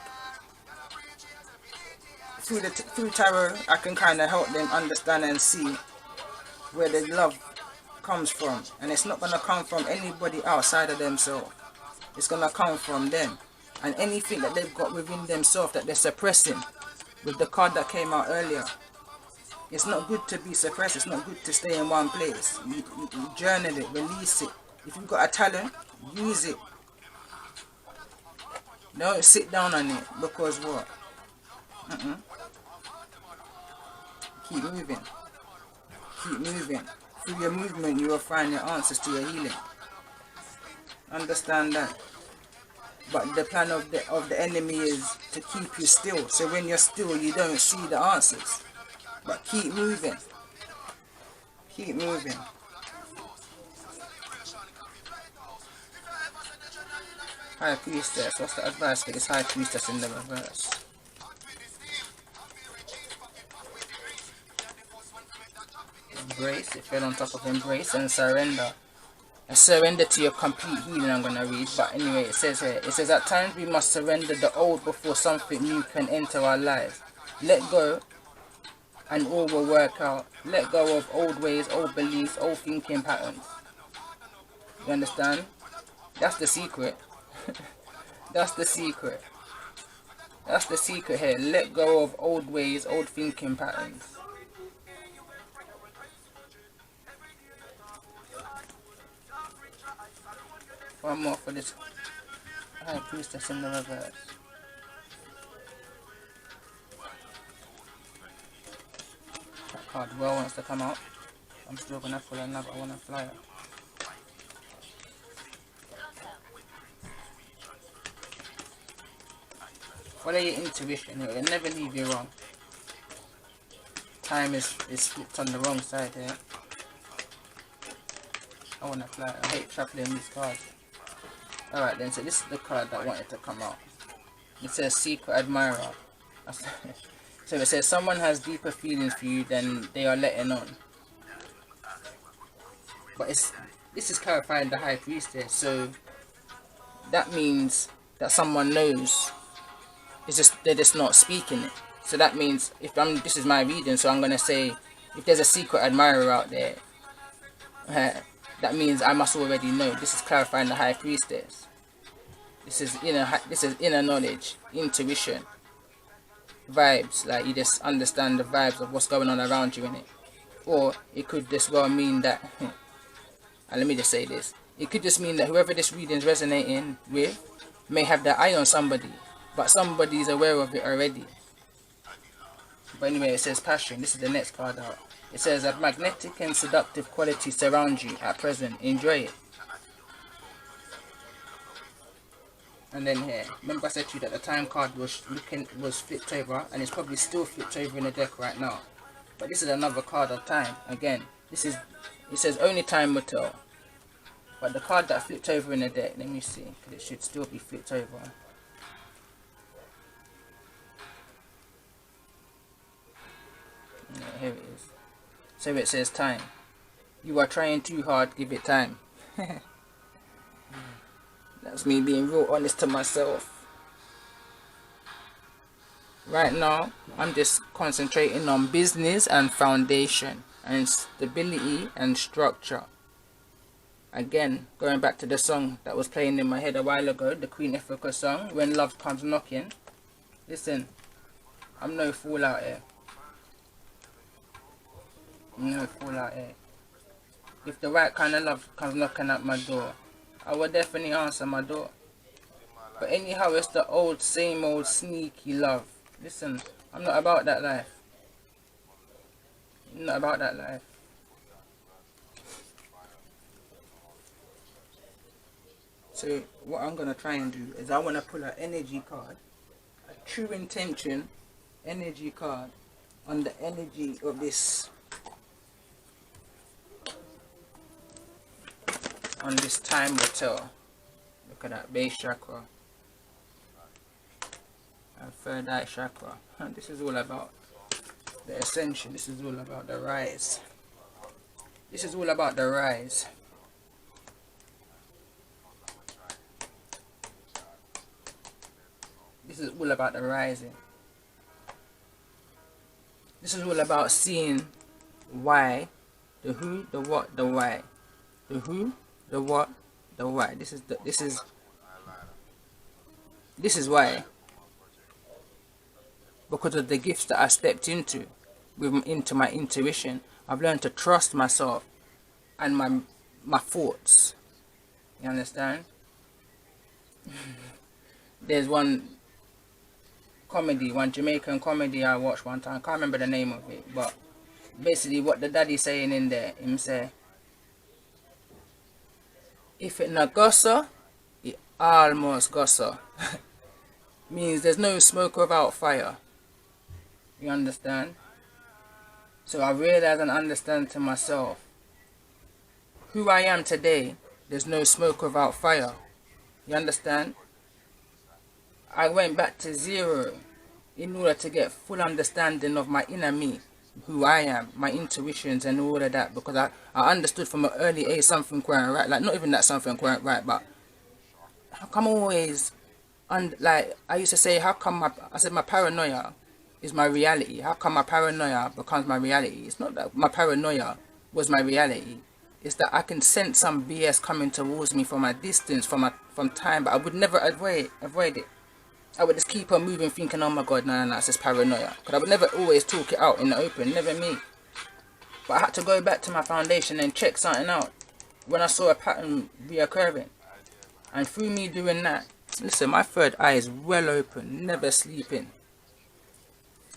through tarot, I can kind of help them understand and see where the love comes from. And it's not going to come from anybody outside of themselves. It's going to come from them. And anything that they've got within themselves that they're suppressing, with the card that came out earlier, it's not good to be suppressed. It's not good to stay in one place. You journal it, release it. If you've got a talent, use it. Don't sit down on it, because what? Keep moving. Keep moving. Through your movement, you will find your answers to your healing. Understand that. But the plan of the enemy is to keep you still. So when you're still, you don't see the answers. But keep moving. Keep moving. High Priestess. What's the advice for this High Priestess in the reverse? Embrace. It fell on top of embrace and surrender. A surrender to your complete healing, I'm going to read. But anyway, it says here. It says, at times we must surrender the old before something new can enter our lives. Let go and all will work out. Let go of old ways, old beliefs, old thinking patterns. You understand? That's the secret. That's the secret. That's the secret here. Let go of old ways, old thinking patterns. One more for this High Priestess in the reverse. That card well wants to come out. I'm still gonna pull another one and fly it. Follow your intuition, it will never leave you wrong. Time is flipped on the wrong side here. I wanna fly it. I hate shuffling these cards. Alright then, so this is the card that wanted to come out. It says Secret Admirer. So it says someone has deeper feelings for you than they are letting on. But this is clarifying the High Priestess, so that means that someone knows. It's just they're just not speaking it. So that means this is my reading, so I'm gonna say if there's a secret admirer out there, that means I must already know. This is clarifying the High Priestess. This is inner knowledge, intuition, vibes. Like you just understand the vibes of what's going on around you in it. Or it could just well mean that. And let me just say this. It could just mean that whoever this reading is resonating with may have their eye on somebody, but somebody's aware of it already. But anyway, it says passion. This is the next card out. It says a magnetic and seductive quality surrounds you at present. Enjoy it. And then here, remember I said to you that the time card was flipped over, and it's probably still flipped over in the deck right now. But this is another card of time. Again, it says only time will tell. But the card that flipped over in the deck, let me see, because it should still be flipped over. Yeah, here it is. So it says time. You are trying too hard, give it time. That's me being real honest to myself. Right now, I'm just concentrating on business and foundation and stability and structure. Again, going back to the song that was playing in my head a while ago, the Queen Ifrica song, When Love Comes Knocking. Listen, I'm no fool out here. I'm no fool out here. If the right kind of love comes knocking at my door, I will definitely answer my door. But anyhow, it's the old, same old sneaky love. Listen, I'm not about that life. I'm not about that life. So what I'm going to try and do is I want to pull an energy card, a true intention energy card on the energy of this, on this time will tell. Look at that base chakra and third eye chakra. This is all about the ascension. This is all about the rise. This is all about the rise. This is all about the rising. This is all about seeing why, the who, the what, the why. The who, the what, the why. This is why. Because of the gifts that I stepped into my intuition, I've learned to trust myself and my thoughts. You understand? There's one Jamaican comedy I watched one time. I can't remember the name of it, but basically what the daddy's saying in there, him say, if it not gossa, it almost gossa. Means there's no smoke without fire. You understand? So I realize and understand to myself, who I am today, there's no smoke without fire. You understand? I went back to zero in order to get full understanding of my inner me, who I am, my intuitions and all of that, because I understood from an early age something weren't right. Like, not even that something weren't right, but how come always, like I used to say, how come my paranoia is my reality? How come my paranoia becomes my reality? It's not that my paranoia was my reality. It's that I can sense some BS coming towards me from a distance, from time, but I would never avoid it. I would just keep on moving, thinking, oh my god, no, it's just paranoia. Because I would never always talk it out in the open, never me. But I had to go back to my foundation and check something out when I saw a pattern reoccurring. And through me doing that, listen, my third eye is well open, never sleeping.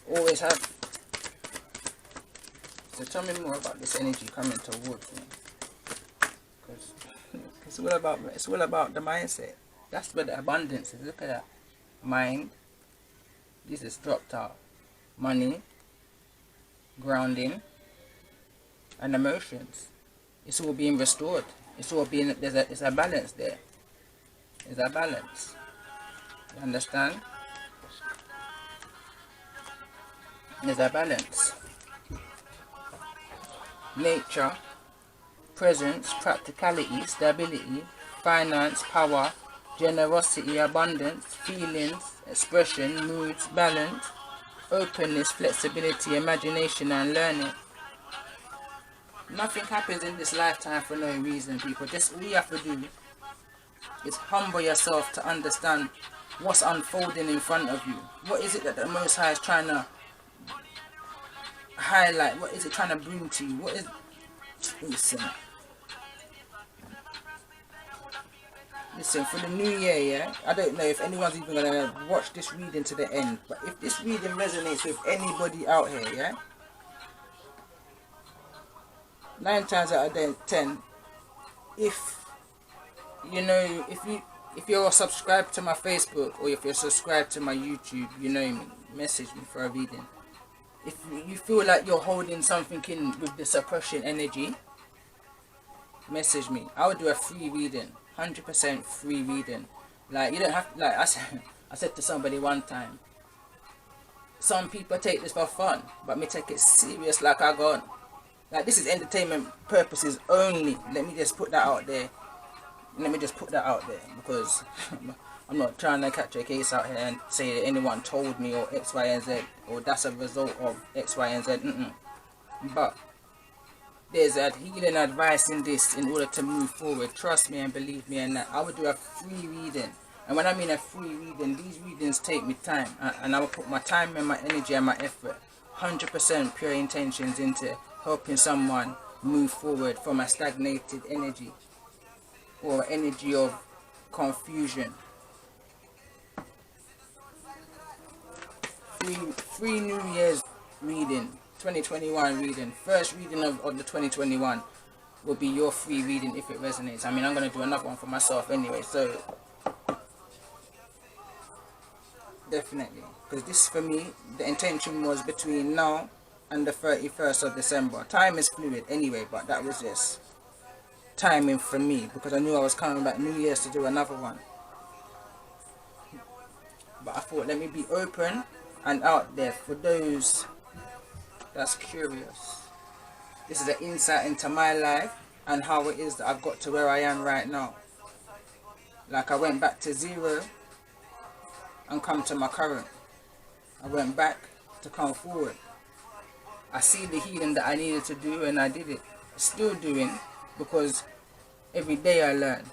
Always have. So tell me more about this energy coming towards me. Because it's all about the mindset. That's where the abundance is. Look at that. Mind. This is dropped out. Money. Grounding. And emotions. It's all being restored. It's all being, there's a balance there. There's a balance. You understand? There's a balance. Nature, presence, practicality, stability, finance, power, generosity, abundance, feelings, expression, moods, balance, openness, flexibility, imagination and learning. Nothing happens in this lifetime for no reason, people. Just all you have to do is humble yourself to understand what's unfolding in front of you. What is it that the Most High is trying to highlight? What is it trying to bring to you? What is... Listen, for the new year, yeah, I don't know if anyone's even going to watch this reading to the end, but if this reading resonates with anybody out here, yeah, 9 times out of 10, if you know, if you're subscribed to my Facebook or if you're subscribed to my YouTube, you know, message me for a reading. If you feel like you're holding something in with the suppression energy, message me. I would do a free reading, 100% free reading. Like, you don't have, like I said to somebody one time, some people take this for fun, but me take it serious like I gone. Like, this is entertainment purposes only. Let me just put that out there. Because I'm not trying to catch a case out here and say that anyone told me or X, Y, and Z, or that's a result of X, Y, and Z. But there's a healing advice in this in order to move forward. Trust me and believe me in that. I would do a free reading. And when I mean a free reading, these readings take me time. And I will put my time and my energy and my effort, 100% pure intentions, into helping someone move forward from a stagnated energy or energy of confusion. Free New Year's reading, 2021 reading. First reading of the 2021 will be your free reading if it resonates. I mean, I'm going to do another one for myself anyway, so definitely. Because this, for me, the intention was between now and the 31st of December. Time is fluid anyway, but that was just timing for me, because I knew I was coming back New Year's to do another one. But I thought, let me be open and out there for those that's curious. This is an insight into my life and how it is that I've got to where I am right now. Like, I went back to zero and come to my current. I went back to come forward. I see the healing that I needed to do, and I did it. Still doing, because every day I learn.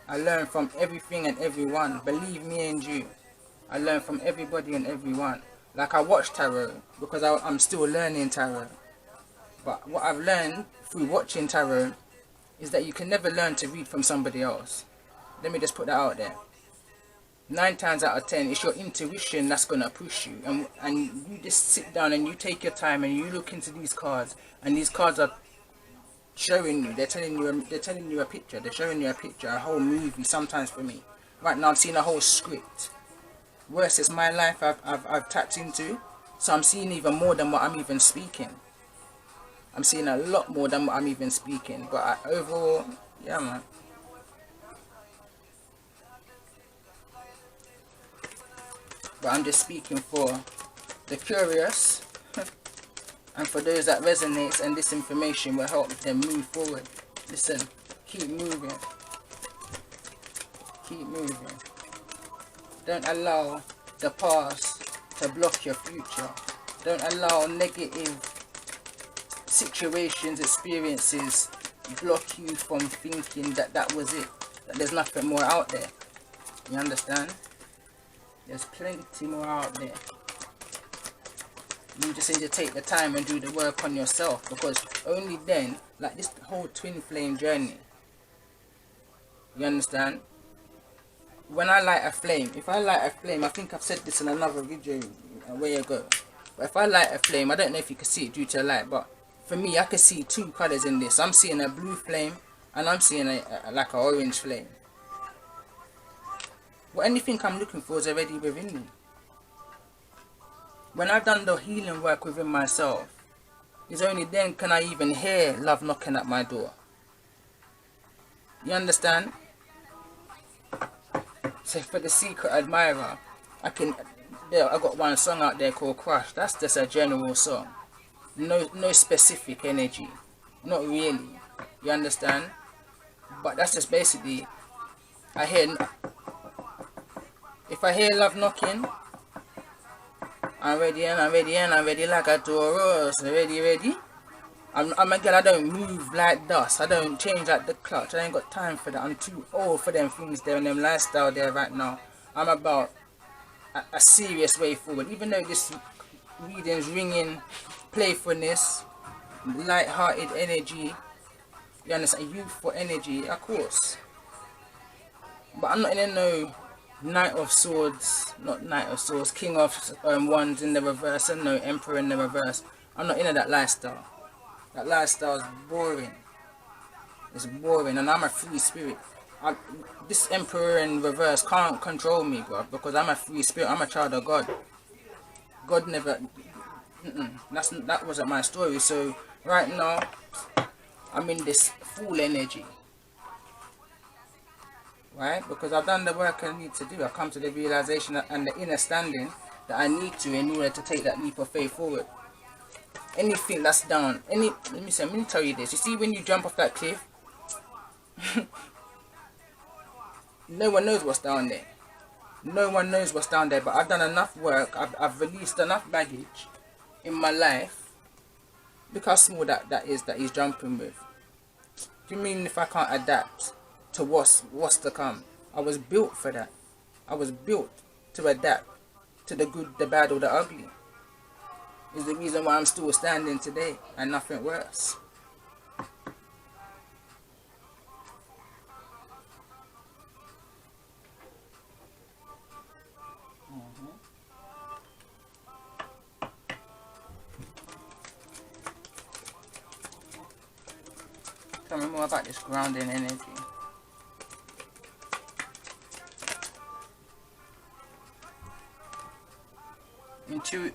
I learn from everything and everyone. Believe me and you. I learn from everybody and everyone. Like, I watch tarot because I'm still learning tarot. But what I've learned through watching tarot is that you can never learn to read from somebody else. Let me just put that out there. 9 times out of 10, it's your intuition that's going to push you. And you just sit down and you take your time and you look into these cards. And these cards are showing you, they're telling you a picture. They're showing you a picture, a whole movie sometimes for me. Right now I'm seeing a whole script. Worse, it's my life I've tapped into. So I'm seeing even more than what I'm even speaking. I'm seeing a lot more than what I'm even speaking. But overall, yeah, man. But I'm just speaking for the curious and for those that resonates, and this information will help them move forward. Listen, keep moving. Keep moving. Don't allow the past to block your future. Don't allow negative situations, experiences block you from thinking that that was it. That there's nothing more out there. You understand? There's plenty more out there. You just need to take the time and do the work on yourself, because only then, like this whole twin flame journey, you understand? When I light a flame, if I light a flame, I think I've said this in another video a way ago, but if I light a flame, I don't know if you can see it due to the light, but for me, I can see 2 colors in this. I'm seeing a blue flame and I'm seeing like an orange flame. Well, anything I'm looking for is already within me. When I've done the healing work within myself, it's only then can I even hear love knocking at my door. You understand? So for the secret admirer, I got one song out there called Crush. That's just a general song. No specific energy. Not really. You understand? But that's just basically, if I hear love knocking, I'm ready and I'm ready and I'm ready like a Taurus. Ready. I'm a girl, I don't move like dust. I don't change like the clutch. I ain't got time for that. I'm too old for them things there and them lifestyle there right now. I'm about a serious way forward. Even though this reading's ringing playfulness, light-hearted energy, you understand, youthful energy, of course. But I'm not in no Knight of Swords, not Knight of Swords, King of Wands in the reverse, and no Emperor in the reverse. I'm not into that lifestyle. That lifestyle is boring. It's boring, and I'm a free spirit. This Emperor in reverse can't control me, bro, because I'm a free spirit. I'm a child of God. God never... That wasn't my story. So right now, I'm in this full energy, right? Because I've done the work I need to do. I've come to the realization and the understanding that I need to in order to take that leap of faith forward. Anything that's down, let me tell you this. You see, when you jump off that cliff, no one knows what's down there. No one knows what's down there, but I've done enough work. I've released enough baggage in my life. Look how small that is that he's jumping with. Do you mean if I can't adapt to what's to come? I was built for that. I was built to adapt to the good, the bad, or the ugly. Is the reason why I'm still standing today and nothing worse. Tell me more about this grounding energy.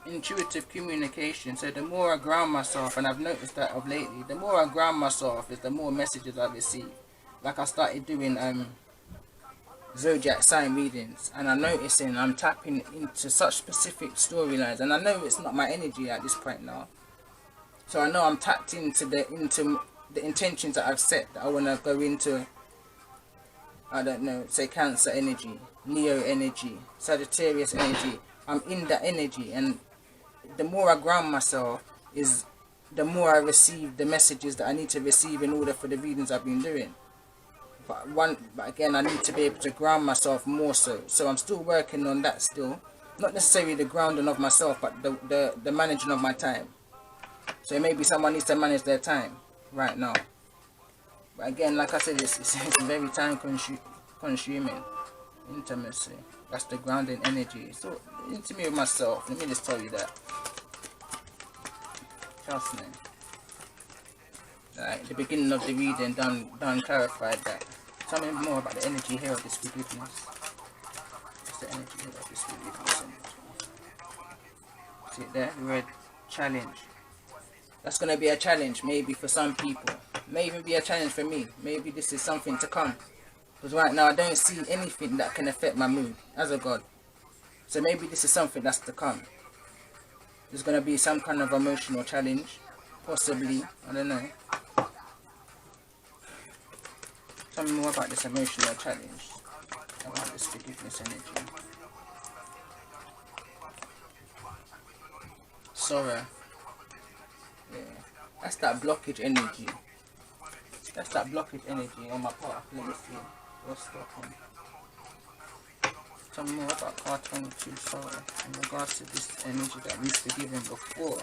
Intuitive communication. So the more I ground myself, and I've noticed that of lately, the more I ground myself is the more messages I receive. Like I started doing zodiac sign readings, and I'm noticing I'm tapping into such specific storylines, and I know it's not my energy at this point now. So I know I'm tapped into the intentions that I've set, that I want to go into. I don't know, say Cancer energy, Leo energy, Sagittarius energy. I'm in that energy, and the more I ground myself is the more I receive the messages that I need to receive in order for the readings I've been doing. But again, I need to be able to ground myself more so. So I'm still working on that still. Not necessarily the grounding of myself, but the managing of my time. So maybe someone needs to manage their time right now. But again, like I said, it's very time consuming. Intimacy. That's the grounding energy. So intimate with myself. Let me just tell you that. Trust me. Like the beginning of the reading done clarified that. Tell me more about the energy here of this forgiveness. What's the energy here of this forgiveness? See it there? The word challenge. That's going to be a challenge maybe for some people. May even be a challenge for me. Maybe this is something to come. Because right now I don't see anything that can affect my mood as a God. So maybe this is something that's to come. There's going to be some kind of emotional challenge. Possibly. I don't know. Tell me more about this emotional challenge. About this forgiveness energy. Sorrow. Yeah. That's that blockage energy. That's that blockage energy on my part. Let me see. What's stopping? Tell me more about card 22 sorrow in regards to this energy that needs to be given before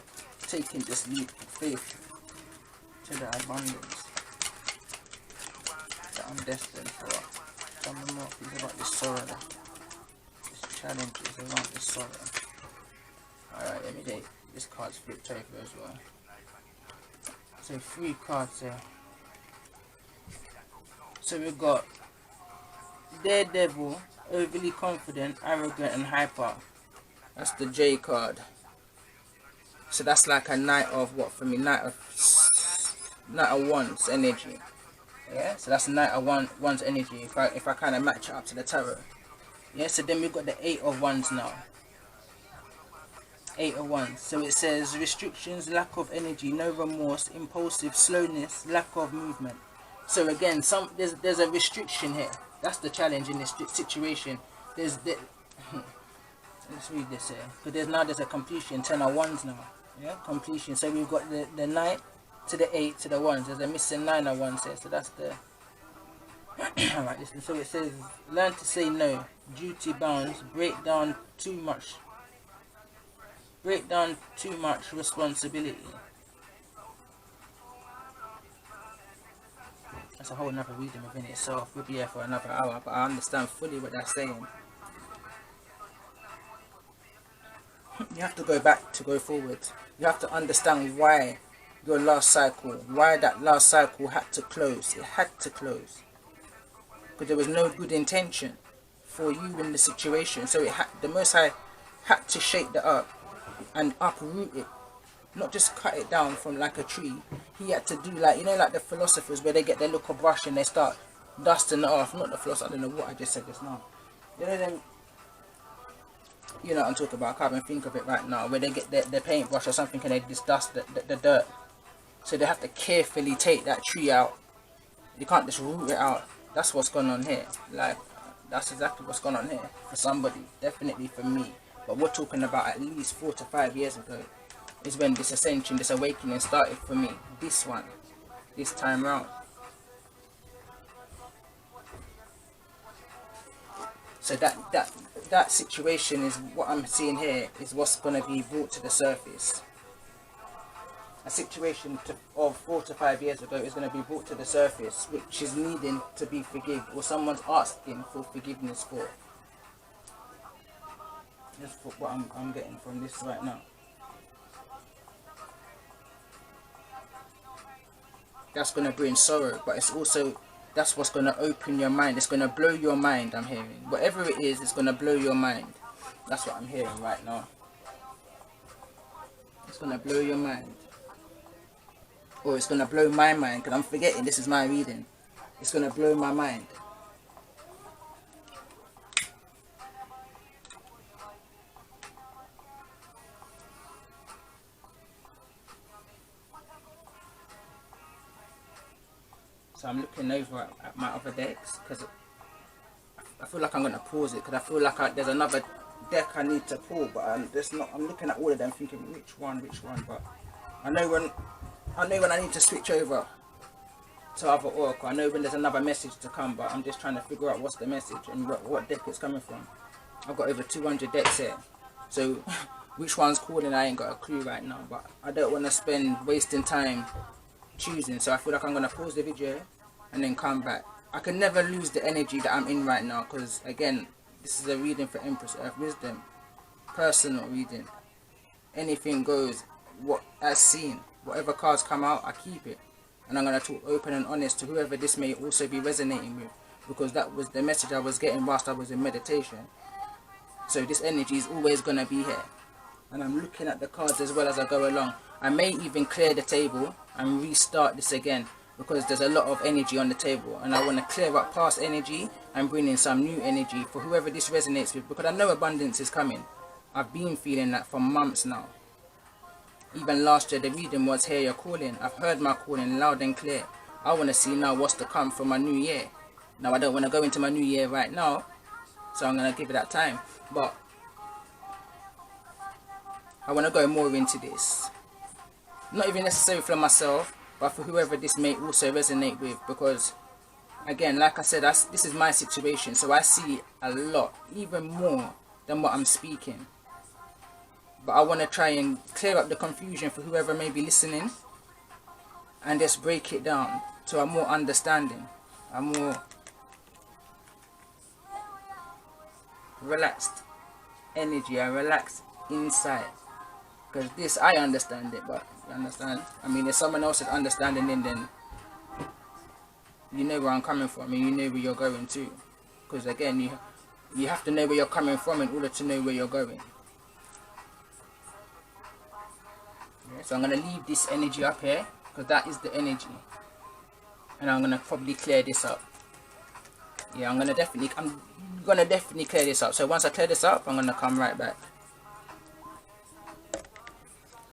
taking this leap of faith to the abundance that I'm destined for. Tell me more please about this sorrow. This challenge is around this sorrow. Alright, let me take this card's flipped over as well. So 3 cards there. So we've got Daredevil, overly confident, arrogant and hyper. That's the J card. So that's like a Knight of what for me? Knight of Wands energy. Yeah, so that's Knight of Wands energy if I kind of match it up to the tarot. Yeah, so then we've got the 8 of Wands now. 8 of Wands. So it says restrictions, lack of energy, no remorse, impulsive, slowness, lack of movement. So again, there's a restriction here. That's the challenge in this situation. Let's read this here. Because there's a completion. 10 of Wands now. Yeah, completion. So we've got the 9 to the 8 to the 1s. There's a missing 9 of Wands here. So that's the alright, listen. So it says learn to say no. Duty bounds. Break down too much responsibility. That's a whole another reading within itself. We'll be here for another hour, but I understand fully what they're saying. You have to go back to go forward. You have to understand why your last cycle, why that last cycle had to close. It had to close because there was no good intention for you in the situation. So the Most High had to shake that up and uproot it not just cut it down from like a tree. He had to do like, you know, like the philosophers where they get their little brush and they start dusting it off. Not the philosopher, I don't know what I just said just now. You know them, you know what I'm talking about, I can't even think of it right now, where they get their paintbrush or something and they just dust the dirt. So they have to carefully take that tree out. You can't just root it out. That's what's going on here. Like, that's exactly what's going on here for somebody, definitely for me. But we're talking about at least 4 to 5 years ago is when this ascension, this awakening started for me. This one, this time round. So that situation is what I'm seeing here, is what's going to be brought to the surface. A situation of 4 to 5 years ago is going to be brought to the surface, which is needing to be forgiven, or someone's asking for forgiveness for. That's what I'm getting from this right now. That's going to bring sorrow, but it's also, that's what's going to open your mind. It's going to blow your mind, I'm hearing. Whatever it is, it's going to blow your mind. That's what I'm hearing right now. It's going to blow your mind. Or it's going to blow my mind, because I'm forgetting this is my reading. It's going to blow my mind. So I'm looking over at my other decks, because I feel like I'm going to pause it, because I feel like there's another deck I need to pull, but I'm looking at all of them thinking which one, but I know when I need to switch over to other oracle. I know when there's another message to come, but I'm just trying to figure out what's the message and what deck it's coming from. I've got over 200 decks here, so which one's calling, I ain't got a clue right now, but I don't want to spend wasting time choosing, so I feel like I'm going to pause the video and then come back. I can never lose the energy that I'm in right now, because again, this is a reading for Empress Earth Wisdom Personal reading. Anything goes, what as seen. Whatever cards come out, I keep it, and I'm going to talk open and honest to whoever this may also be resonating with, because that was the message I was getting whilst I was in meditation. So this energy is always going to be here, and I'm looking at the cards as well as I go along. I may even clear the table and restart this again, because there's a lot of energy on the table, and I want to clear up past energy and bring in some new energy for whoever this resonates with, because I know abundance is coming. I've been feeling that for months now. Even last year the reading was "Hear your calling." I've heard my calling loud and clear. I want to see now what's to come for my new year. Now I don't want to go into my new year right now, so I'm going to give it that time, but I want to go more into this. Not even necessarily for myself, but for whoever this may also resonate with, because again, like I said, this is my situation, so I see a lot, even more than what I'm speaking. But I want to try and clear up the confusion for whoever may be listening, and just break it down to a more understanding, a more relaxed energy, a relaxed insight. Because this, I understand it, but you understand? I mean, if someone else is understanding it, then you know where I'm coming from, and you know where you're going to. Because again, you have to know where you're coming from in order to know where you're going. Yeah, so I'm going to leave this energy up here, because that is the energy. And I'm going to probably clear this up. Yeah, I'm going to definitely clear this up. So once I clear this up, I'm going to come right back.